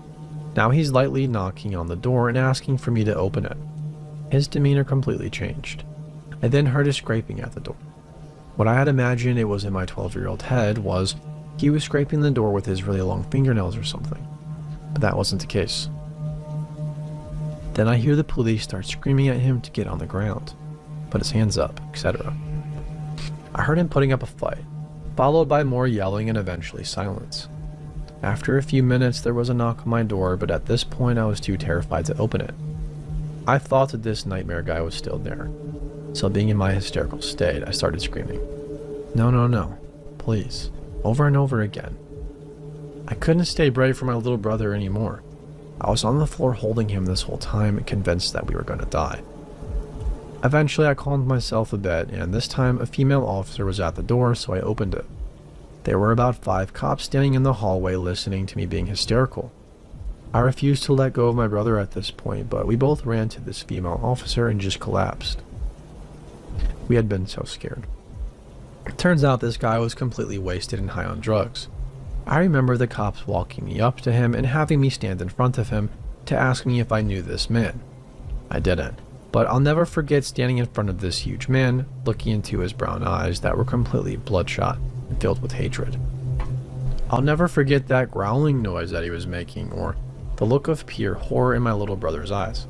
Now he's lightly knocking on the door and asking for me to open it. His demeanor completely changed. I then heard a scraping at the door. What I had imagined it was in my 12-year-old head was he was scraping the door with his really long fingernails or something. But that wasn't the case. Then I hear the police start screaming at him to get on the ground, put his hands up, etc. I heard him putting up a fight, followed by more yelling and eventually silence. After a few minutes there was a knock on my door, but at this point I was too terrified to open it. I thought that this nightmare guy was still there. So being in my hysterical state, I started screaming, "No, no, no, please," over and over again. I couldn't stay brave for my little brother anymore. I was on the floor holding him this whole time and convinced that we were going to die. Eventually I calmed myself a bit, and this time a female officer was at the door, so I opened it. There were about 5 cops standing in the hallway listening to me being hysterical. I refused to let go of my brother at this point, but we both ran to this female officer and just collapsed. We had been so scared. It turns out this guy was completely wasted and high on drugs. I remember the cops walking me up to him and having me stand in front of him to ask me if I knew this man. I didn't, but I'll never forget standing in front of this huge man, looking into his brown eyes that were completely bloodshot and filled with hatred. I'll never forget that growling noise that he was making, or the look of pure horror in my little brother's eyes.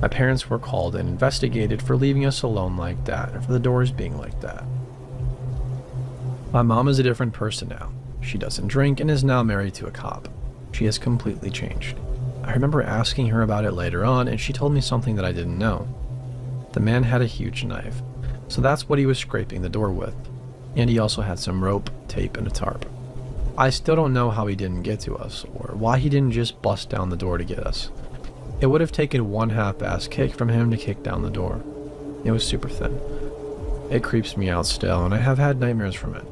My parents were called and investigated for leaving us alone like that and for the doors being like that. My mom is a different person now. She doesn't drink and is now married to a cop. She has completely changed. I remember asking her about it later on and she told me something that I didn't know. The man had a huge knife, so that's what he was scraping the door with. And he also had some rope, tape, and a tarp. I still don't know how he didn't get to us, or why he didn't just bust down the door to get us. It would have taken one half-ass kick from him to kick down the door. It was super thin. It creeps me out still, and I have had nightmares from it.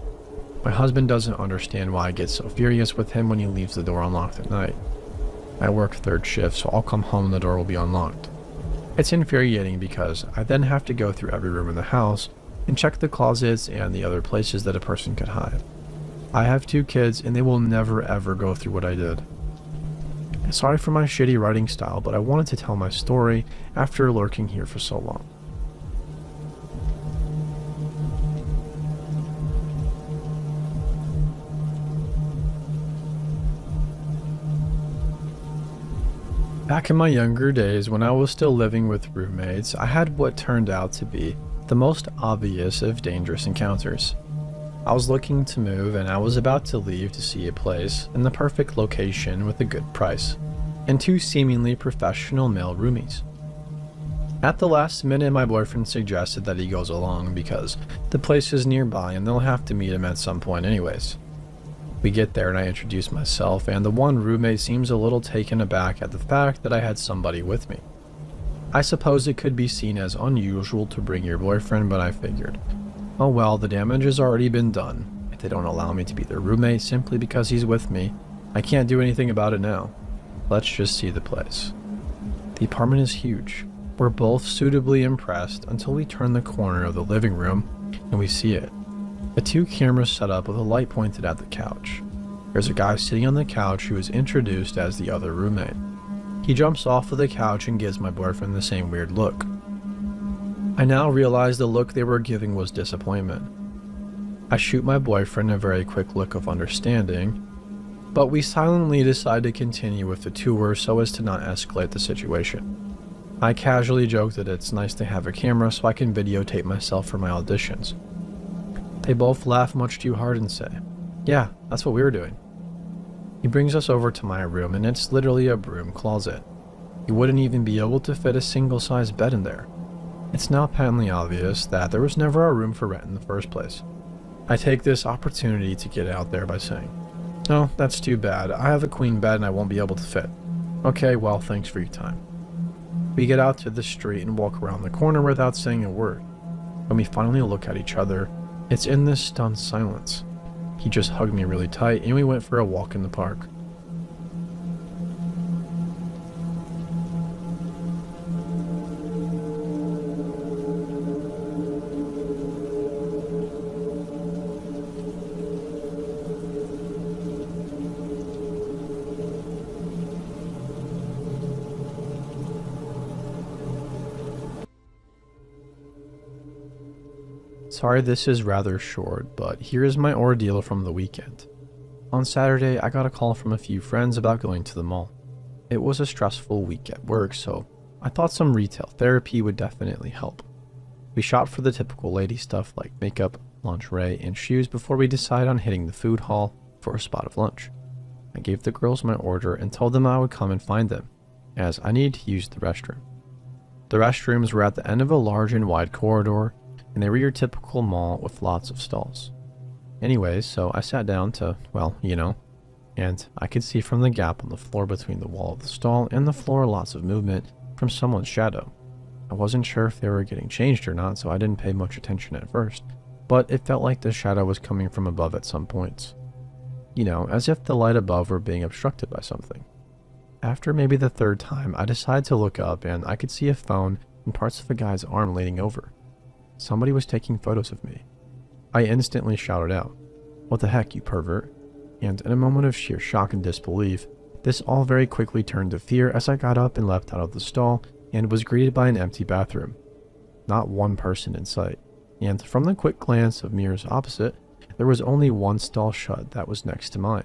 My husband doesn't understand why I get so furious with him when he leaves the door unlocked at night. I work 3rd shift, so I'll come home and the door will be unlocked. It's infuriating because I then have to go through every room in the house and check the closets and the other places that a person could hide. I have 2 kids and they will never ever go through what I did. Sorry for my shitty writing style, but I wanted to tell my story after lurking here for so long. Back in my younger days, when I was still living with roommates, I had what turned out to be the most obvious of dangerous encounters. I was looking to move and I was about to leave to see a place in the perfect location with a good price, and two seemingly professional male roomies. At the last minute, my boyfriend suggested that he goes along because the place is nearby and they'll have to meet him at some point anyways. We get there and I introduce myself, and the one roommate seems a little taken aback at the fact that I had somebody with me. I suppose it could be seen as unusual to bring your boyfriend, but I figured, oh well, the damage has already been done. If they don't allow me to be their roommate simply because he's with me, I can't do anything about it now. Let's just see the place. The apartment is huge. We're both suitably impressed until we turn the corner of the living room and we see it. The two cameras set up with a light pointed at the couch. There's a guy sitting on the couch who is introduced as the other roommate. He jumps off of the couch and gives my boyfriend the same weird look. I now realize the look they were giving was disappointment. I shoot my boyfriend a very quick look of understanding, but we silently decide to continue with the tour so as to not escalate the situation. I casually joke that it's nice to have a camera so I can videotape myself for my auditions. They both laugh much too hard and say, yeah, that's what we were doing. He brings us over to my room and it's literally a broom closet. You wouldn't even be able to fit a single-sized bed in there. It's now patently obvious that there was never a room for rent in the first place. I take this opportunity to get out there by saying, oh, that's too bad. I have a queen bed and I won't be able to fit. Okay, well, thanks for your time. We get out to the street and walk around the corner without saying a word. When we finally look at each other, it's in this stunned silence. He just hugged me really tight and we went for a walk in the park. Sorry this is rather short, but here is my ordeal from the weekend. On Saturday, I got a call from a few friends about going to the mall. It was a stressful week at work, so I thought some retail therapy would definitely help. We shop for the typical lady stuff like makeup, lingerie, and shoes before we decide on hitting the food hall for a spot of lunch. I gave the girls my order and told them I would come and find them, as I needed to use the restroom. The restrooms were at the end of a large and wide corridor, and they were your typical mall with lots of stalls. Anyways, so I sat down to, well, and I could see from the gap on the floor between the wall of the stall and the floor lots of movement from someone's shadow. I wasn't sure if they were getting changed or not, so I didn't pay much attention at first, but it felt like the shadow was coming from above at some points. As if the light above were being obstructed by something. After maybe the third time, I decided to look up and I could see a phone and parts of a guy's arm leaning over. Somebody was taking photos of me. I instantly shouted out, "What the heck, you pervert?" And in a moment of sheer shock and disbelief, this all very quickly turned to fear as I got up and leapt out of the stall and was greeted by an empty bathroom. Not one person in sight, and from the quick glance of mirrors opposite, there was only one stall shut that was next to mine.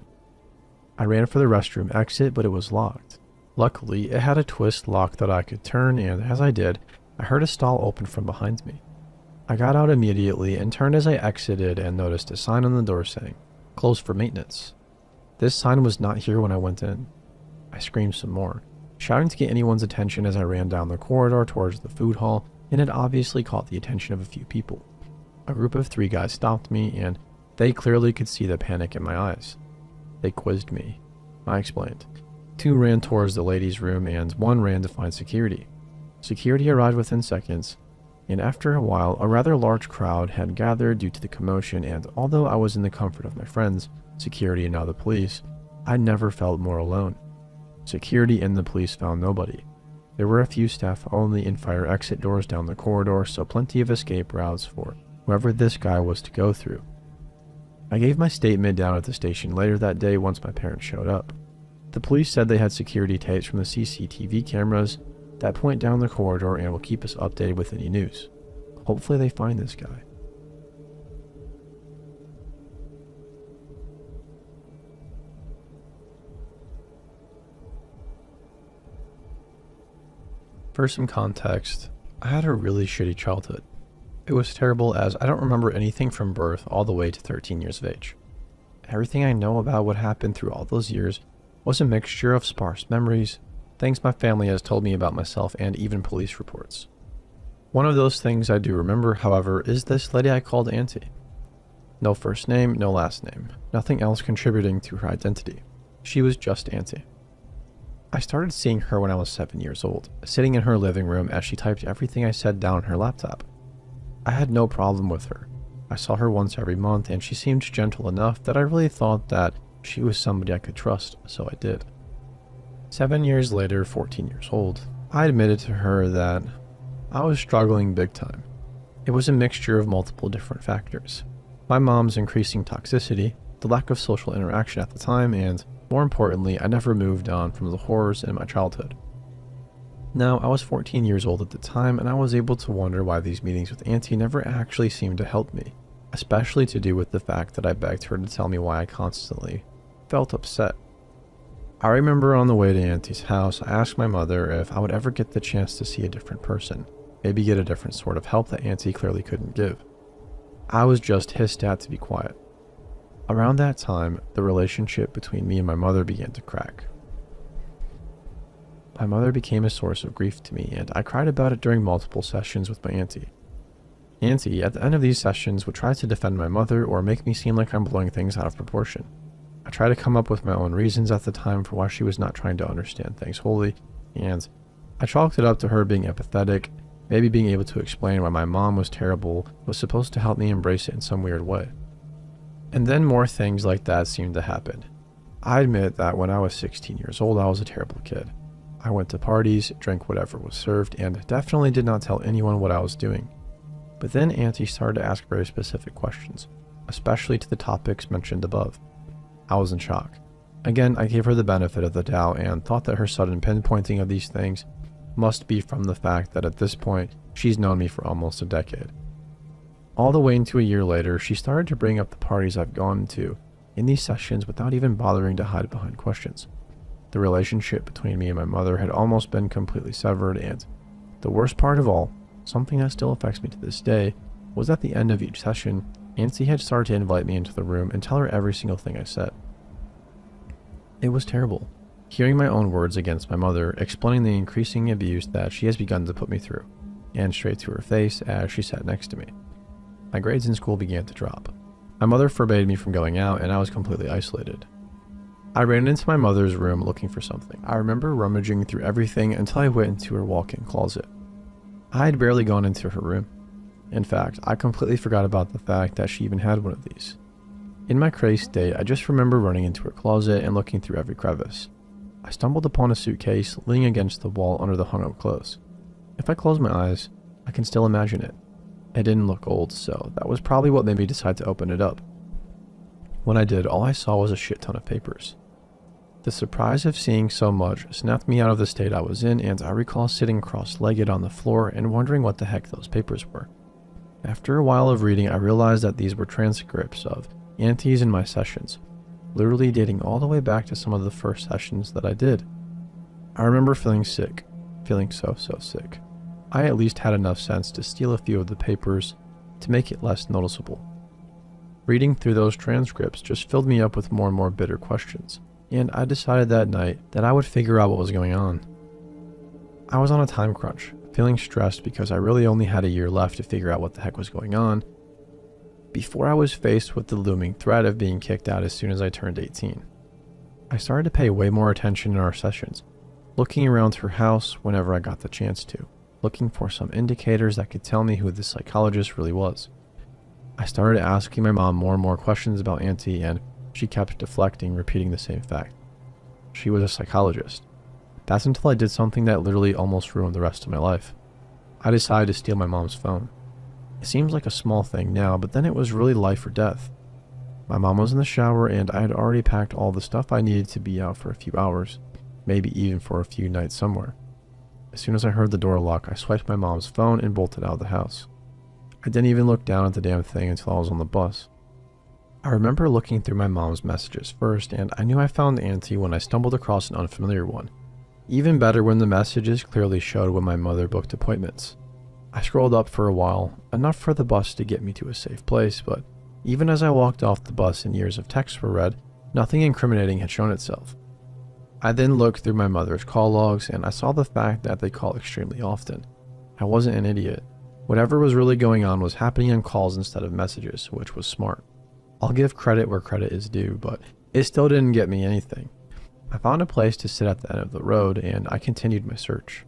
I ran for the restroom exit, but it was locked. Luckily, it had a twist lock that I could turn, and as I did, I heard a stall open from behind me. I got out immediately and turned as I exited and noticed a sign on the door saying, "Closed for maintenance." This sign was not here when I went in. I screamed some more, shouting to get anyone's attention as I ran down the corridor towards the food hall, and it obviously caught the attention of a few people. A group of 3 guys stopped me, and they clearly could see the panic in my eyes. They quizzed me. I explained. 2 ran towards the ladies' room and 1 ran to find security. Security arrived within seconds, and after a while, a rather large crowd had gathered due to the commotion, and although I was in the comfort of my friends, security and now the police, I never felt more alone. Security and the police found nobody. There were a few staff only and fire exit doors down the corridor, so plenty of escape routes for whoever this guy was to go through. I gave my statement down at the station later that day once my parents showed up. The police said they had security tapes from the CCTV cameras that point down the corridor and will keep us updated with any news. Hopefully they find this guy. For some context, I had a really shitty childhood. It was terrible as I don't remember anything from birth all the way to 13 years of age. Everything I know about what happened through all those years was a mixture of sparse memories, things my family has told me about myself, and even police reports. One of those things I do remember, however, is this lady I called Auntie. No first name, no last name, nothing else contributing to her identity. She was just Auntie. I started seeing her when I was 7 years old, sitting in her living room as she typed everything I said down on her laptop. I had no problem with her. I saw her once every month and she seemed gentle enough that I really thought that she was somebody I could trust, so I did. 7 years later, 14 years old, I admitted to her that I was struggling big time. It was a mixture of multiple different factors. My mom's increasing toxicity, the lack of social interaction at the time, and more importantly, I never moved on from the horrors in my childhood. Now, I was 14 years old at the time, and I was able to wonder why these meetings with Auntie never actually seemed to help me, especially to do with the fact that I begged her to tell me why I constantly felt upset. I remember on the way to Auntie's house, I asked my mother if I would ever get the chance to see a different person, maybe get a different sort of help that Auntie clearly couldn't give. I was just hissed at to be quiet. Around that time, the relationship between me and my mother began to crack. My mother became a source of grief to me, and I cried about it during multiple sessions with my auntie. Auntie, at the end of these sessions, would try to defend my mother or make me seem like I'm blowing things out of proportion. I tried to come up with my own reasons at the time for why she was not trying to understand things wholly, and I chalked it up to her being empathetic, maybe being able to explain why my mom was terrible, was supposed to help me embrace it in some weird way. And then more things like that seemed to happen. I admit that when I was 16 years old, I was a terrible kid. I went to parties, drank whatever was served, and definitely did not tell anyone what I was doing. But then Auntie started to ask very specific questions, especially to the topics mentioned above. I was in shock. Again, I gave her the benefit of the doubt and thought that her sudden pinpointing of these things must be from the fact that at this point, she's known me for almost a decade. All the way into a year later, she started to bring up the parties I've gone to in these sessions without even bothering to hide behind questions. The relationship between me and my mother had almost been completely severed, and the worst part of all, something that still affects me to this day, was at the end of each session, Auntie had started to invite me into the room and tell her every single thing I said. It was terrible, hearing my own words against my mother, explaining the increasing abuse that she has begun to put me through, and straight to her face as she sat next to me. My grades in school began to drop. My mother forbade me from going out, and I was completely isolated. I ran into my mother's room looking for something. I remember rummaging through everything until I went into her walk-in closet. I had barely gone into her room. In fact, I completely forgot about the fact that she even had one of these. In my crazy state, I just remember running into her closet and looking through every crevice. I stumbled upon a suitcase leaning against the wall under the hung-up clothes. If I close my eyes, I can still imagine it. It didn't look old, so that was probably what made me decide to open it up. When I did, all I saw was a shit ton of papers. The surprise of seeing so much snapped me out of the state I was in, and I recall sitting cross-legged on the floor and wondering what the heck those papers were. After a while of reading, I realized that these were transcripts of Auntie's and my sessions, literally dating all the way back to some of the first sessions that I did. I remember feeling sick, feeling so sick. I at least had enough sense to steal a few of the papers to make it less noticeable. Reading through those transcripts just filled me up with more and more bitter questions, and I decided that night that I would figure out what was going on. I was on a time crunch, feeling stressed because I really only had a year left to figure out what the heck was going on, before I was faced with the looming threat of being kicked out as soon as I turned 18. I started to pay way more attention in our sessions, looking around her house whenever I got the chance to, looking for some indicators that could tell me who this psychologist really was. I started asking my mom more and more questions about Auntie, and she kept deflecting, repeating the same fact. She was a psychologist. That's until I did something that literally almost ruined the rest of my life. I decided to steal my mom's phone. It seems like a small thing now, but then it was really life or death. My mom was in the shower, and I had already packed all the stuff I needed to be out for a few hours, maybe even for a few nights somewhere. As soon as I heard the door lock, I swiped my mom's phone and bolted out of the house. I didn't even look down at the damn thing until I was on the bus. I remember looking through my mom's messages first, and I knew I found Auntie when I stumbled across an unfamiliar one. Even better when the messages clearly showed when my mother booked appointments. I scrolled up for a while, enough for the bus to get me to a safe place, but even as I walked off the bus and years of texts were read, nothing incriminating had shown itself. I then looked through my mother's call logs and I saw the fact that they call extremely often. I wasn't an idiot. Whatever was really going on was happening on calls instead of messages, which was smart. I'll give credit where credit is due, but it still didn't get me anything. I found a place to sit at the end of the road and I continued my search.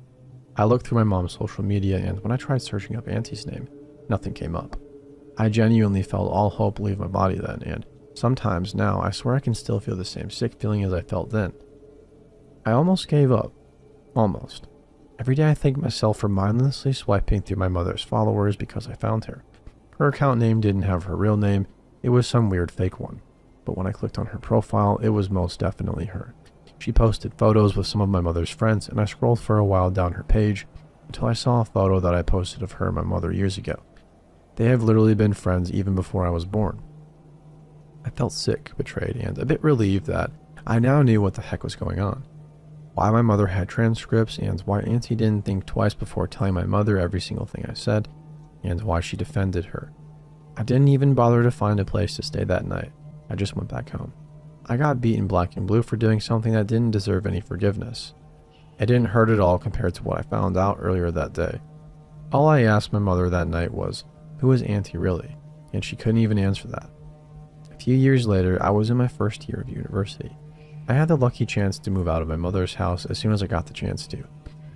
I looked through my mom's social media and when I tried searching up Auntie's name, nothing came up. I genuinely felt all hope leave my body then, and sometimes now I swear I can still feel the same sick feeling as I felt then. I almost gave up. Almost. Every day I thank myself for mindlessly swiping through my mother's followers because I found her. Her account name didn't have her real name, it was some weird fake one. But when I clicked on her profile, it was most definitely her. She posted photos with some of my mother's friends, and I scrolled for a while down her page until I saw a photo that I posted of her and my mother years ago. They have literally been friends even before I was born. I felt sick, betrayed, and a bit relieved that I now knew what the heck was going on. Why my mother had transcripts, and why Auntie didn't think twice before telling my mother every single thing I said, and why she defended her. I didn't even bother to find a place to stay that night. I just went back home. I got beaten black and blue for doing something that didn't deserve any forgiveness. It didn't hurt at all compared to what I found out earlier that day. All I asked my mother that night was, who is Auntie really? And she couldn't even answer that. A few years later, I was in my first year of university. I had the lucky chance to move out of my mother's house as soon as I got the chance to,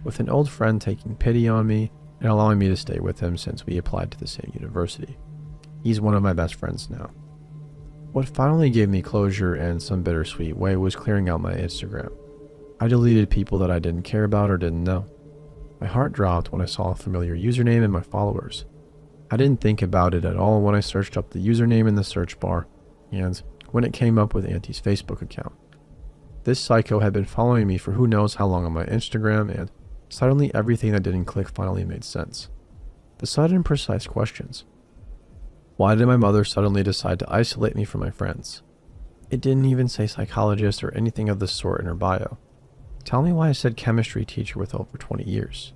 with an old friend taking pity on me and allowing me to stay with him since we applied to the same university. He's one of my best friends now. What finally gave me closure in some bittersweet way was clearing out my Instagram. I deleted people that I didn't care about or didn't know. My heart dropped when I saw a familiar username in my followers. I didn't think about it at all when I searched up the username in the search bar, and when it came up with Auntie's Facebook account. This psycho had been following me for who knows how long on my Instagram, and suddenly everything that didn't click finally made sense. The sudden, precise questions. Why did my mother suddenly decide to isolate me from my friends? It didn't even say psychologist or anything of the sort in her bio. Tell me why I said chemistry teacher with over 20 years.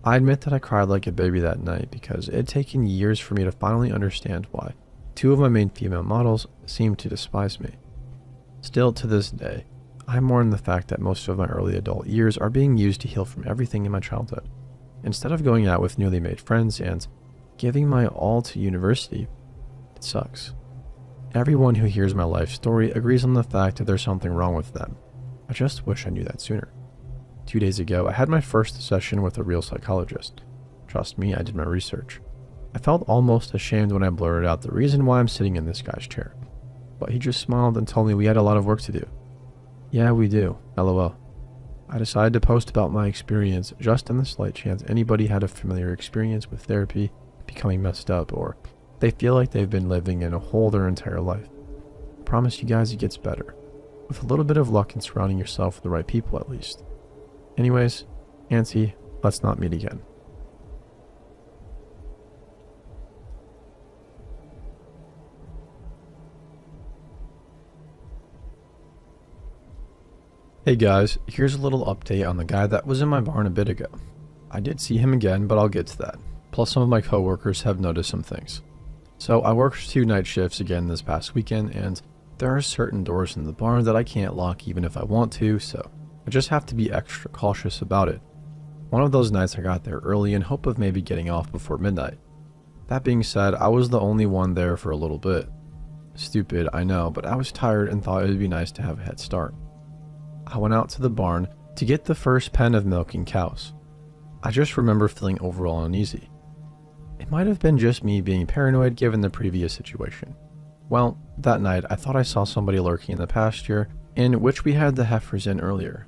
I admit that I cried like a baby that night because it had taken years for me to finally understand why two of my main female models seemed to despise me. Still to this day, I mourn the fact that most of my early adult years are being used to heal from everything in my childhood. Instead of going out with newly made friends and giving my all to university, it sucks. Everyone who hears my life story agrees on the fact that there's something wrong with them. I just wish I knew that sooner. 2 days ago, I had my first session with a real psychologist. Trust me, I did my research. I felt almost ashamed when I blurted out the reason why I'm sitting in this guy's chair. But he just smiled and told me we had a lot of work to do. Yeah, we do, lol. I decided to post about my experience just in the slight chance anybody had a familiar experience with therapy becoming messed up, or they feel like they've been living in a hole their entire life. I promise you guys it gets better, with a little bit of luck in surrounding yourself with the right people at least. Anyways, Auntie, let's not meet again. Hey guys, here's a little update on the guy that was in my barn a bit ago. I did see him again, but I'll get to that. Plus some of my coworkers have noticed some things. So I worked 2 night shifts again this past weekend, and there are certain doors in the barn that I can't lock even if I want to, so I just have to be extra cautious about it. One of those nights I got there early in hope of maybe getting off before midnight. That being said, I was the only one there for a little bit. Stupid, I know, but I was tired and thought it would be nice to have a head start. I went out to the barn to get the first pen of milking cows. I just remember feeling overall uneasy. It might have been just me being paranoid given the previous situation. Well, that night I thought I saw somebody lurking in the pasture in which we had the heifers in earlier.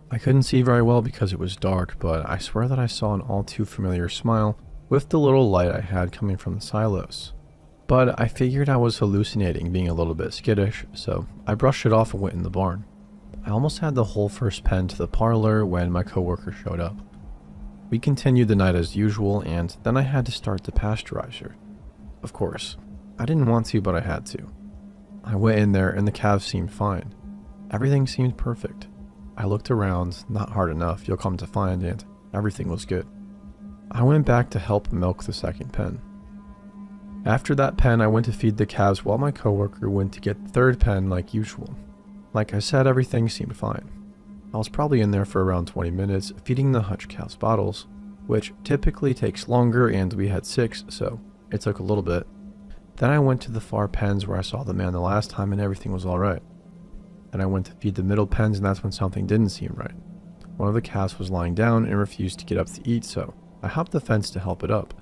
I couldn't see very well because it was dark, but I swear that I saw an all too familiar smile with the little light I had coming from the silos. But I figured I was hallucinating, being a little bit skittish, so I brushed it off and went in the barn. I almost had the whole first pen to the parlor when my coworker showed up. We continued the night as usual, and then I had to start the pasteurizer. Of course, I didn't want to, but I had to. I went in there and the calves seemed fine. Everything seemed perfect. I looked around, not hard enough, you'll come to find, and everything was good. I went back to help milk the second pen. After that pen, I went to feed the calves while my coworker went to get the third pen like usual. Like I said, everything seemed fine. I was probably in there for around 20 minutes feeding the hutch calves bottles, which typically takes longer, and we had 6, so it took a little bit. Then I went to the far pens where I saw the man the last time and everything was alright. Then I went to feed the middle pens, and that's when something didn't seem right. One of the calves was lying down and refused to get up to eat, so I hopped the fence to help it up.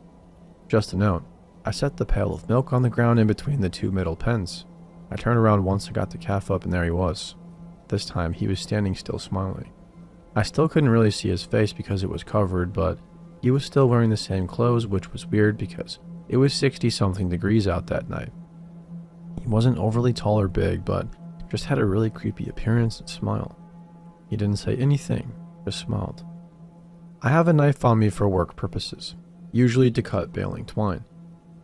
Just a note, I set the pail of milk on the ground in between the 2 middle pens. I turned around once I got the calf up, and there he was. This time, he was standing still smiling. I still couldn't really see his face because it was covered, but he was still wearing the same clothes, which was weird because it was 60-something degrees out that night. He wasn't overly tall or big, but just had a really creepy appearance and smile. He didn't say anything, just smiled. I have a knife on me for work purposes, usually to cut baling twine.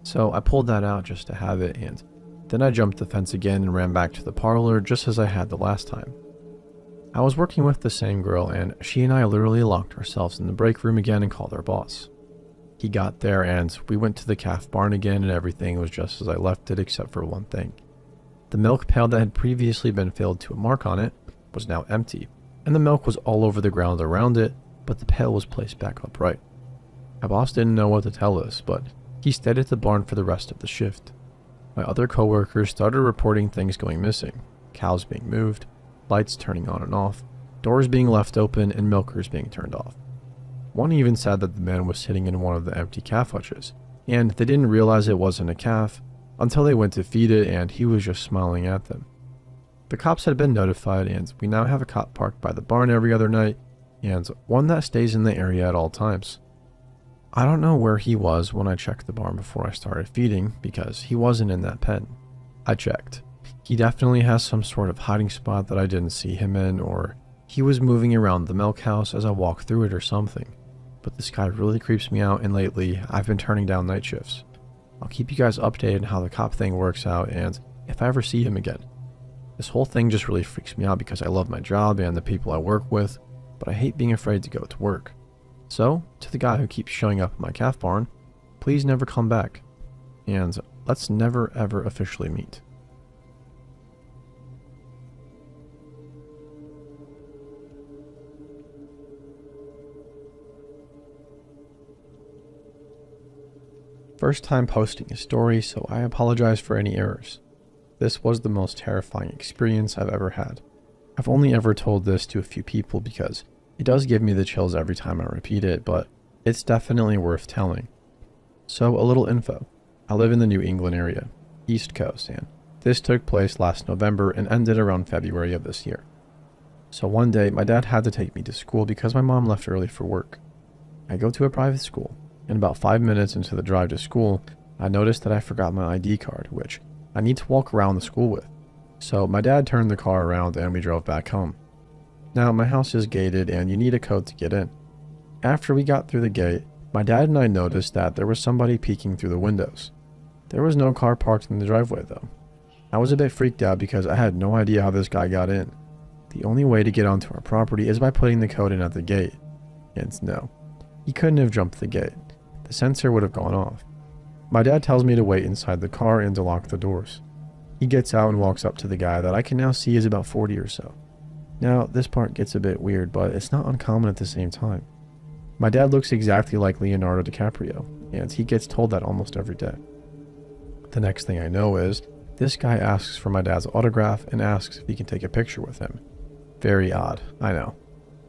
So I pulled that out just to have it, and then I jumped the fence again and ran back to the parlor just as I had the last time. I was working with the same girl, and she and I literally locked ourselves in the break room again and called our boss. He got there and we went to the calf barn again, and everything was just as I left it except for one thing. The milk pail that had previously been filled to a mark on it was now empty, and the milk was all over the ground around it, but the pail was placed back upright. My boss didn't know what to tell us, but he stayed at the barn for the rest of the shift. My other coworkers started reporting things going missing, cows being moved, lights turning on and off, doors being left open, and milkers being turned off. One even said that the man was sitting in one of the empty calf hutches, and they didn't realize it wasn't a calf until they went to feed it, and he was just smiling at them. The cops had been notified, and we now have a cop parked by the barn every other night, and one that stays in the area at all times. I don't know where he was when I checked the barn before I started feeding, because he wasn't in that pen. I checked. He definitely has some sort of hiding spot that I didn't see him in, or he was moving around the milk house as I walked through it or something. But this guy really creeps me out, and lately I've been turning down night shifts. I'll keep you guys updated on how the cop thing works out, and if I ever see him again. This whole thing just really freaks me out because I love my job and the people I work with, but I hate being afraid to go to work. So, to the guy who keeps showing up in my calf barn, please never come back, and let's never ever officially meet. First time posting a story, so I apologize for any errors. This was the most terrifying experience I've ever had. I've only ever told this to a few people because it does give me the chills every time I repeat it, but it's definitely worth telling. So, a little info. I live in the New England area, East Coast, and this took place last November and ended around February of this year. So one day, my dad had to take me to school because my mom left early for work. I go to a private school, and about 5 minutes into the drive to school, I noticed that I forgot my ID card, which I need to walk around the school with. So my dad turned the car around and we drove back home. Now, my house is gated and you need a code to get in. After we got through the gate, my dad and I noticed that there was somebody peeking through the windows. There was no car parked in the driveway though. I was a bit freaked out because I had no idea how this guy got in. The only way to get onto our property is by putting the code in at the gate. And no, he couldn't have jumped the gate. The sensor would have gone off. My dad tells me to wait inside the car and to lock the doors. He gets out and walks up to the guy that I can now see is about 40 or so. Now, this part gets a bit weird, but it's not uncommon at the same time. My dad looks exactly like Leonardo DiCaprio, and he gets told that almost every day. The next thing I know is, this guy asks for my dad's autograph and asks if he can take a picture with him. Very odd, I know.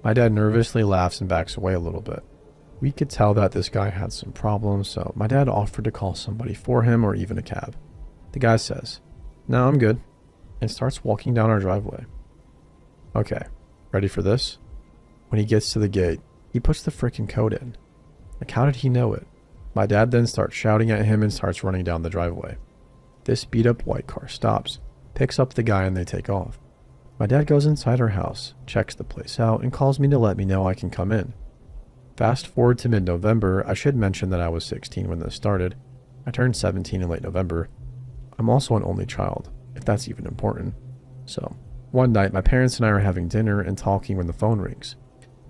My dad nervously laughs and backs away a little bit. We could tell that this guy had some problems, so my dad offered to call somebody for him or even a cab. The guy says, "No, I'm good," and starts walking down our driveway. Okay, ready for this? When he gets to the gate, he puts the frickin' code in. Like, how did he know it? My dad then starts shouting at him and starts running down the driveway. This beat up white car stops, picks up the guy, and they take off. My dad goes inside our house, checks the place out, and calls me to let me know I can come in. Fast forward to mid-November. I should mention that I was 16 when this started. I turned 17 in late November. I'm also an only child, if that's even important. So, One night, my parents and I are having dinner and talking when the phone rings.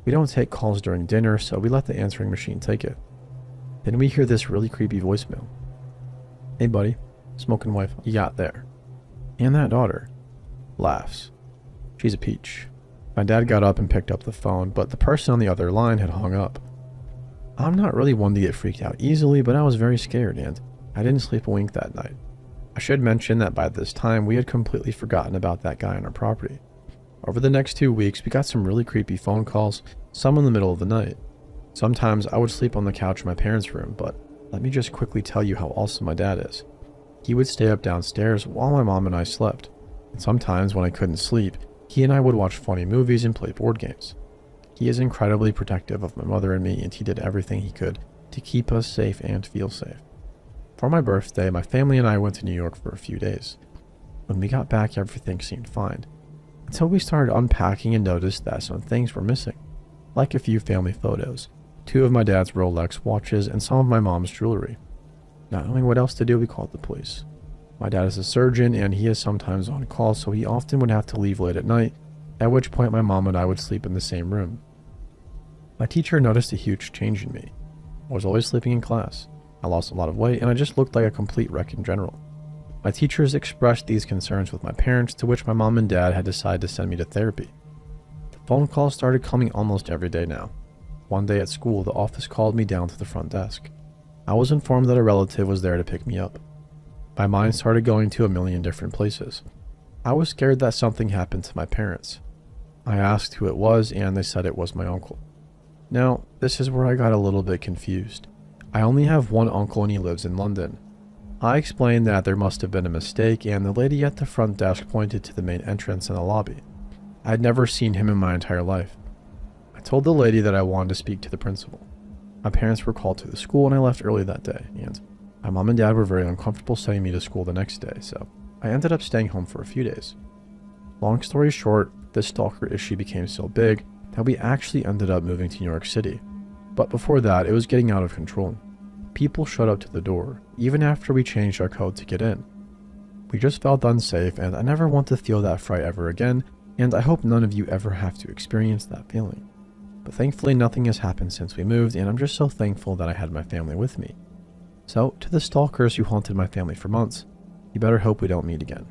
We don't take calls during dinner, so we let the answering machine take it. Then we hear this really creepy voicemail. "Hey buddy, smoking wife, you got there?" And that daughter laughs. She's a peach. My dad got up and picked up the phone, but the person on the other line had hung up. I'm not really one to get freaked out easily, but I was very scared and I didn't sleep a wink that night. I should mention that by this time, we had completely forgotten about that guy on our property. Over the next 2 weeks, we got some really creepy phone calls, some in the middle of the night. Sometimes I would sleep on the couch in my parents' room, but let me just quickly tell you how awesome my dad is. He would stay up downstairs while my mom and I slept. And sometimes when I couldn't sleep, he and I would watch funny movies and play board games. He is incredibly protective of my mother and me, and he did everything he could to keep us safe and feel safe. For my birthday, my family and I went to New York for a few days. When we got back, everything seemed fine, until we started unpacking and noticed that some things were missing, like a few family photos, 2 of my dad's Rolex watches, and some of my mom's jewelry. Not knowing what else to do, we called the police. My dad is a surgeon, and he is sometimes on call, so he often would have to leave late at night, at which point my mom and I would sleep in the same room. My teacher noticed a huge change in me. I was always sleeping in class. I lost a lot of weight, and I just looked like a complete wreck in general. My teachers expressed these concerns with my parents, to which my mom and dad had decided to send me to therapy. The phone calls started coming almost every day now. One day at school, the office called me down to the front desk. I was informed that a relative was there to pick me up. My mind started going to a million different places. I was scared that something happened to my parents. I asked who it was, and they said it was my uncle. Now, this is where I got a little bit confused. I only have one uncle and he lives in London. I explained that there must have been a mistake, and the lady at the front desk pointed to the main entrance in the lobby. I had never seen him in my entire life. I told the lady that I wanted to speak to the principal. My parents were called to the school and I left early that day, and my mom and dad were very uncomfortable sending me to school the next day, so I ended up staying home for a few days. Long story short, this stalker issue became so big that we actually ended up moving to New York City. But before that, it was getting out of control. People showed up to the door, even after we changed our code to get in. We just felt unsafe, and I never want to feel that fright ever again, and I hope none of you ever have to experience that feeling. But thankfully nothing has happened since we moved, and I'm just so thankful that I had my family with me. So, to the stalkers who haunted my family for months, you better hope we don't meet again.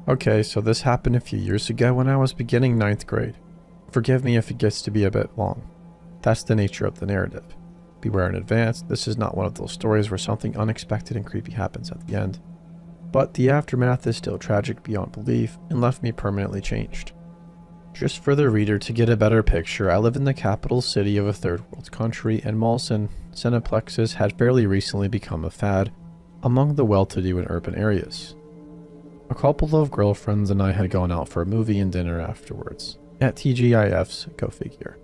Okay, so this happened a few years ago when I was beginning 9th grade. Forgive me if it gets to be a bit long. That's the nature of the narrative. Beware in advance, this is not one of those stories where something unexpected and creepy happens at the end. But the aftermath is still tragic beyond belief and left me permanently changed. Just for the reader to get a better picture, I live in the capital city of a third world country, and malls and cineplexes had fairly recently become a fad among the well-to-do in urban areas. A couple of girlfriends and I had gone out for a movie and dinner afterwards, at TGIF's, go figure.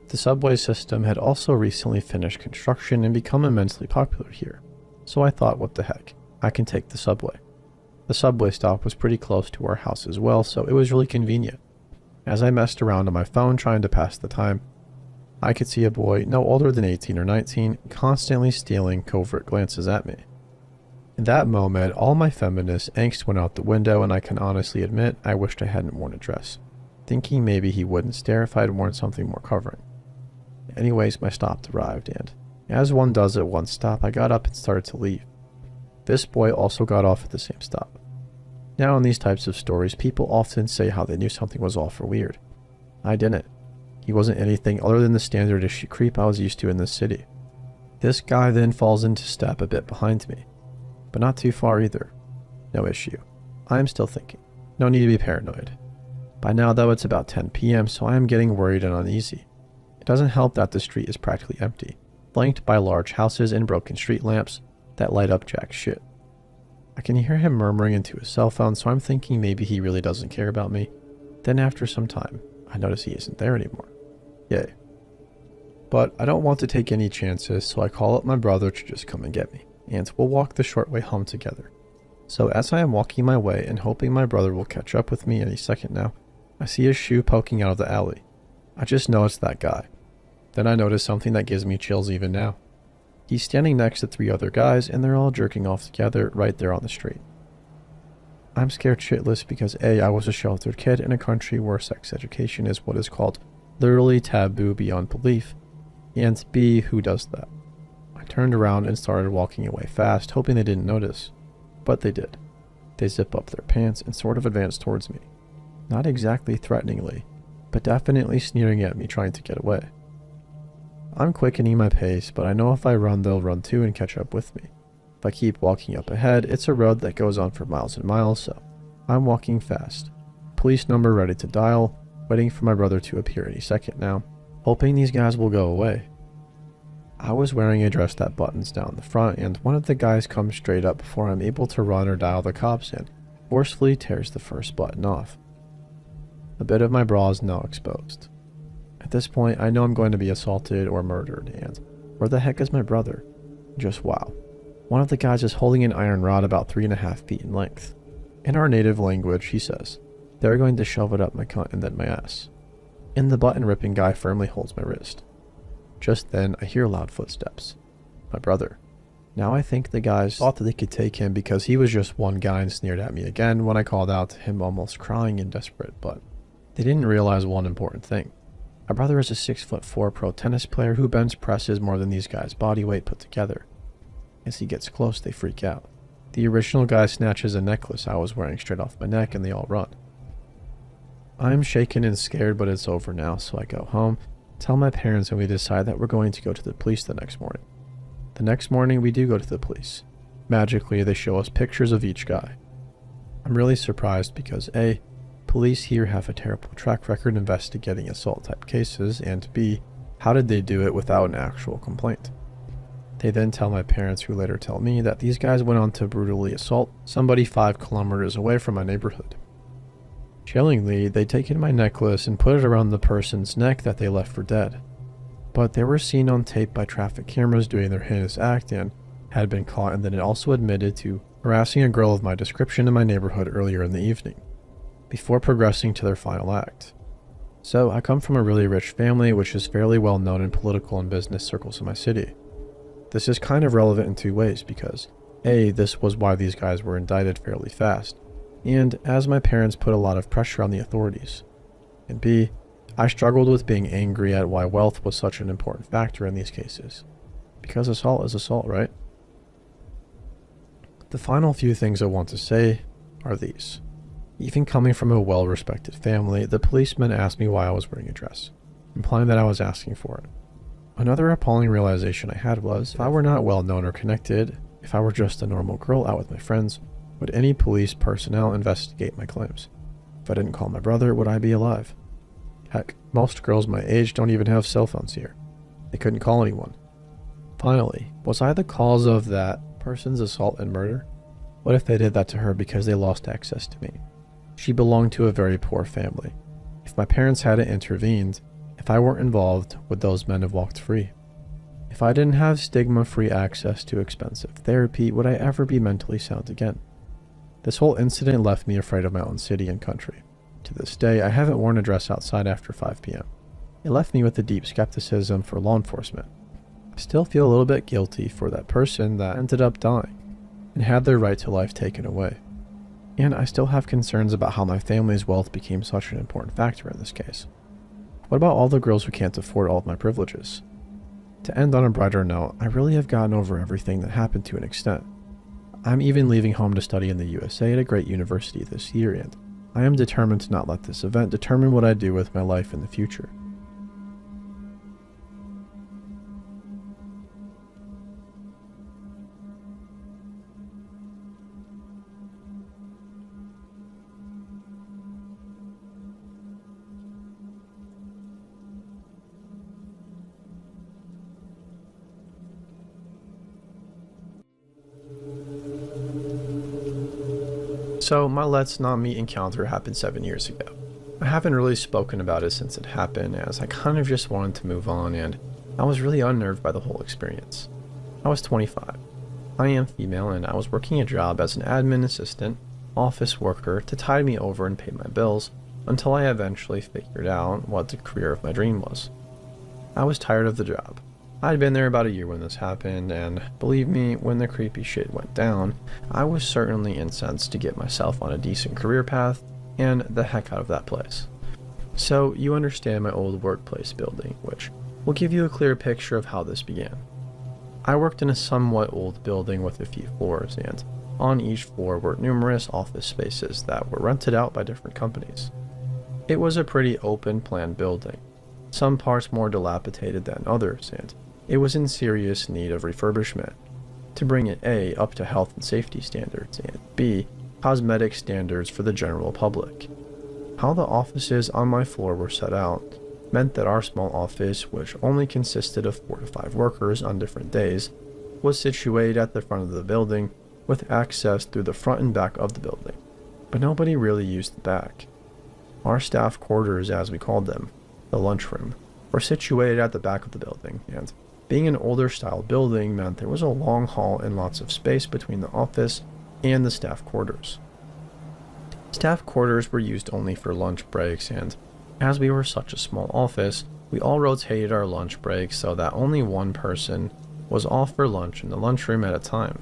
The subway system had also recently finished construction and become immensely popular here, so I thought, what the heck, I can take the subway. The subway stop was pretty close to our house as well, so it was really convenient. As I messed around on my phone trying to pass the time, I could see a boy no older than 18 or 19 constantly stealing covert glances at me. In that moment, all my feminist angst went out the window, and I can honestly admit I wished I hadn't worn a dress, thinking maybe he wouldn't stare if I had worn something more covering. Anyways, my stop arrived, and as one does at one stop, I got up and started to leave. This boy also got off at the same stop. Now in these types of stories, people often say how they knew something was off or weird. I didn't. He wasn't anything other than the standard issue creep I was used to in this city. This guy then falls into step a bit behind me, but not too far either. No issue. I am still thinking. No need to be paranoid. By now though, it's about 10 p.m, so I am getting worried and uneasy. It doesn't help that the street is practically empty, flanked by large houses and broken street lamps that light up jack shit. I can hear him murmuring into his cell phone, so I'm thinking maybe he really doesn't care about me. Then after some time, I notice he isn't there anymore. Yay. But I don't want to take any chances, so I call up my brother to just come and get me, and we'll walk the short way home together. So as I am walking my way and hoping my brother will catch up with me any second now, I see his shoe poking out of the alley. I just know it's that guy. Then I notice something that gives me chills even now. He's standing next to 3 other guys, and they're all jerking off together right there on the street. I'm scared shitless because A, I was a sheltered kid in a country where sex education is what is called literally taboo beyond belief, and B, who does that? I turned around and started walking away fast, hoping they didn't notice, but they did. They zip up their pants and sort of advance towards me. Not exactly threateningly, but definitely sneering at me trying to get away. I'm quickening my pace, but I know if I run, they'll run too and catch up with me. If I keep walking up ahead, it's a road that goes on for miles and miles, so I'm walking fast. Police number ready to dial, waiting for my brother to appear any second now, hoping these guys will go away. I was wearing a dress that buttons down the front, and one of the guys comes straight up before I'm able to run or dial the cops in, forcefully tears the first button off. A bit of my bra is now exposed. At this point, I know I'm going to be assaulted or murdered, and where the heck is my brother? Just wow. One of the guys is holding an iron rod about 3.5 feet in length. In our native language, he says, "They're going to shove it up my cunt and then my ass." And the button-ripping guy firmly holds my wrist. Just then, I hear loud footsteps. My brother. Now I think the guys thought that they could take him because he was just one guy and sneered at me again when I called out to him, almost crying and desperate, but they didn't realize one important thing. My brother is a 6'4" pro tennis player who bench presses more than these guys' body weight put together. As he gets close, they freak out. The original guy snatches a necklace I was wearing straight off my neck and they all run. I'm shaken and scared, but it's over now, so I go home, tell my parents, and we decide that we're going to go to the police the next morning. The next morning, we do go to the police. Magically, they show us pictures of each guy. I'm really surprised because A, police here have a terrible track record investigating assault-type cases, and B, how did they do it without an actual complaint? They then tell my parents, who later tell me that these guys went on to brutally assault somebody 5 kilometers away from my neighborhood. Chillingly, they'd taken my necklace and put it around the person's neck that they left for dead. But they were seen on tape by traffic cameras doing their heinous act and had been caught, and then it also admitted to harassing a girl of my description in my neighborhood earlier in the evening, before progressing to their final act. So I come from a really rich family which is fairly well known in political and business circles in my city. This is kind of relevant in 2 ways because A, this was why these guys were indicted fairly fast, and as my parents put a lot of pressure on the authorities, and B, I struggled with being angry at why wealth was such an important factor in these cases. Because assault is assault, right? The final few things I want to say are these. Even coming from a well-respected family, the policeman asked me why I was wearing a dress, implying that I was asking for it. Another appalling realization I had was, if I were not well-known or connected, if I were just a normal girl out with my friends, would any police personnel investigate my claims? If I didn't call my brother, would I be alive? Heck, most girls my age don't even have cell phones here. They couldn't call anyone. Finally, was I the cause of that person's assault and murder? What if they did that to her because they lost access to me? She belonged to a very poor family. If my parents hadn't intervened, if I weren't involved, would those men have walked free? If I didn't have stigma-free access to expensive therapy, would I ever be mentally sound again? This whole incident left me afraid of my own city and country. To this day, I haven't worn a dress outside after 5 p.m. It left me with a deep skepticism for law enforcement. I still feel a little bit guilty for that person that ended up dying and had their right to life taken away. And I still have concerns about how my family's wealth became such an important factor in this case. What about all the girls who can't afford all of my privileges? To end on a brighter note, I really have gotten over everything that happened to an extent. I'm even leaving home to study in the USA at a great university this year, and I am determined to not let this event determine what I do with my life in the future. So my Let's Not Meet encounter happened 7 years ago. I haven't really spoken about it since it happened, as I kind of just wanted to move on, and I was really unnerved by the whole experience. I was 25. I am female, and I was working a job as an admin assistant, office worker to tide me over and pay my bills, until I eventually figured out what the career of my dream was. I was tired of the job. I'd been there about a year when this happened, and believe me, when the creepy shit went down, I was certainly incensed to get myself on a decent career path and the heck out of that place. So you understand my old workplace building, which will give you a clear picture of how this began. I worked in a somewhat old building with a few floors, and on each floor were numerous office spaces that were rented out by different companies. It was a pretty open plan building, some parts more dilapidated than others, and it was in serious need of refurbishment to bring it A, up to health and safety standards, and B, cosmetic standards for the general public. How the offices on my floor were set out meant that our small office, which only consisted of 4 to 5 workers on different days, was situated at the front of the building with access through the front and back of the building, but nobody really used the back. Our staff quarters, as we called them, the lunchroom, were situated at the back of the building, and being an older style building meant there was a long hall and lots of space between the office and the staff quarters. Staff quarters were used only for lunch breaks, and as we were such a small office, we all rotated our lunch breaks so that only one person was off for lunch in the lunchroom at a time.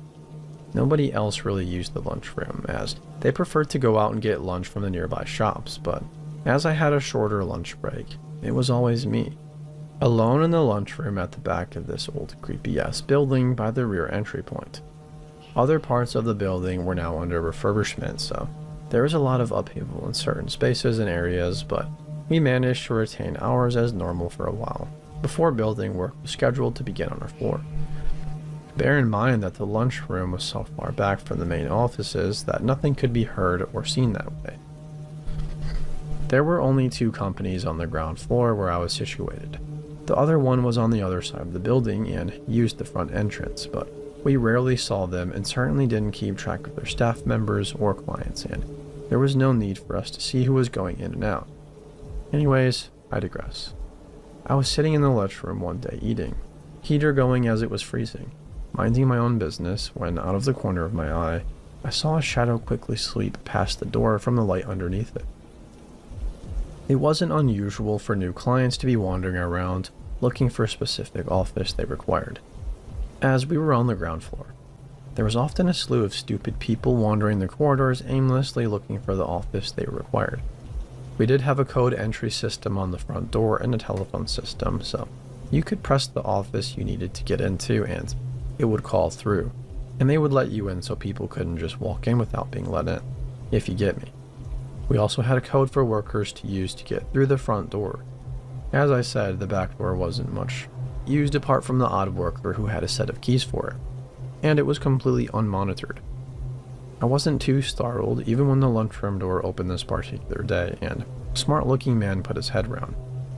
Nobody else really used the lunchroom, as they preferred to go out and get lunch from the nearby shops, but as I had a shorter lunch break, it was always me, alone in the lunchroom at the back of this old creepy-ass building by the rear entry point. Other parts of the building were now under refurbishment, so there was a lot of upheaval in certain spaces and areas, but we managed to retain ours as normal for a while, before building work was scheduled to begin on our floor. Bear in mind that the lunchroom was so far back from the main offices that nothing could be heard or seen that way. There were only 2 companies on the ground floor where I was situated. The other one was on the other side of the building and used the front entrance, but we rarely saw them and certainly didn't keep track of their staff members or clients, and there was no need for us to see who was going in and out. Anyways, I digress. I was sitting in the lunchroom one day eating, heater going as it was freezing, minding my own business, when out of the corner of my eye, I saw a shadow quickly sweep past the door from the light underneath it. It wasn't unusual for new clients to be wandering around looking for a specific office they required. As we were on the ground floor, there was often a slew of stupid people wandering the corridors aimlessly looking for the office they required. We did have a code entry system on the front door and a telephone system, so you could press the office you needed to get into and it would call through, and they would let you in so people couldn't just walk in without being let in, if you get me. We also had a code for workers to use to get through the front door. As I said, the back door wasn't much used apart from the odd worker who had a set of keys for it, and it was completely unmonitored. I wasn't too startled even when the lunchroom door opened this particular day, and a smart-looking man put his head round,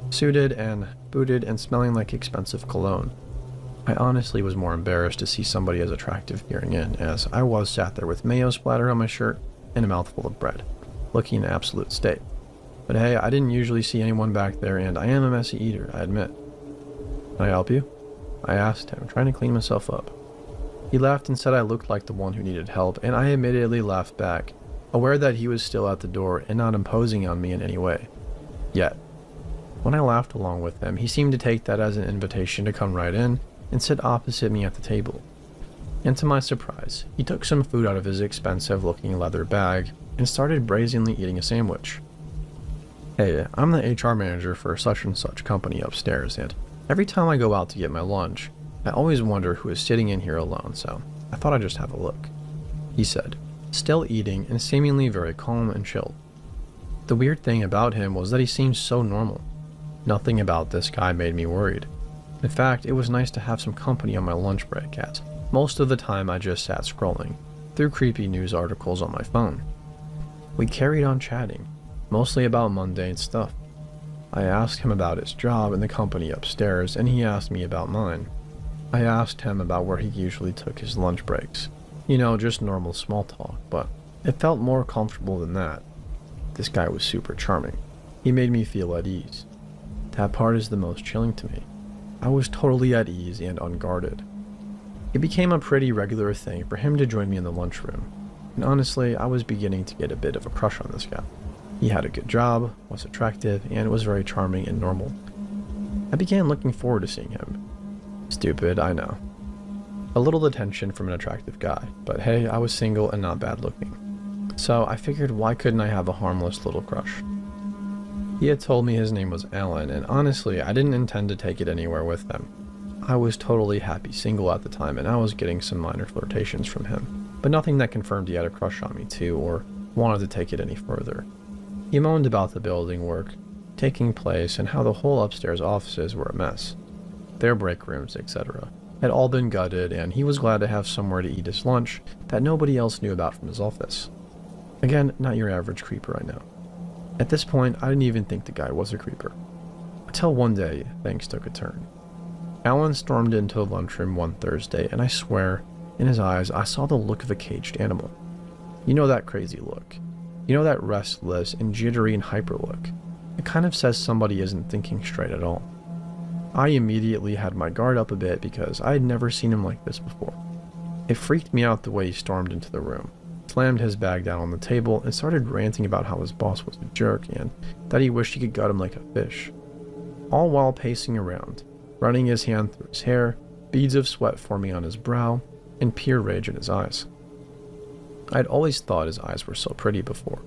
suited and booted and smelling like expensive cologne. I honestly was more embarrassed to see somebody as attractive peering in, as I was sat there with mayo splatter on my shirt and a mouthful of bread, looking in absolute state. But hey, I didn't usually see anyone back there, and I am a messy eater, I admit. "Can I help you?" I asked him, trying to clean myself up. He laughed and said I looked like the one who needed help, and I immediately laughed back, aware that he was still at the door and not imposing on me in any way. Yet, when I laughed along with him, he seemed to take that as an invitation to come right in and sit opposite me at the table. And to my surprise, he took some food out of his expensive-looking leather bag and started brazenly eating a sandwich. "Hey, I'm the HR manager for such and such company upstairs, and every time I go out to get my lunch, I always wonder who is sitting in here alone, so I thought I'd just have a look," he said, still eating and seemingly very calm and chilled. The weird thing about him was that he seemed so normal. Nothing about this guy made me worried. In fact, it was nice to have some company on my lunch break, as most of the time I just sat scrolling through creepy news articles on my phone. We carried on chatting, mostly about mundane stuff. I asked him about his job in the company upstairs, and he asked me about mine. I asked him about where he usually took his lunch breaks. You know, just normal small talk, but it felt more comfortable than that. This guy was super charming. He made me feel at ease. That part is the most chilling to me. I was totally at ease and unguarded. It became a pretty regular thing for him to join me in the lunchroom, and honestly, I was beginning to get a bit of a crush on this guy. He had a good job, was attractive, and was very charming and normal. I began looking forward to seeing him. Stupid, I know. A little attention from an attractive guy, but hey, I was single and not bad looking. So I figured, why couldn't I have a harmless little crush? He had told me his name was Alan, and honestly, I didn't intend to take it anywhere with him. I was totally happy single at the time, and I was getting some minor flirtations from him, but nothing that confirmed he had a crush on me too, or wanted to take it any further. He moaned about the building work taking place and how the whole upstairs offices were a mess. Their break rooms, etc., had all been gutted, and he was glad to have somewhere to eat his lunch that nobody else knew about from his office. Again, not your average creeper, I know. At this point, I didn't even think the guy was a creeper. Until one day, things took a turn. Alan stormed into the lunchroom one Thursday, and I swear, in his eyes, I saw the look of a caged animal. You know that crazy look. You know that restless and jittery and hyper look. It kind of says somebody isn't thinking straight at all. I immediately had my guard up a bit because I had never seen him like this before. It freaked me out the way he stormed into the room, slammed his bag down on the table, and started ranting about how his boss was a jerk and that he wished he could gut him like a fish. All while pacing around, running his hand through his hair, beads of sweat forming on his brow, and pure rage in his eyes. I'd always thought his eyes were so pretty before.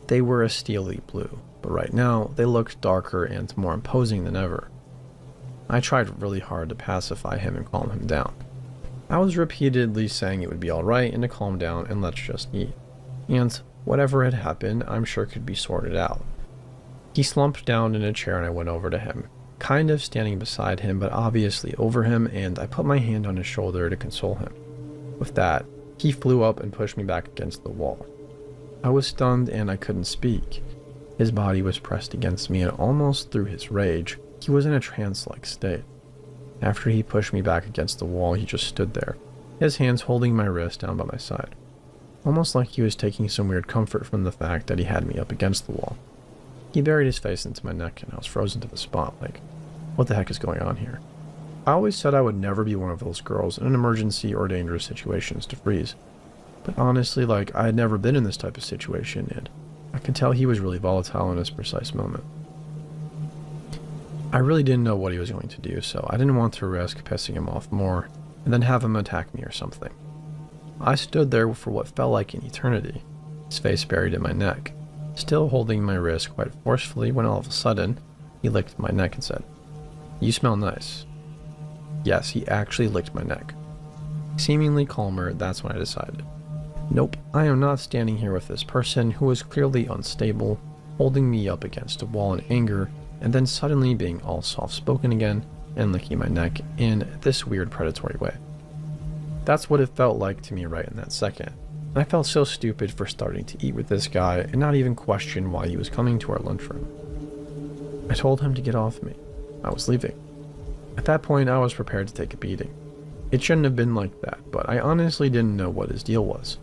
They were a steely blue, but right now they looked darker and more imposing than ever. I tried really hard to pacify him and calm him down. I was repeatedly saying it would be alright and to calm down and let's just eat. And whatever had happened, I'm sure could be sorted out. He slumped down in a chair and I went over to him, kind of standing beside him but obviously over him, and I put my hand on his shoulder to console him. With that, he flew up and pushed me back against the wall. I was stunned and I couldn't speak. His body was pressed against me, and almost through his rage, he was in a trance-like state. After he pushed me back against the wall, he just stood there, his hands holding my wrist down by my side. Almost like he was taking some weird comfort from the fact that he had me up against the wall. He buried his face into my neck and I was frozen to the spot, like, what the heck is going on here? I always said I would never be one of those girls in an emergency or dangerous situations to freeze. But honestly, like, I had never been in this type of situation, and I could tell he was really volatile in this precise moment. I really didn't know what he was going to do, so I didn't want to risk pissing him off more and then have him attack me or something. I stood there for what felt like an eternity, his face buried in my neck, still holding my wrist quite forcefully, when all of a sudden, he licked my neck and said, "You smell nice." Yes, he actually licked my neck. Seemingly calmer, that's when I decided, nope, I am not standing here with this person who was clearly unstable, holding me up against a wall in anger, and then suddenly being all soft-spoken again and licking my neck in this weird predatory way. That's what it felt like to me right in that second. And I felt so stupid for starting to eat with this guy and not even question why he was coming to our lunchroom. I told him to get off me. I was leaving. At that point, I was prepared to take a beating. It shouldn't have been like that, but I honestly didn't know what his deal was.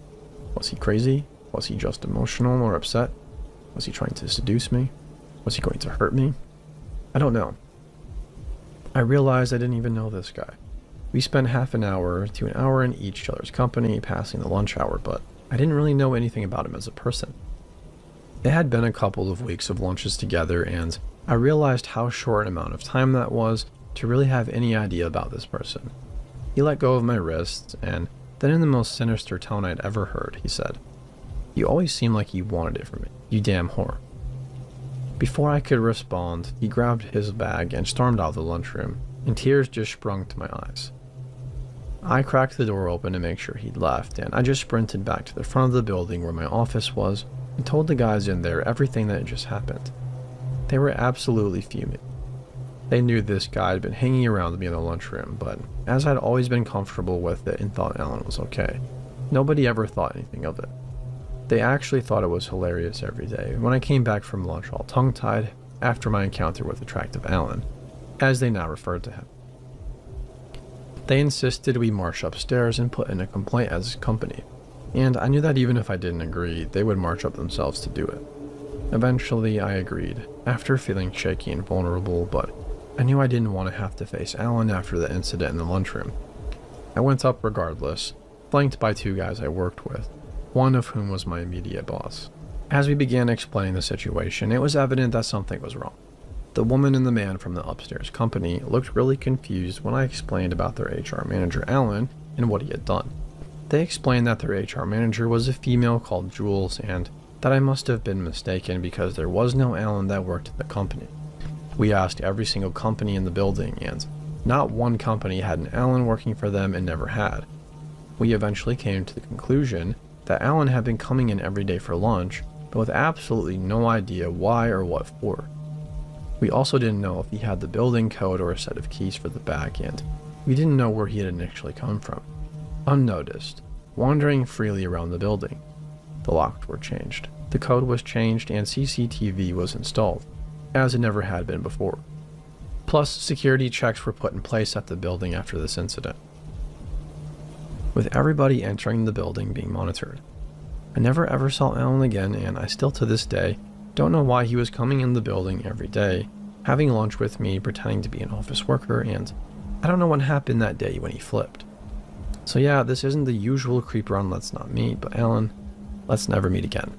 Was he crazy? Was he just emotional or upset? Was he trying to seduce me? Was he going to hurt me? I don't know. I realized I didn't even know this guy. We spent half an hour to an hour in each other's company, passing the lunch hour, but I didn't really know anything about him as a person. It had been a couple of weeks of lunches together, and I realized how short an amount of time that was to really have any idea about this person. He let go of my wrist, and then in the most sinister tone I'd ever heard, he said, "You always seem like you wanted it from me, you damn whore." Before I could respond, he grabbed his bag and stormed out of the lunchroom, and tears just sprung to my eyes. I cracked the door open to make sure he'd left, and I just sprinted back to the front of the building where my office was and told the guys in there everything that had just happened. They were absolutely fuming. They knew this guy had been hanging around me in the lunchroom, but as I'd always been comfortable with it and thought Alan was okay, nobody ever thought anything of it. They actually thought it was hilarious every day when I came back from lunch all tongue-tied after my encounter with attractive Alan, as they now referred to him. They insisted we march upstairs and put in a complaint as a company, and I knew that even if I didn't agree, they would march up themselves to do it. Eventually, I agreed, after feeling shaky and vulnerable, but I knew I didn't want to have to face Alan after the incident in the lunchroom. I went up regardless, flanked by two guys I worked with, one of whom was my immediate boss. As we began explaining the situation, it was evident that something was wrong. The woman and the man from the upstairs company looked really confused when I explained about their HR manager, Alan, and what he had done. They explained that their HR manager was a female called Jules and that I must have been mistaken because there was no Alan that worked at the company. We asked every single company in the building, and not one company had an Alan working for them and never had. We eventually came to the conclusion that Alan had been coming in every day for lunch, but with absolutely no idea why or what for. We also didn't know if he had the building code or a set of keys for the back, and we didn't know where he had initially come from. Unnoticed, wandering freely around the building. The locks were changed, the code was changed, and CCTV was installed, as it never had been before. Plus, security checks were put in place at the building after this incident, with everybody entering the building being monitored. I never ever saw Alan again, and I still to this day don't know why he was coming in the building every day, having lunch with me, pretending to be an office worker, and I don't know what happened that day when he flipped. So yeah, this isn't the usual creep around Let's Not Meet, but Alan, let's never meet again.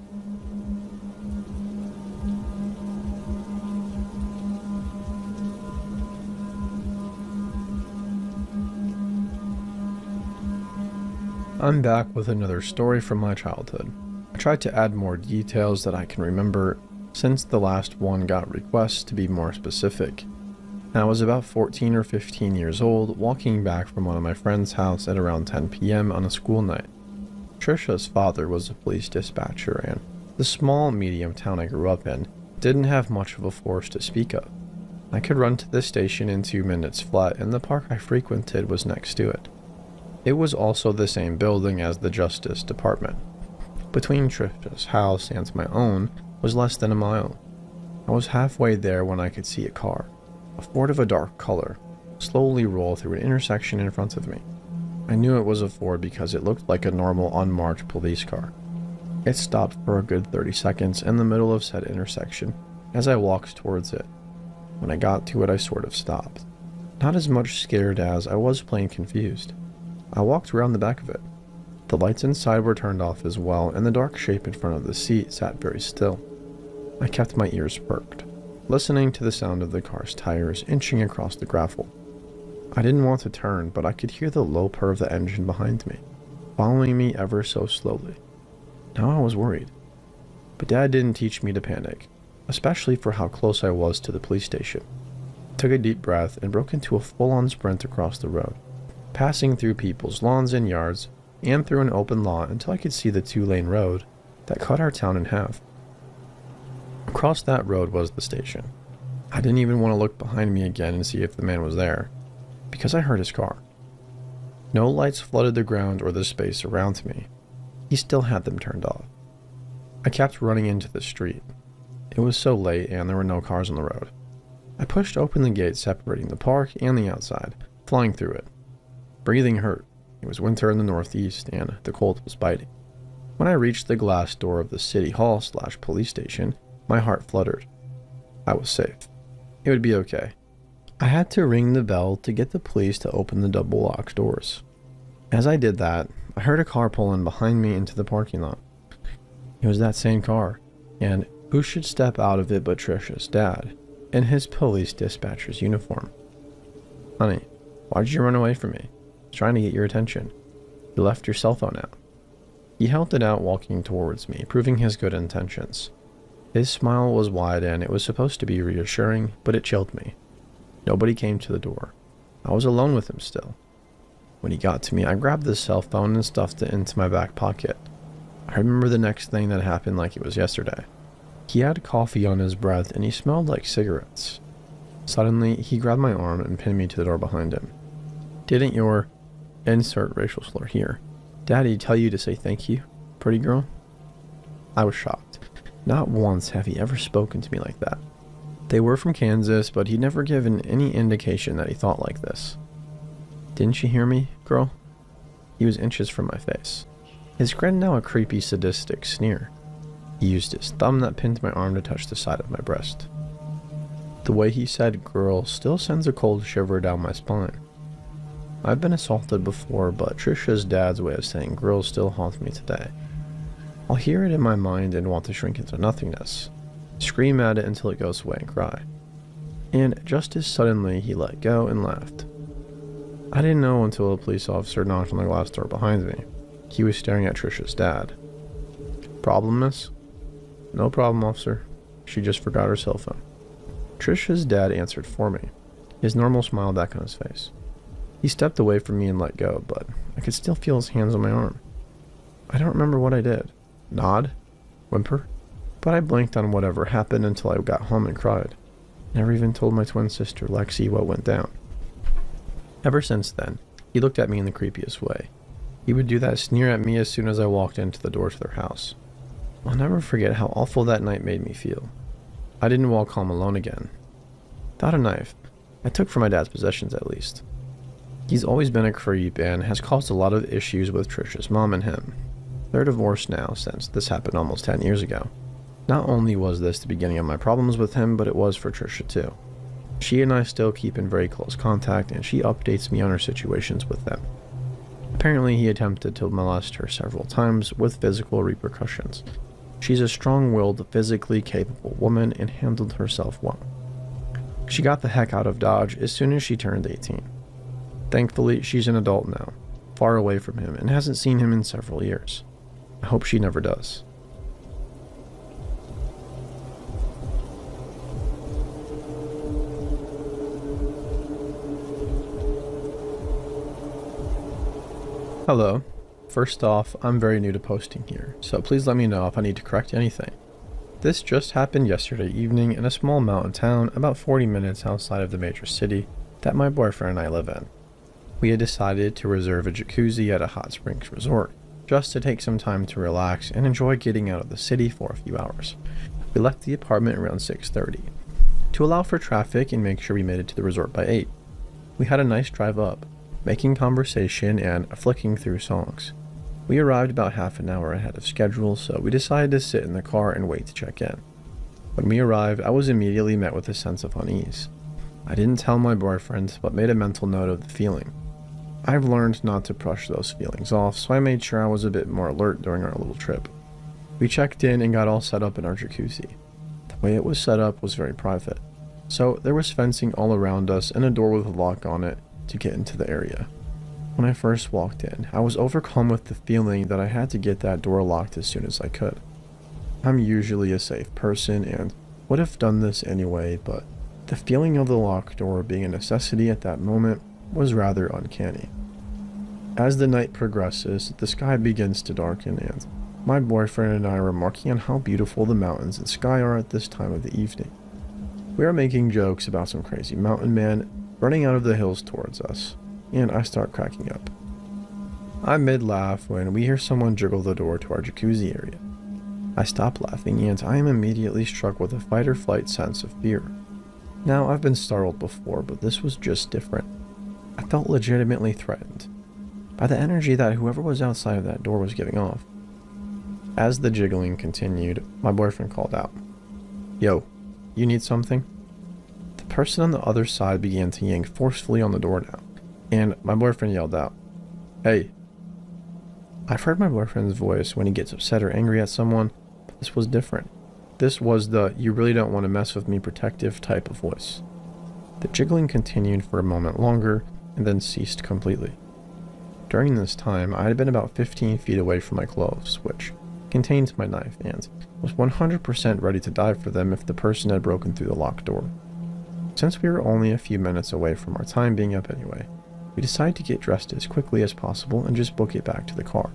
I'm back with another story from my childhood. I tried to add more details that I can remember since the last one got requests to be more specific. I was about 14 or 15 years old, walking back from one of my friend's house at around 10 p.m. on a school night. Trisha's father was a police dispatcher, and the small, medium town I grew up in didn't have much of a force to speak of. I could run to the station in 2 minutes flat, and the park I frequented was next to it. It was also the same building as the Justice Department. Between Trisha's house and my own was less than a mile. I was halfway there when I could see a car, a Ford of a dark color, slowly roll through an intersection in front of me. I knew it was a Ford because it looked like a normal unmarked police car. It stopped for a good 30 seconds in the middle of said intersection as I walked towards it. When I got to it, I sort of stopped. Not as much scared as I was plain confused. I walked around the back of it. The lights inside were turned off as well, and the dark shape in front of the seat sat very still. I kept my ears perked, listening to the sound of the car's tires inching across the gravel. I didn't want to turn, but I could hear the low purr of the engine behind me, following me ever so slowly. Now I was worried. But Dad didn't teach me to panic, especially for how close I was to the police station. I took a deep breath and broke into a full-on sprint across the road, passing through people's lawns and yards, and through an open lot until I could see the 2-lane road that cut our town in half. Across that road was the station. I didn't even want to look behind me again and see if the man was there, because I heard his car. No lights flooded the ground or the space around me. He still had them turned off. I kept running into the street. It was so late and there were no cars on the road. I pushed open the gate separating the park and the outside, flying through it. Breathing hurt. It was winter in the northeast, and the cold was biting. When I reached the glass door of the city hall/police station, my heart fluttered. I was safe. It would be okay. I had to ring the bell to get the police to open the double-locked doors. As I did that, I heard a car pull in behind me into the parking lot. It was that same car, and who should step out of it but Trisha's dad, in his police dispatcher's uniform. "Honey, why did you run away from me? Trying to get your attention. You left your cell phone out." He held it out, walking towards me, proving his good intentions. His smile was wide and it was supposed to be reassuring, but it chilled me. Nobody came to the door. I was alone with him still. When he got to me, I grabbed the cell phone and stuffed it into my back pocket. I remember the next thing that happened like it was yesterday. He had coffee on his breath and he smelled like cigarettes. Suddenly, he grabbed my arm and pinned me to the door behind him. "Didn't your..." insert racial slur here, "Daddy tell you to say thank you, pretty girl?" I was shocked. Not once have he ever spoken to me like that. They were from Kansas, but he'd never given any indication that he thought like this. "Didn't you hear me, girl?" He was inches from my face. His grin now a creepy, sadistic sneer. He used his thumb that pinned my arm to touch the side of my breast. The way he said "girl" still sends a cold shiver down my spine. I've been assaulted before, but Trisha's dad's way of saying "girl" still haunts me today. I'll hear it in my mind and want to shrink into nothingness, scream at it until it goes away and cry. And just as suddenly, he let go and left. I didn't know until a police officer knocked on the glass door behind me. He was staring at Trisha's dad. "Problem, miss?" "No problem, officer. She just forgot her cell phone." Trisha's dad answered for me, his normal smile back on his face. He stepped away from me and let go, but I could still feel his hands on my arm. I don't remember what I did. Nod? Whimper? But I blanked on whatever happened until I got home and cried. Never even told my twin sister, Lexi, what went down. Ever since then, he looked at me in the creepiest way. He would do that sneer at me as soon as I walked into the door to their house. I'll never forget how awful that night made me feel. I didn't walk home alone again. Without a knife, I took from my dad's possessions at least. He's always been a creep and has caused a lot of issues with Trisha's mom and him. They're divorced now since this happened almost 10 years ago. Not only was this the beginning of my problems with him, but it was for Trisha too. She and I still keep in very close contact, and she updates me on her situations with them. Apparently, he attempted to molest her several times with physical repercussions. She's a strong-willed, physically capable woman and handled herself well. She got the heck out of Dodge as soon as she turned 18. Thankfully, she's an adult now, far away from him, and hasn't seen him in several years. I hope she never does. Hello. First off, I'm very new to posting here, so please let me know if I need to correct anything. This just happened yesterday evening in a small mountain town about 40 minutes outside of the major city that my boyfriend and I live in. We had decided to reserve a jacuzzi at a hot springs resort, just to take some time to relax and enjoy getting out of the city for a few hours. We left the apartment around 6:30, to allow for traffic and make sure we made it to the resort by 8. We had a nice drive up, making conversation and flicking through songs. We arrived about half an hour ahead of schedule, so we decided to sit in the car and wait to check in. When we arrived, I was immediately met with a sense of unease. I didn't tell my boyfriend, but made a mental note of the feeling. I've learned not to brush those feelings off, so I made sure I was a bit more alert during our little trip. We checked in and got all set up in our jacuzzi. The way it was set up was very private, so there was fencing all around us and a door with a lock on it to get into the area. When I first walked in, I was overcome with the feeling that I had to get that door locked as soon as I could. I'm usually a safe person and would have done this anyway, but the feeling of the locked door being a necessity at that moment was rather uncanny. As the night progresses, the sky begins to darken, and my boyfriend and I are remarking on how beautiful the mountains and sky are at this time of the evening. We are making jokes about some crazy mountain man running out of the hills towards us, and I start cracking up. I'm mid-laugh when we hear someone jiggle the door to our jacuzzi area. I stop laughing, and I am immediately struck with a fight-or-flight sense of fear. Now, I've been startled before, but this was just different. I felt legitimately threatened by the energy that whoever was outside of that door was giving off. As the jiggling continued, my boyfriend called out, "Yo, you need something?" The person on the other side began to yank forcefully on the door now, and my boyfriend yelled out, "Hey." I've heard my boyfriend's voice when he gets upset or angry at someone, but this was different. This was the "you really don't want to mess with me" protective type of voice. The jiggling continued for a moment longer and then ceased completely. During this time, I had been about 15 feet away from my clothes, which contained my knife, and was 100% ready to dive for them if the person had broken through the locked door. Since we were only a few minutes away from our time being up anyway, we decided to get dressed as quickly as possible and just book it back to the car.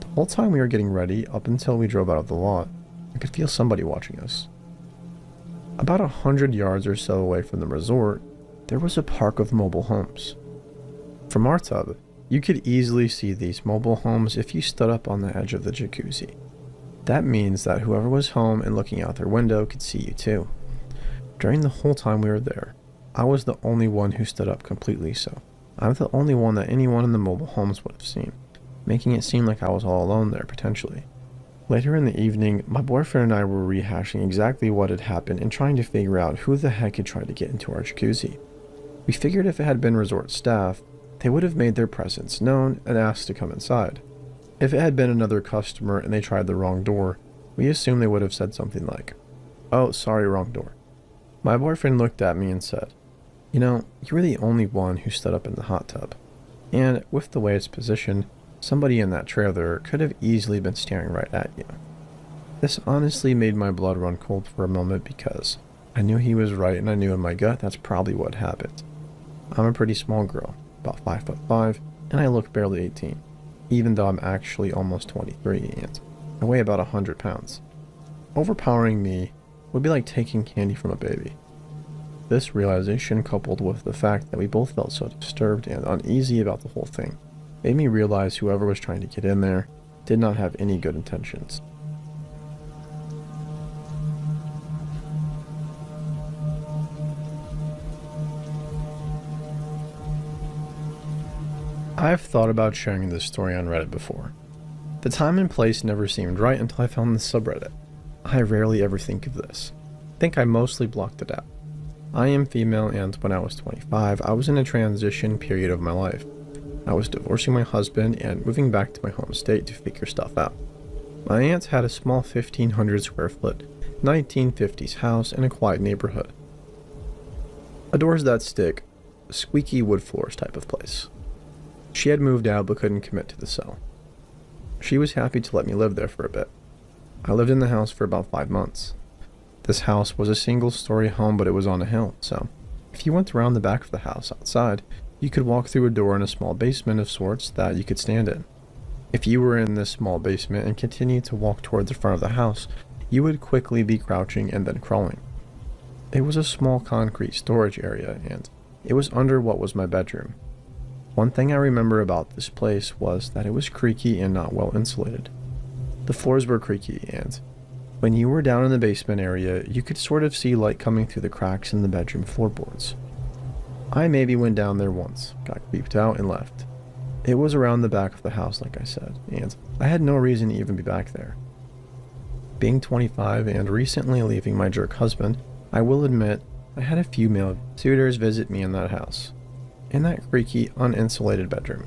The whole time we were getting ready, up until we drove out of the lot, I could feel somebody watching us. About 100 yards or so away from the resort, there was a park of mobile homes. From our tub, you could easily see these mobile homes if you stood up on the edge of the jacuzzi. That means that whoever was home and looking out their window could see you too. During the whole time we were there, I was the only one who stood up completely, so I'm the only one that anyone in the mobile homes would have seen, making it seem like I was all alone there potentially. Later in the evening, my boyfriend and I were rehashing exactly what had happened and trying to figure out who the heck had tried to get into our jacuzzi. We figured if it had been resort staff, they would have made their presence known and asked to come inside. If it had been another customer and they tried the wrong door, we assumed they would have said something like, "Oh, sorry, wrong door." My boyfriend looked at me and said, "You know, you were the only one who stood up in the hot tub. And with the way it's positioned, somebody in that trailer could have easily been staring right at you." This honestly made my blood run cold for a moment because I knew he was right and I knew in my gut that's probably what happened. I'm a pretty small girl, about 5'5", and I look barely 18, even though I'm actually almost 23 and I weigh about 100 pounds. Overpowering me would be like taking candy from a baby. This realization, coupled with the fact that we both felt so disturbed and uneasy about the whole thing, made me realize whoever was trying to get in there did not have any good intentions. I've thought about sharing this story on Reddit before. The time and place never seemed right until I found this subreddit. I rarely ever think of this. I think I mostly blocked it out. I am female, and when I was 25, I was in a transition period of my life. I was divorcing my husband and moving back to my home state to figure stuff out. My aunt had a small 1,500 square foot, 1950s house in a quiet neighborhood. A doors that stick, squeaky wood floors type of place. She had moved out but couldn't commit to the sale. She was happy to let me live there for a bit. I lived in the house for about 5 months. This house was a single-story home, but it was on a hill, so if you went around the back of the house outside, you could walk through a door in a small basement of sorts that you could stand in. If you were in this small basement and continued to walk toward the front of the house, you would quickly be crouching and then crawling. It was a small concrete storage area, and it was under what was my bedroom. One thing I remember about this place was that it was creaky and not well insulated. The floors were creaky, and when you were down in the basement area, you could sort of see light coming through the cracks in the bedroom floorboards. I maybe went down there once, got creeped out, and left. It was around the back of the house, like I said, and I had no reason to even be back there. Being 25 and recently leaving my jerk husband, I will admit I had a few male suitors visit me in that house, in that creaky, uninsulated bedroom.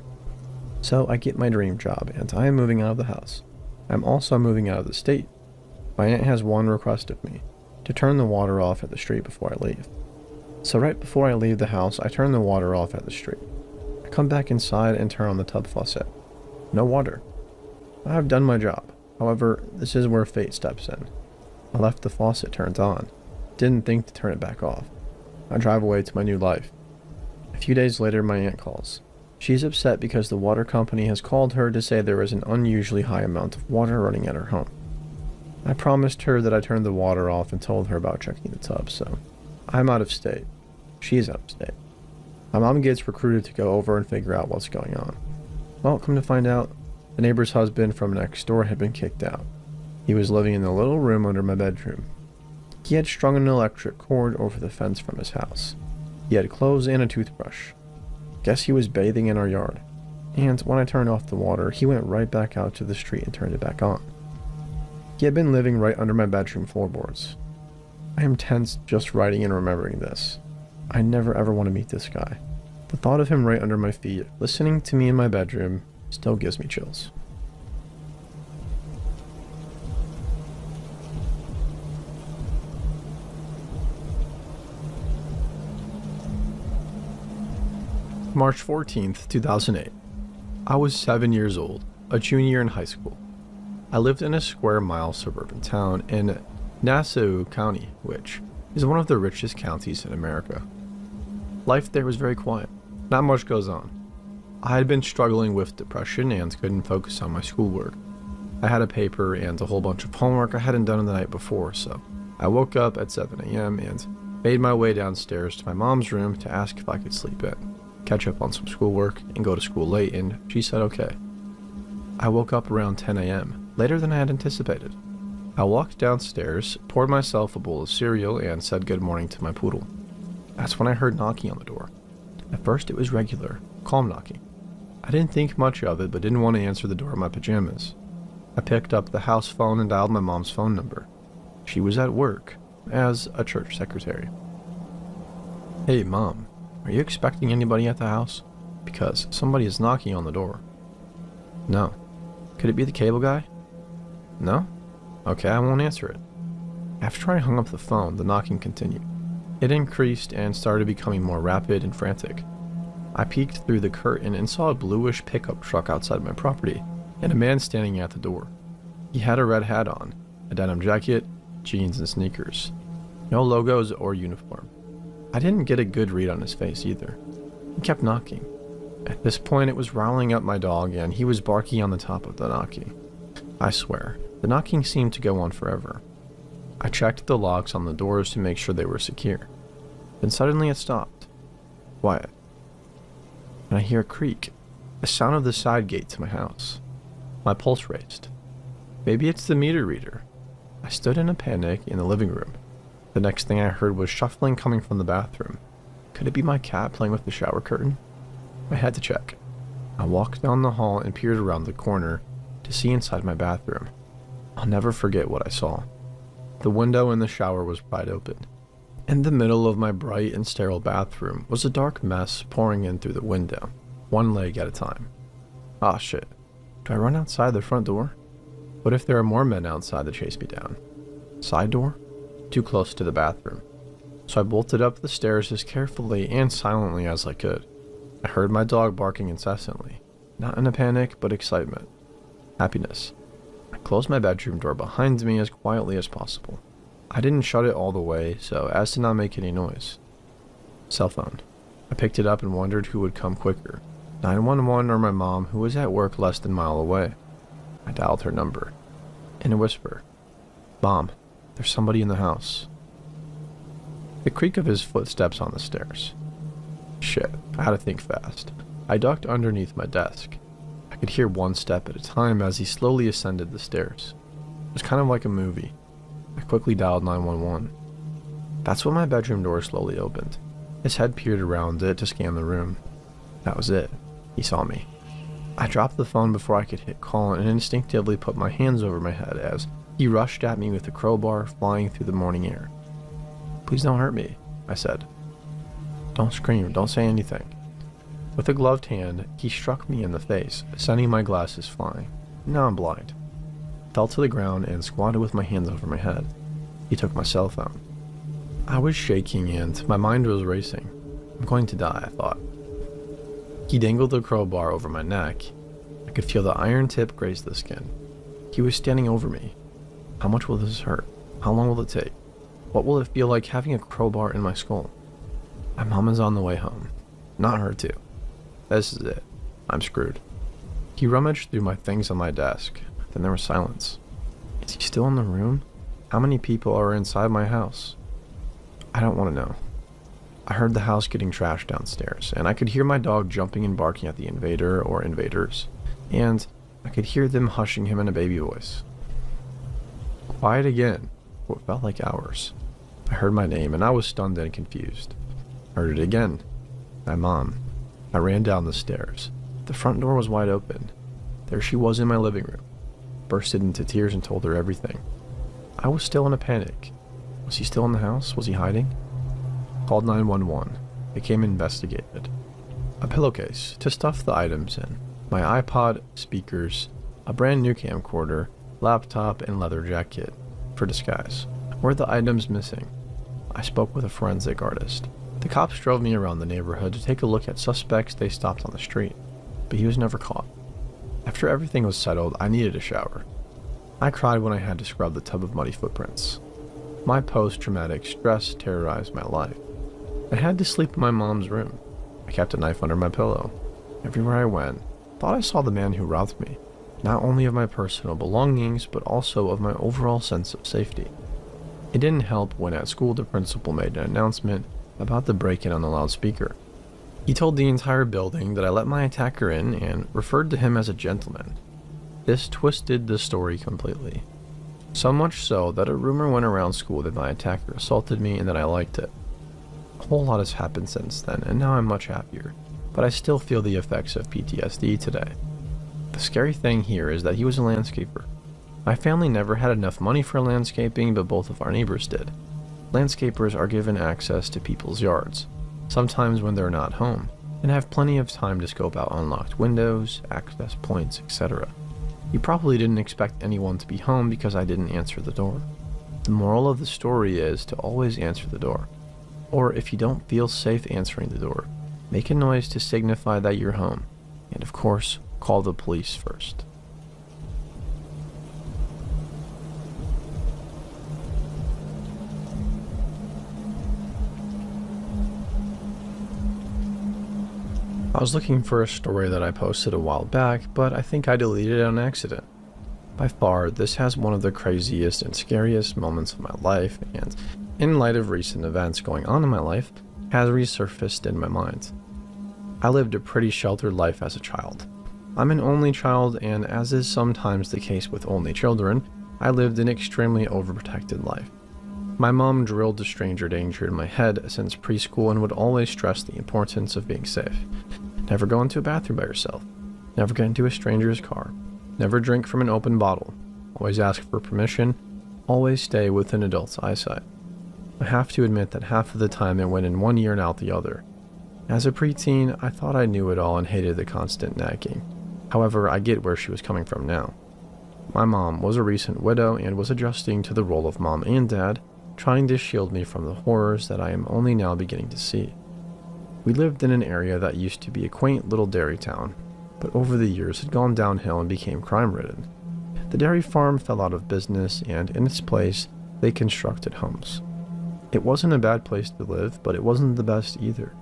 So I get my dream job, and I am moving out of the house. I'm also moving out of the state. My aunt has one request of me, to turn the water off at the street before I leave. So right before I leave the house, I turn the water off at the street. I come back inside and turn on the tub faucet. No water. I have done my job. However, this is where fate steps in. I left the faucet turned on. Didn't think to turn it back off. I drive away to my new life. A few days later, my aunt calls. She's upset because the water company has called her to say there is an unusually high amount of water running at her home. I promised her that I turned the water off and told her about checking the tub, so I'm out of state. She's out of state. My mom gets recruited to go over and figure out what's going on. Well, come to find out, the neighbor's husband from next door had been kicked out. He was living in the little room under my bedroom. He had strung an electric cord over the fence from his house. He had clothes and a toothbrush. Guess he was bathing in our yard. And when I turned off the water, he went right back out to the street and turned it back on. He had been living right under my bedroom floorboards. I am tense just writing and remembering this. I never ever want to meet this guy. The thought of him right under my feet, listening to me in my bedroom, still gives me chills. March 14th, 2008. I was 7 years old, a junior in high school. I lived in a square-mile suburban town in Nassau County, which is one of the richest counties in America. Life there was very quiet. Not much goes on. I had been struggling with depression and couldn't focus on my schoolwork. I had a paper and a whole bunch of homework I hadn't done the night before, so I woke up at 7 a.m. and made my way downstairs to my mom's room to ask if I could sleep in, catch up on some schoolwork, and go to school late, and she said okay. I woke up around 10 a.m., later than I had anticipated. I walked downstairs, poured myself a bowl of cereal, and said good morning to my poodle. That's when I heard knocking on the door. At first it was regular, calm knocking. I didn't think much of it, but didn't want to answer the door in my pajamas. I picked up the house phone and dialed my mom's phone number. She was at work, as a church secretary. Hey, Mom, are you expecting anybody at the house? Because somebody is knocking on the door. No. Could it be the cable guy? No? Okay, I won't answer it. After I hung up the phone, the knocking continued. It increased and started becoming more rapid and frantic. I peeked through the curtain and saw a bluish pickup truck outside my property, and a man standing at the door. He had a red hat on, a denim jacket, jeans and sneakers. No logos or uniform. I didn't get a good read on his face either. He kept knocking. At this point it was riling up my dog and he was barking on the top of the knocking. I swear, the knocking seemed to go on forever. I checked the locks on the doors to make sure they were secure. Then suddenly it stopped. Quiet. And I hear a creak, the sound of the side gate to my house. My pulse raced. Maybe it's the meter reader. I stood in a panic in the living room. The next thing I heard was shuffling coming from the bathroom. Could it be my cat playing with the shower curtain? I had to check. I walked down the hall and peered around the corner to see inside my bathroom. I'll never forget what I saw. The window in the shower was wide open. In the middle of my bright and sterile bathroom was a dark mess pouring in through the window, one leg at a time. Ah shit. Do I run outside the front door? What if there are more men outside to chase me down? Side door? Too close to the bathroom. So I bolted up the stairs as carefully and silently as I could. I heard my dog barking incessantly, not in a panic, but excitement. Happiness. I closed my bedroom door behind me as quietly as possible. I didn't shut it all the way, so as to not make any noise. Cell phone. I picked it up and wondered who would come quicker, 911 or my mom, who was at work less than a mile away. I dialed her number. In a whisper. Mom, there's somebody in the house. The creak of his footsteps on the stairs. Shit, I had to think fast. I ducked underneath my desk. I could hear one step at a time as he slowly ascended the stairs. It was kind of like a movie. I quickly dialed 911. That's when my bedroom door slowly opened. His head peered around it to scan the room. That was it. He saw me. I dropped the phone before I could hit call and instinctively put my hands over my head as he rushed at me with a crowbar flying through the morning air. Please don't hurt me, I said. Don't scream, don't say anything. With a gloved hand, he struck me in the face, sending my glasses flying. Now I'm blind. Fell to the ground and squatted with my hands over my head. He took my cell phone. I was shaking and my mind was racing. I'm going to die, I thought. He dangled the crowbar over my neck. I could feel the iron tip graze the skin. He was standing over me. How much will this hurt? How long will it take? What will it feel like having a crowbar in my skull? My mom is on the way home. Not her too. This is it. I'm screwed. He rummaged through my things on my desk. Then there was silence. Is he still in the room? How many people are inside my house? I don't want to know. I heard the house getting trashed downstairs, and I could hear my dog jumping and barking at the invader or invaders, and I could hear them hushing him in a baby voice. Quiet again, for what felt like hours. I heard my name, and I was stunned and confused. Heard it again. My mom. I ran down the stairs. The front door was wide open. There she was in my living room. Bursted into tears and told her everything. I was still in a panic. Was he still in the house? Was he hiding? Called 911. They came and investigated. A pillowcase to stuff the items in. My iPod, speakers, a brand new camcorder, laptop, and leather jacket. For disguise. Were the items missing? I spoke with a forensic artist. The cops drove me around the neighborhood to take a look at suspects they stopped on the street, but he was never caught. After everything was settled, I needed a shower. I cried when I had to scrub the tub of muddy footprints. My post-traumatic stress terrorized my life. I had to sleep in my mom's room. I kept a knife under my pillow. Everywhere I went, thought I saw the man who robbed me, not only of my personal belongings, but also of my overall sense of safety. It didn't help when at school the principal made an announcement about the break-in on the loudspeaker. He told the entire building that I let my attacker in and referred to him as a gentleman. This twisted the story completely. So much so that a rumor went around school that my attacker assaulted me and that I liked it. A whole lot has happened since then, and now I'm much happier, but I still feel the effects of PTSD today. The scary thing here is that he was a landscaper. My family never had enough money for landscaping, but both of our neighbors did. Landscapers are given access to people's yards, sometimes when they're not home, and have plenty of time to scope out unlocked windows, access points, etc. You probably didn't expect anyone to be home because I didn't answer the door. The moral of the story is to always answer the door. Or if you don't feel safe answering the door, make a noise to signify that you're home. And of course, call the police first. I was looking for a story that I posted a while back, but I think I deleted it on accident. By far, this has one of the craziest and scariest moments of my life, and in light of recent events going on in my life, has resurfaced in my mind. I lived a pretty sheltered life as a child. I'm an only child, and as is sometimes the case with only children, I lived an extremely overprotected life. My mom drilled the stranger danger in my head since preschool and would always stress the importance of being safe. Never go into a bathroom by yourself. Never get into a stranger's car. Never drink from an open bottle. Always ask for permission. Always stay within adults' eyesight. I have to admit that half of the time it went in one ear and out the other. As a preteen, I thought I knew it all and hated the constant nagging. However, I get where she was coming from now. My mom was a recent widow and was adjusting to the role of mom and dad, trying to shield me from the horrors that I am only now beginning to see. We lived in an area that used to be a quaint little dairy town, but over the years had gone downhill and became crime-ridden. The dairy farm fell out of business, and in its place, they constructed homes. It wasn't a bad place to live, but it wasn't the best either.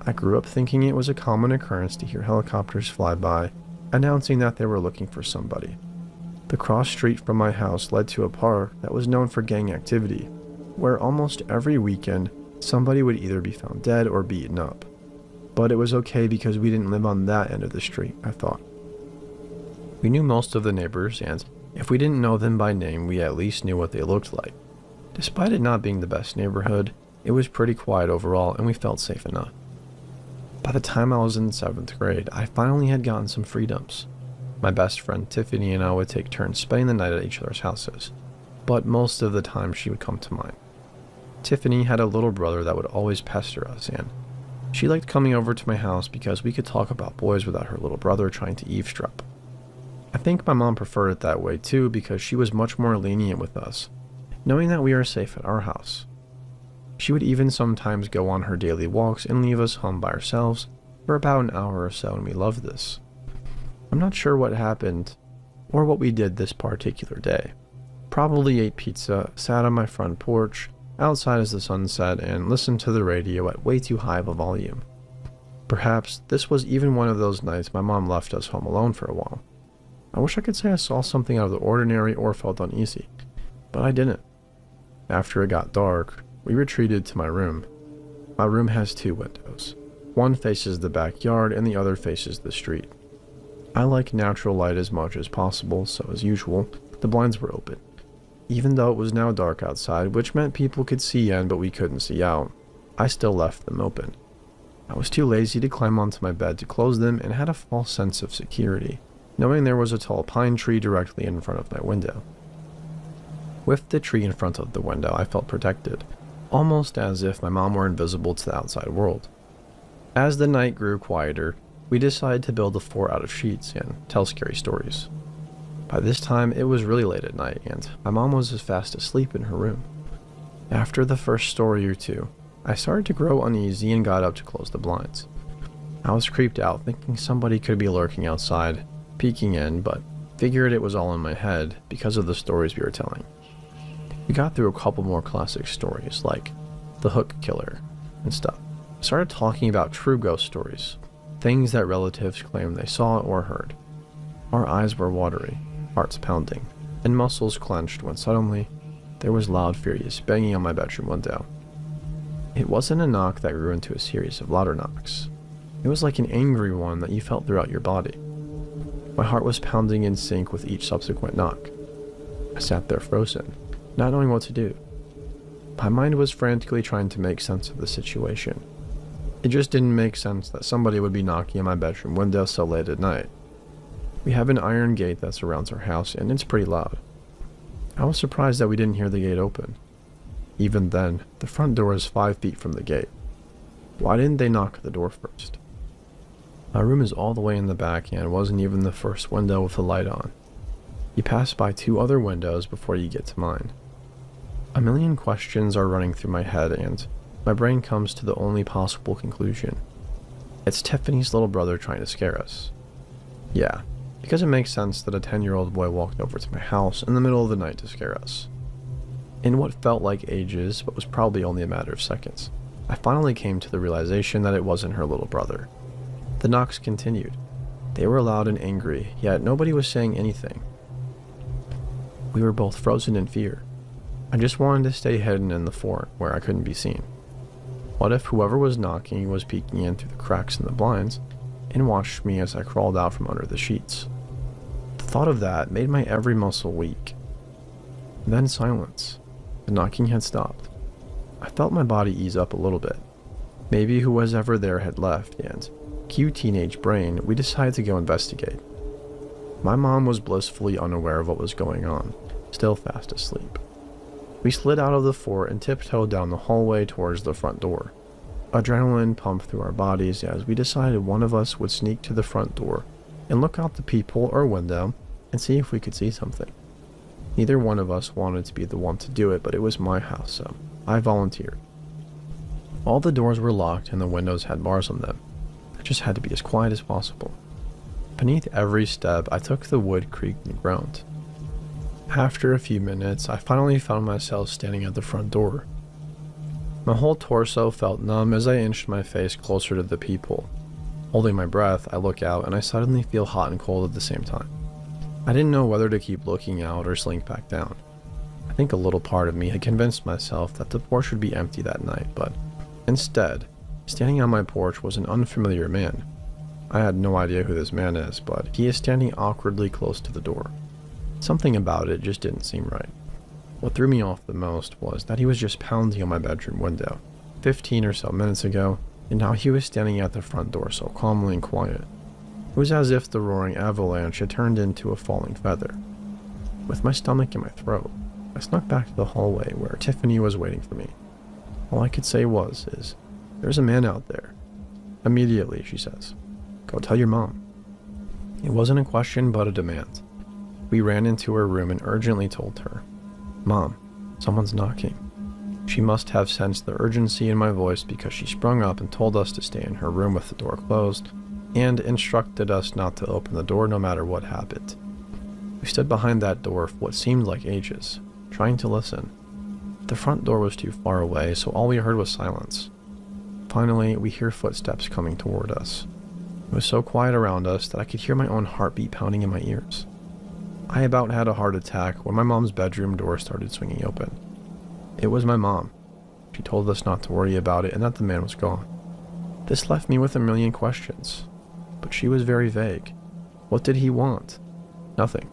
I grew up thinking it was a common occurrence to hear helicopters fly by, announcing that they were looking for somebody. The cross street from my house led to a park that was known for gang activity, where almost every weekend, somebody would either be found dead or beaten up. But it was okay because we didn't live on that end of the street, I thought. We knew most of the neighbors, and if we didn't know them by name, we at least knew what they looked like. Despite it not being the best neighborhood, it was pretty quiet overall, and we felt safe enough. By the time I was in 7th grade, I finally had gotten some freedoms. My best friend Tiffany and I would take turns spending the night at each other's houses, but most of the time she would come to mine. Tiffany had a little brother that would always pester us, and she liked coming over to my house because we could talk about boys without her little brother trying to eavesdrop. I think my mom preferred it that way too because she was much more lenient with us, knowing that we are safe at our house. She would even sometimes go on her daily walks and leave us home by ourselves for about an hour or so, and we loved this. I'm not sure what happened or what we did this particular day. Probably ate pizza, sat on my front porch, outside as the sun set, and listened to the radio at way too high of a volume. Perhaps this was even one of those nights my mom left us home alone for a while. I wish I could say I saw something out of the ordinary or felt uneasy, but I didn't. After it got dark, we retreated to my room. My room has 2 windows. One faces the backyard and the other faces the street. I like natural light as much as possible, so as usual, the blinds were open. Even though it was now dark outside, which meant people could see in but we couldn't see out, I still left them open. I was too lazy to climb onto my bed to close them and had a false sense of security, knowing there was a tall pine tree directly in front of my window. With the tree in front of the window, I felt protected, almost as if my mom were invisible to the outside world. As the night grew quieter, we decided to build a fort out of sheets and tell scary stories. By this time, it was really late at night, and my mom was fast asleep in her room. After the first story or two, I started to grow uneasy and got up to close the blinds. I was creeped out, thinking somebody could be lurking outside, peeking in, but figured it was all in my head because of the stories we were telling. We got through a couple more classic stories, like the Hook Killer and stuff. I started talking about true ghost stories, things that relatives claimed they saw or heard. Our eyes were watery, hearts pounding, and muscles clenched when suddenly there was loud, furious banging on my bedroom window. It wasn't a knock that grew into a series of louder knocks. It was like an angry one that you felt throughout your body. My heart was pounding in sync with each subsequent knock. I sat there frozen, not knowing what to do. My mind was frantically trying to make sense of the situation. It just didn't make sense that somebody would be knocking on my bedroom window so late at night. We have an iron gate that surrounds our house, and it's pretty loud. I was surprised that we didn't hear the gate open. Even then, the front door is 5 feet from the gate. Why didn't they knock at the door first? My room is all the way in the back and wasn't even the first window with the light on. You pass by 2 other windows before you get to mine. A million questions are running through my head, and My brain comes to the only possible conclusion. It's Tiffany's little brother trying to scare us. Yeah, because it makes sense that a 10-year-old boy walked over to my house in the middle of the night to scare us. In what felt like ages, but was probably only a matter of seconds, I finally came to the realization that it wasn't her little brother. The knocks continued. They were loud and angry, yet nobody was saying anything. We were both frozen in fear. I just wanted to stay hidden in the fort where I couldn't be seen. What if whoever was knocking was peeking in through the cracks in the blinds and watched me as I crawled out from under the sheets? The thought of that made my every muscle weak. Then silence. The knocking had stopped. I felt my body ease up a little bit. Maybe who was ever there had left, and, cue teenage brain, we decided to go investigate. My mom was blissfully unaware of what was going on, still fast asleep. We slid out of the fort and tiptoed down the hallway towards the front door. Adrenaline pumped through our bodies as we decided one of us would sneak to the front door and look out the peephole or window and see if we could see something. Neither one of us wanted to be the one to do it, but it was my house, so I volunteered. All the doors were locked and the windows had bars on them. I just had to be as quiet as possible. Beneath every step, I took the wood creaked and groaned. After a few minutes, I finally found myself standing at the front door. My whole torso felt numb as I inched my face closer to the peephole. Holding my breath, I look out and I suddenly feel hot and cold at the same time. I didn't know whether to keep looking out or slink back down. I think a little part of me had convinced myself that the porch would be empty that night, but instead, standing on my porch was an unfamiliar man. I had no idea who this man is, but he is standing awkwardly close to the door. Something about it just didn't seem right. What threw me off the most was that he was just pounding on my bedroom window 15 or so minutes ago, and now he was standing at the front door so calmly and quiet. It was as if the roaring avalanche had turned into a falling feather. With my stomach in my throat, I snuck back to the hallway where Tiffany was waiting for me. All I could say is, "There's a man out there." "Immediately," she says. "Go tell your mom." It wasn't a question, but a demand. We ran into her room and urgently told her, "Mom, someone's knocking." She must have sensed the urgency in my voice because she sprung up and told us to stay in her room with the door closed and instructed us not to open the door no matter what happened. We stood behind that door for what seemed like ages, trying to listen. The front door was too far away, so all we heard was silence. Finally, we hear footsteps coming toward us. It was so quiet around us that I could hear my own heartbeat pounding in my ears. I about had a heart attack when my mom's bedroom door started swinging open. It was my mom. She told us not to worry about it and that the man was gone. This left me with a million questions, but she was very vague. What did he want? Nothing.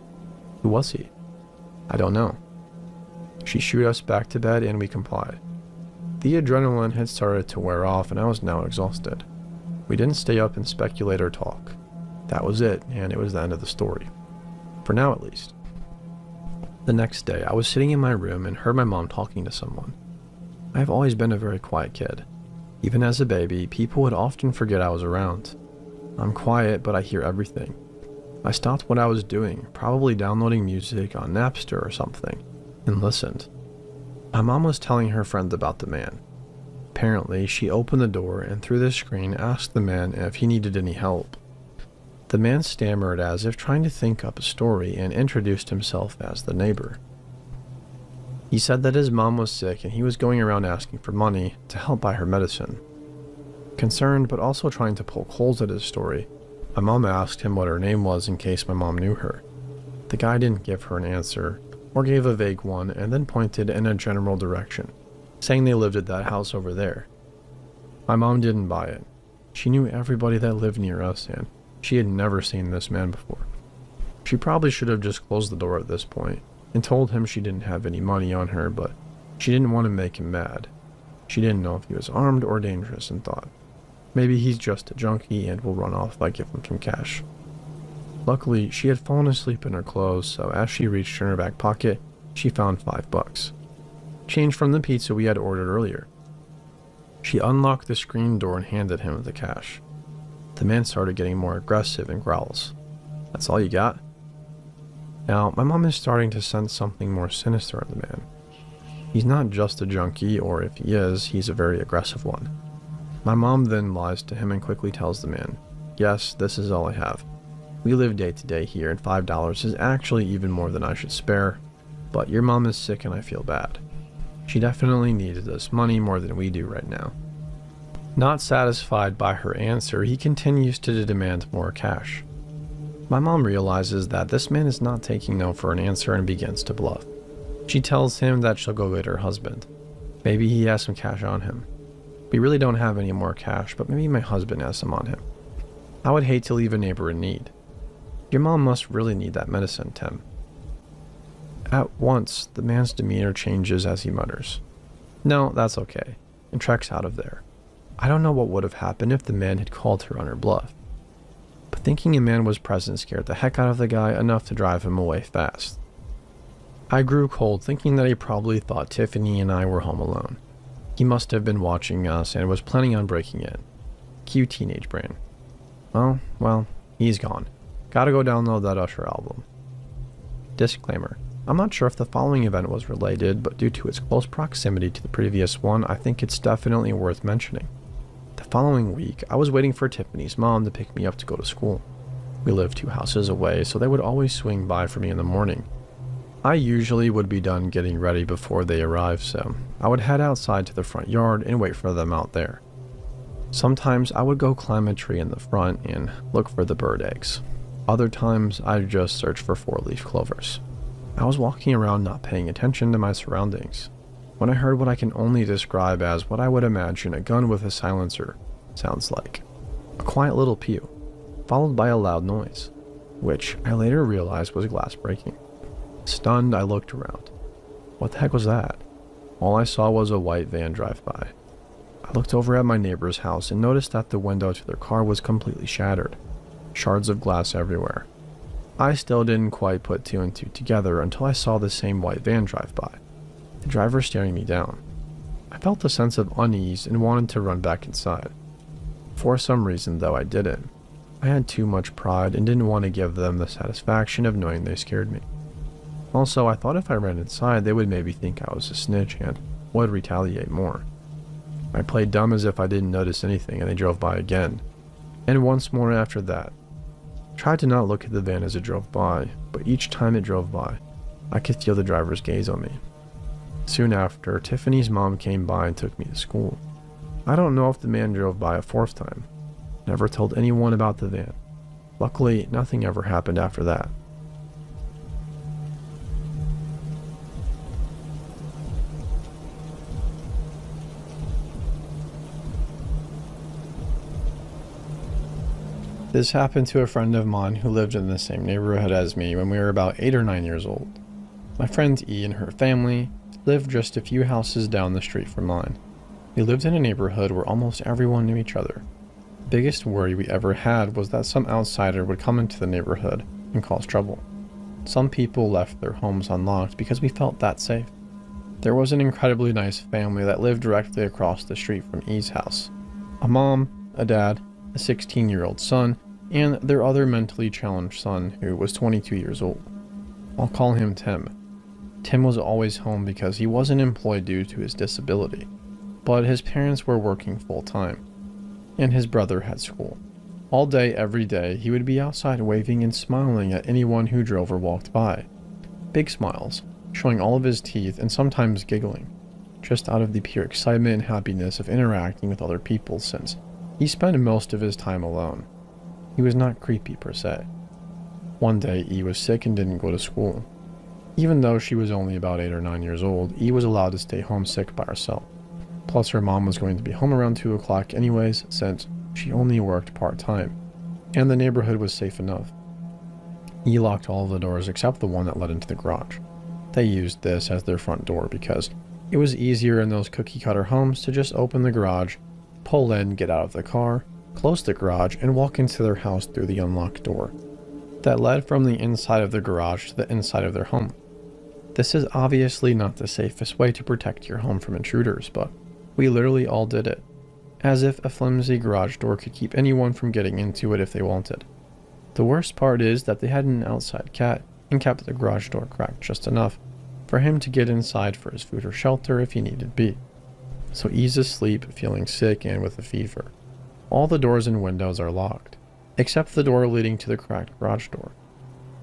Who was he? I don't know. She shooed us back to bed and we complied. The adrenaline had started to wear off and I was now exhausted. We didn't stay up and speculate or talk. That was it, and it was the end of the story. For now, at least. The next day, I was sitting in my room and heard my mom talking to someone. I have always been a very quiet kid. Even as a baby, people would often forget I was around. I'm quiet, but I hear everything. I stopped what I was doing, probably downloading music on Napster or something, and listened. My mom was telling her friend about the man. Apparently, she opened the door and through the screen asked the man if he needed any help. The man stammered as if trying to think up a story and introduced himself as the neighbor. He said that his mom was sick and he was going around asking for money to help buy her medicine. Concerned but also trying to poke holes at his story, my mom asked him what her name was in case my mom knew her. The guy didn't give her an answer, or gave a vague one and then pointed in a general direction, saying they lived at that house over there. My mom didn't buy it. She knew everybody that lived near us and she had never seen this man before. She probably should have just closed the door at this point and told him she didn't have any money on her, but she didn't want to make him mad. She didn't know if he was armed or dangerous and thought, maybe he's just a junkie and will run off if I give him some cash. Luckily, she had fallen asleep in her clothes, so as she reached in her back pocket, she found $5. Change from the pizza we had ordered earlier. She unlocked the screen door and handed him the cash. The man started getting more aggressive and growls. "That's all you got?" Now, my mom is starting to sense something more sinister in the man. He's not just a junkie, or if he is, he's a very aggressive one. My mom then lies to him and quickly tells the man, yes, this is all I have. We live day to day here, and $5 is actually even more than I should spare, but your mom is sick and I feel bad. She definitely needs this money more than we do right now. Not satisfied by her answer, he continues to demand more cash. My mom realizes that this man is not taking no for an answer and begins to bluff. She tells him that she'll go get her husband. Maybe he has some cash on him. We really don't have any more cash, but maybe my husband has some on him. I would hate to leave a neighbor in need. Your mom must really need that medicine, Tim. At once, the man's demeanor changes as he mutters, no, that's okay, and treks out of there. I don't know what would have happened if the man had called her on her bluff, but thinking a man was present scared the heck out of the guy enough to drive him away fast. I grew cold, thinking that he probably thought Tiffany and I were home alone. He must have been watching us and was planning on breaking in. Cue teenage brain. Well, he's gone. Gotta go download that Usher album. Disclaimer. I'm not sure if the following event was related, but due to its close proximity to the previous one, I think it's definitely worth mentioning. The following week, I was waiting for Tiffany's mom to pick me up to go to school. We lived 2 houses away, so they would always swing by for me in the morning. I usually would be done getting ready before they arrived, so I would head outside to the front yard and wait for them out there. Sometimes I would go climb a tree in the front and look for the bird eggs. Other times I'd just search for 4-leaf clovers. I was walking around not paying attention to my surroundings when I heard what I can only describe as what I would imagine a gun with a silencer sounds like. A quiet little pew, followed by a loud noise, which I later realized was glass breaking. Stunned, I looked around. What the heck was that? All I saw was a white van drive by. I looked over at my neighbor's house and noticed that the window to their car was completely shattered. Shards of glass everywhere. I still didn't quite put 2 and 2 together until I saw the same white van drive by, the driver staring me down. I felt a sense of unease and wanted to run back inside. For some reason, though, I didn't. I had too much pride and didn't want to give them the satisfaction of knowing they scared me. Also, I thought if I ran inside, they would maybe think I was a snitch and would retaliate more. I played dumb as if I didn't notice anything, and they drove by again, and once more after that. Tried to not look at the van as it drove by, but each time it drove by, I could feel the driver's gaze on me. Soon after, Tiffany's mom came by and took me to school. I don't know if the man drove by a 4th time. Never told anyone about the van. Luckily, nothing ever happened after that. This happened to a friend of mine who lived in the same neighborhood as me when we were about 8 or 9 years old. My friend E and her family lived just a few houses down the street from mine. We lived in a neighborhood where almost everyone knew each other. The biggest worry we ever had was that some outsider would come into the neighborhood and cause trouble. Some people left their homes unlocked because we felt that safe. There was an incredibly nice family that lived directly across the street from E's house. A mom, a dad, a 16-year-old son, and their other mentally challenged son who was 22 years old. I'll call him Tim. Tim was always home because he wasn't employed due to his disability, but his parents were working full-time, and his brother had school. All day, every day, he would be outside waving and smiling at anyone who drove or walked by. Big smiles, showing all of his teeth and sometimes giggling, just out of the pure excitement and happiness of interacting with other people since he spent most of his time alone. He was not creepy per se. One day, E was sick and didn't go to school. Even though she was only about 8 or 9 years old, E was allowed to stay home sick by herself. Plus her mom was going to be home around 2 o'clock anyways, since she only worked part-time, and the neighborhood was safe enough. E locked all of the doors except the one that led into the garage. They used this as their front door because it was easier in those cookie-cutter homes to just open the garage, pull in, get out of the car, close the garage, and walk into their house through the unlocked door that led from the inside of the garage to the inside of their home. This is obviously not the safest way to protect your home from intruders, but we literally all did it, as if a flimsy garage door could keep anyone from getting into it if they wanted. The worst part is that they had an outside cat and kept the garage door cracked just enough for him to get inside for his food or shelter if he needed be. So he's asleep, feeling sick and with a fever. All the doors and windows are locked, except the door leading to the cracked garage door.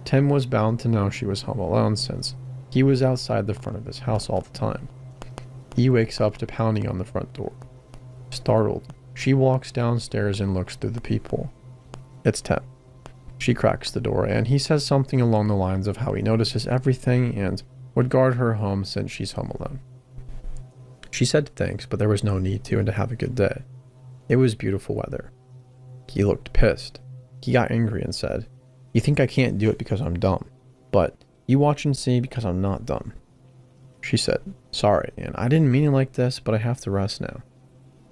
Tim was bound to know she was home alone since he was outside the front of his house all the time. He wakes up to pounding on the front door. Startled, she walks downstairs and looks through the peephole. It's Tim. She cracks the door and he says something along the lines of how he notices everything and would guard her home since she's home alone. She said thanks, but there was no need to, and to have a good day. It was beautiful weather. He looked pissed. He got angry and said, "You think I can't do it because I'm dumb, but you watch and see because I'm not dumb." She said, "Sorry, and I didn't mean it like this, but I have to rest now."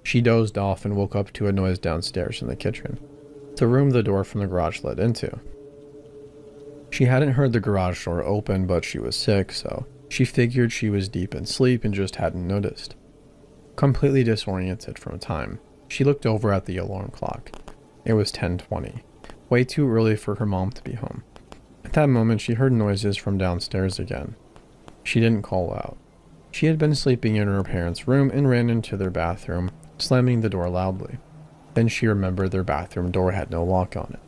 She dozed off and woke up to a noise downstairs in the kitchen, the room the door from the garage led into. She hadn't heard the garage door open, but she was sick, so she figured she was deep in sleep and just hadn't noticed. Completely disoriented from time, she looked over at the alarm clock. It was 10:20, way too early for her mom to be home. At that moment, she heard noises from downstairs again. She didn't call out. She had been sleeping in her parents' room and ran into their bathroom, slamming the door loudly. Then she remembered their bathroom door had no lock on it.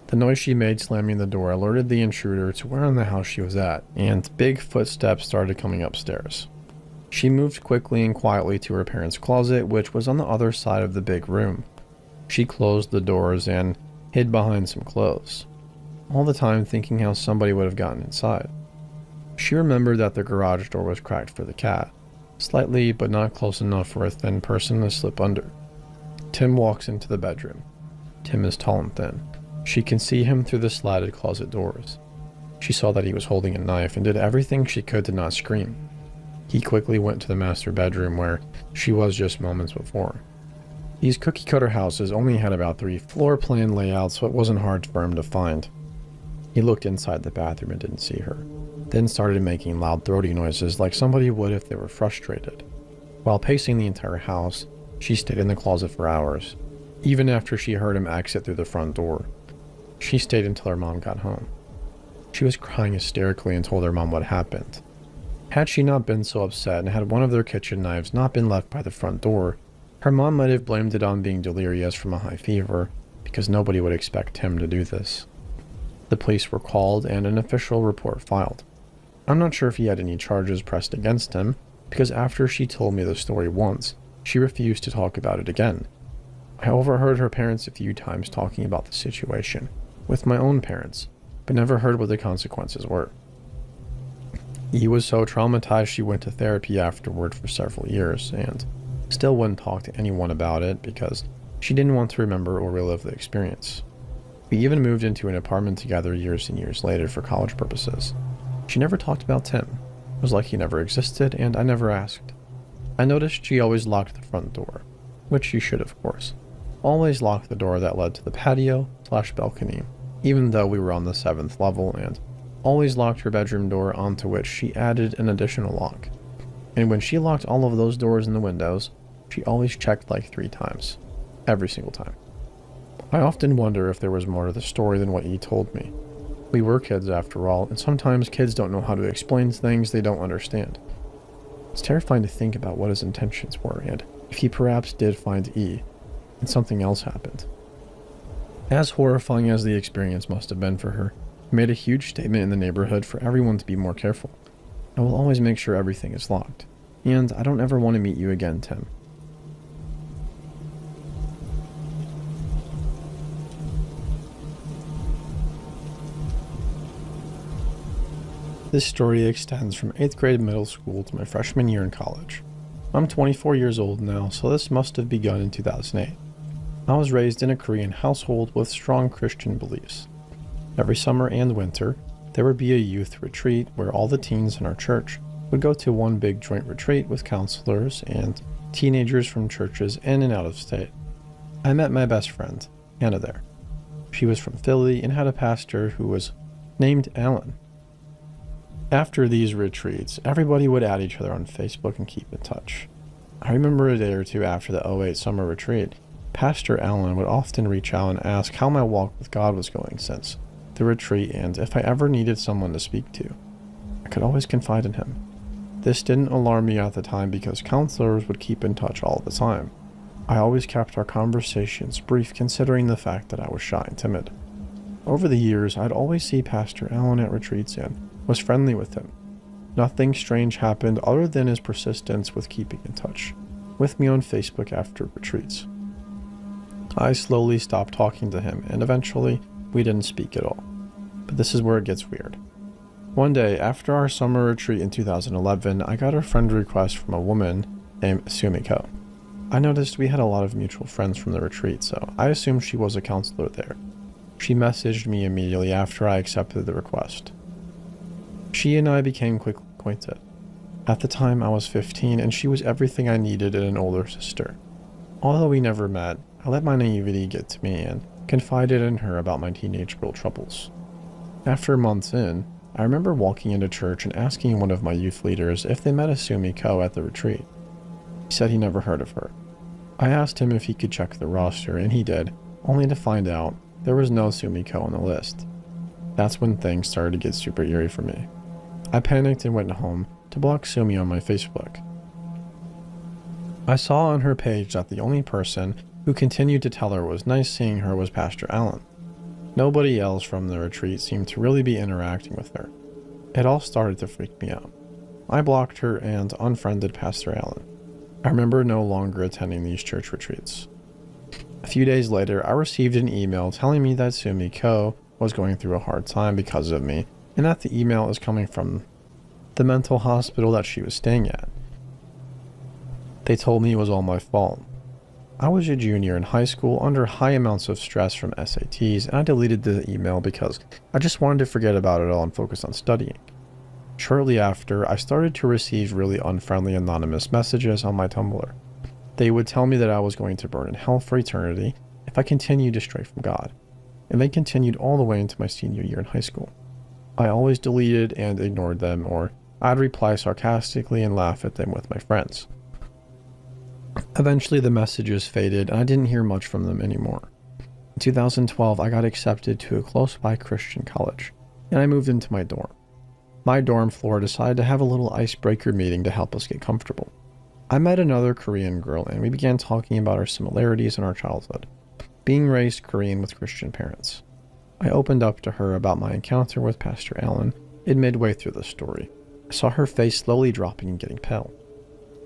The noise she made slamming the door alerted the intruder to where in the house she was at, and big footsteps started coming upstairs. She moved quickly and quietly to her parents' closet, which was on the other side of the big room. She closed the doors and hid behind some clothes, all the time thinking how somebody would have gotten inside. She remembered that the garage door was cracked for the cat, slightly but not close enough for a thin person to slip under. Tim walks into the bedroom. Tim is tall and thin. She can see him through the slatted closet doors. She saw that he was holding a knife and did everything she could to not scream. He quickly went to the master bedroom where she was just moments before. These cookie-cutter houses only had about 3 floor plan layouts, so it wasn't hard for him to find. He looked inside the bathroom and didn't see her, then started making loud throaty noises like somebody would if they were frustrated. While pacing the entire house, she stayed in the closet for hours, even after she heard him exit through the front door. She stayed until her mom got home. She was crying hysterically and told her mom what happened. Had she not been so upset and had one of their kitchen knives not been left by the front door, her mom might have blamed it on being delirious from a high fever, because nobody would expect him to do this. The police were called and an official report filed. I'm not sure if he had any charges pressed against him, because after she told me the story once, she refused to talk about it again. I overheard her parents a few times talking about the situation, with my own parents, but never heard what the consequences were. He was so traumatized she went to therapy afterward for several years, and still wouldn't talk to anyone about it because she didn't want to remember or relive the experience. We even moved into an apartment together years and years later for college purposes. She never talked about Tim. It was like he never existed, and I never asked. I noticed she always locked the front door, which she should, of course. Always locked the door that led to the patio/balcony, even though we were on the 7th level, and always locked her bedroom door, onto which she added an additional lock. And when she locked all of those doors and the windows, she always checked like 3 times. Every single time. I often wonder if there was more to the story than what he told me. We were kids after all, and sometimes kids don't know how to explain things they don't understand. It's terrifying to think about what his intentions were, and if he perhaps did find E, and something else happened. As horrifying as the experience must have been for her, he made a huge statement in the neighborhood for everyone to be more careful. I will always make sure everything is locked, and I don't ever want to meet you again, Tim. This story extends from 8th grade middle school to my freshman year in college. I'm 24 years old now, so this must have begun in 2008. I was raised in a Korean household with strong Christian beliefs. Every summer and winter, there would be a youth retreat where all the teens in our church would go to one big joint retreat with counselors and teenagers from churches in and out of state. I met my best friend, Hannah, there. She was from Philly and had a pastor who was named Alan. After these retreats, everybody would add each other on Facebook and keep in touch. I remember a day or two after the '08 summer retreat, Pastor Allen would often reach out and ask how my walk with God was going since the retreat and if I ever needed someone to speak to. I could always confide in him. This didn't alarm me at the time because counselors would keep in touch all the time. I always kept our conversations brief considering the fact that I was shy and timid. Over the years, I'd always see Pastor Allen at retreats and was friendly with him. Nothing strange happened other than his persistence with keeping in touch with me on Facebook after retreats. I slowly stopped talking to him, and eventually, we didn't speak at all. But this is where it gets weird. One day, after our summer retreat in 2011, I got a friend request from a woman named Sumiko. I noticed we had a lot of mutual friends from the retreat, so I assumed she was a counselor there. She messaged me immediately after I accepted the request. She and I became quickly acquainted. At the time, I was 15, and she was everything I needed in an older sister. Although we never met, I let my naivety get to me and confided in her about my teenage girl troubles. After months in, I remember walking into church and asking one of my youth leaders if they met a Sumiko at the retreat. He said he never heard of her. I asked him if he could check the roster, and he did, only to find out there was no Sumiko on the list. That's when things started to get super eerie for me. I panicked and went home to block Sumi on my Facebook. I saw on her page that the only person who continued to tell her it was nice seeing her was Pastor Allen. Nobody else from the retreat seemed to really be interacting with her. It all started to freak me out. I blocked her and unfriended Pastor Allen. I remember no longer attending these church retreats. A few days later, I received an email telling me that Sumiko was going through a hard time because of me, and that the email is coming from the mental hospital that she was staying at. They told me it was all my fault. I was a junior in high school under high amounts of stress from SATs, and I deleted the email because I just wanted to forget about it all and focus on studying. Shortly after, I started to receive really unfriendly anonymous messages on my Tumblr. They would tell me that I was going to burn in hell for eternity if I continued to stray from God, and they continued all the way into my senior year in high school. I always deleted and ignored them, or I'd reply sarcastically and laugh at them with my friends. Eventually the messages faded and I didn't hear much from them anymore. In 2012, I got accepted to a close by Christian college, and I moved into my dorm. My dorm floor decided to have a little icebreaker meeting to help us get comfortable. I met another Korean girl and we began talking about our similarities in our childhood, being raised Korean with Christian parents. I opened up to her about my encounter with Pastor Allen, and midway through the story, I saw her face slowly dropping and getting pale.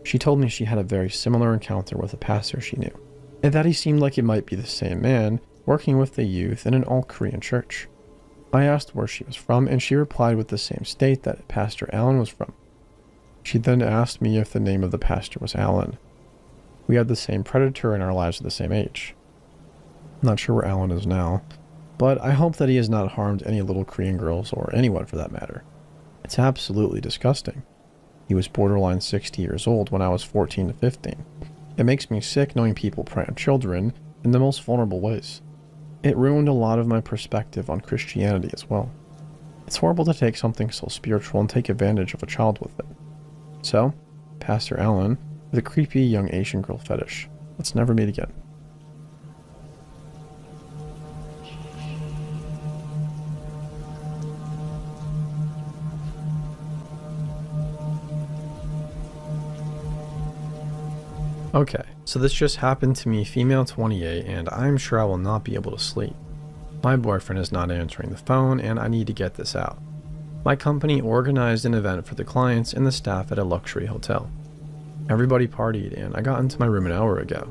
She told me she had a very similar encounter with a pastor she knew, and that he seemed like it might be the same man working with the youth in an all-Korean church. I asked where she was from, and she replied with the same state that Pastor Allen was from. She then asked me if the name of the pastor was Allen. We had the same predator in our lives at the same age. I'm not sure where Allen is now, but I hope that he has not harmed any little Korean girls, or anyone for that matter. It's absolutely disgusting. He was borderline 60 years old when I was 14 to 15. It makes me sick knowing people prey on children in the most vulnerable ways. It ruined a lot of my perspective on Christianity as well. It's horrible to take something so spiritual and take advantage of a child with it. So, Pastor Allen, with a creepy young Asian girl fetish. Let's never meet again. Okay, so this just happened to me, female 28, and I'm sure I will not be able to sleep. My boyfriend is not answering the phone, and I need to get this out. My company organized an event for the clients and the staff at a luxury hotel. Everybody partied, and I got into my room an hour ago.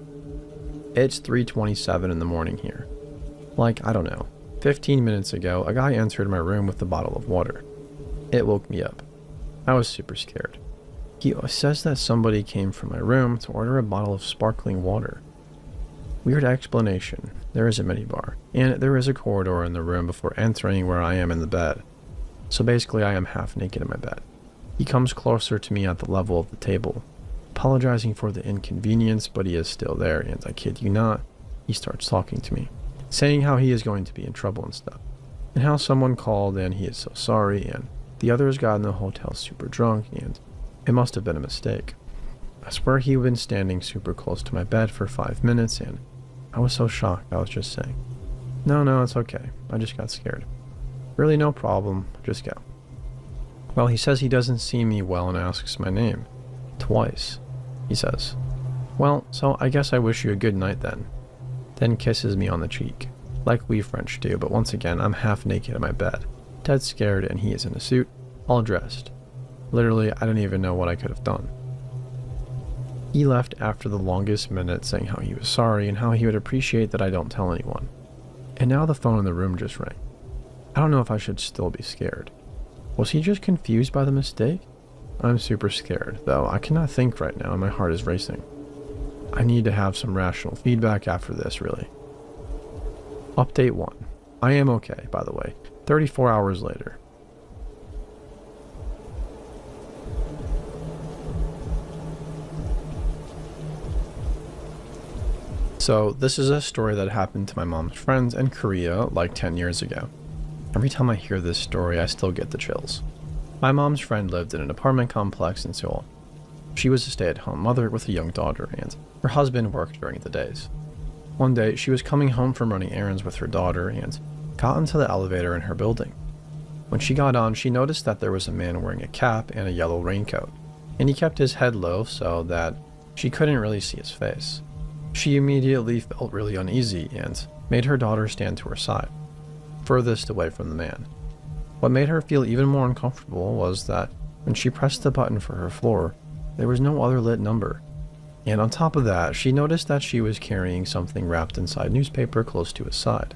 It's 3:27 in the morning here. Like, I don't know, 15 minutes ago, a guy entered my room with a bottle of water. It woke me up. I was super scared. He says that somebody came from my room to order a bottle of sparkling water. Weird explanation. There is a minibar, and there is a corridor in the room before entering where I am in the bed. So basically I am half naked in my bed. He comes closer to me at the level of the table, apologizing for the inconvenience, but he is still there, and I kid you not, he starts talking to me, saying how he is going to be in trouble and stuff, and how someone called and he is so sorry, and the others got in the hotel super drunk, and it must have been a mistake. I swear he had been standing super close to my bed for 5 minutes, and I was so shocked I was just saying, No, it's okay. I just got scared. Really no problem, just go. Well, he says he doesn't see me well and asks my name. Twice, he says. Well, so I guess I wish you a good night then kisses me on the cheek, like we French do, but once again, I'm half naked in my bed, dead scared, and he is in a suit, all dressed. Literally, I don't even know what I could have done. He left after the longest minute saying how he was sorry and how he would appreciate that I don't tell anyone. And now the phone in the room just rang. I don't know if I should still be scared. Was he just confused by the mistake? I'm super scared, though I cannot think right now and my heart is racing. I need to have some rational feedback after this, really. Update 1. I am okay, by the way. 34 hours later. So, this is a story that happened to my mom's friends in Korea like 10 years ago. Every time I hear this story, I still get the chills. My mom's friend lived in an apartment complex in Seoul. She was a stay-at-home mother with a young daughter, and her husband worked during the days. One day, she was coming home from running errands with her daughter and got into the elevator in her building. When she got on, she noticed that there was a man wearing a cap and a yellow raincoat, and he kept his head low so that she couldn't really see his face. She immediately felt really uneasy and made her daughter stand to her side, furthest away from the man. What made her feel even more uncomfortable was that when she pressed the button for her floor, there was no other lit number. And on top of that, she noticed that she was carrying something wrapped inside newspaper close to his side.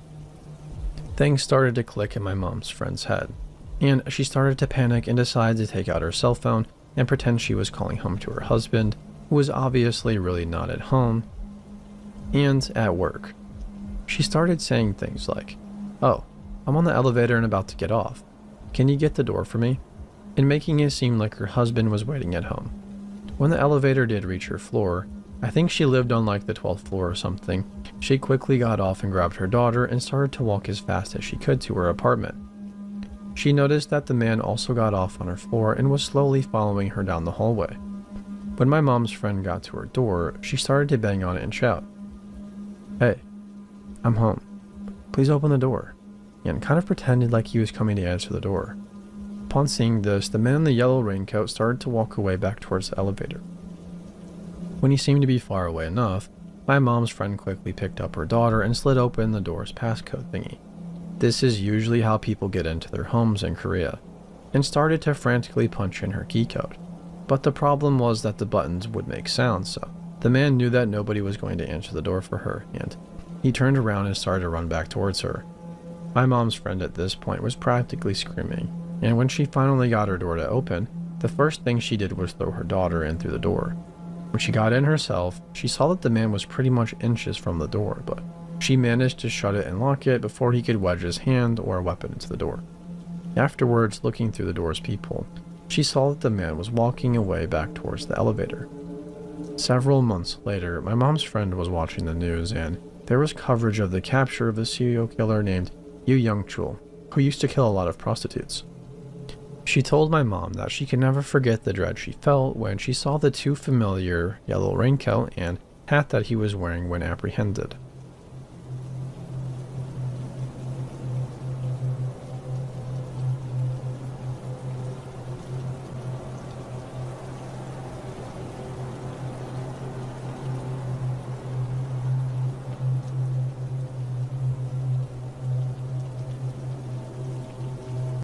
Things started to click in my mom's friend's head, and she started to panic and decided to take out her cell phone and pretend she was calling home to her husband, who was obviously really not at home and at work. She started saying things like, "Oh, I'm on the elevator and about to get off. Can you get the door for me?" And making it seem like her husband was waiting at home. When the elevator did reach her floor, I think she lived on like the 12th floor or something, she quickly got off and grabbed her daughter and started to walk as fast as she could to her apartment. She noticed that the man also got off on her floor and was slowly following her down the hallway. When my mom's friend got to her door, she started to bang on it and shout, "Hey, I'm home. Please open the door," and kind of pretended like he was coming to answer the door. Upon seeing this, the man in the yellow raincoat started to walk away back towards the elevator. When he seemed to be far away enough, my mom's friend quickly picked up her daughter and slid open the door's passcode thingy. This is usually how people get into their homes in Korea, and started to frantically punch in her key code. But the problem was that the buttons would make sounds, so the man knew that nobody was going to answer the door for her, and he turned around and started to run back towards her. My mom's friend at this point was practically screaming, and when she finally got her door to open, the first thing she did was throw her daughter in through the door. When she got in herself, she saw that the man was pretty much inches from the door, but she managed to shut it and lock it before he could wedge his hand or a weapon into the door. Afterwards, looking through the door's peephole, she saw that the man was walking away back towards the elevator. Several months later, my mom's friend was watching the news, and there was coverage of the capture of a serial killer named Yoo Young-chul, who used to kill a lot of prostitutes. She told my mom that she could never forget the dread she felt when she saw the too familiar yellow raincoat and hat that he was wearing when apprehended.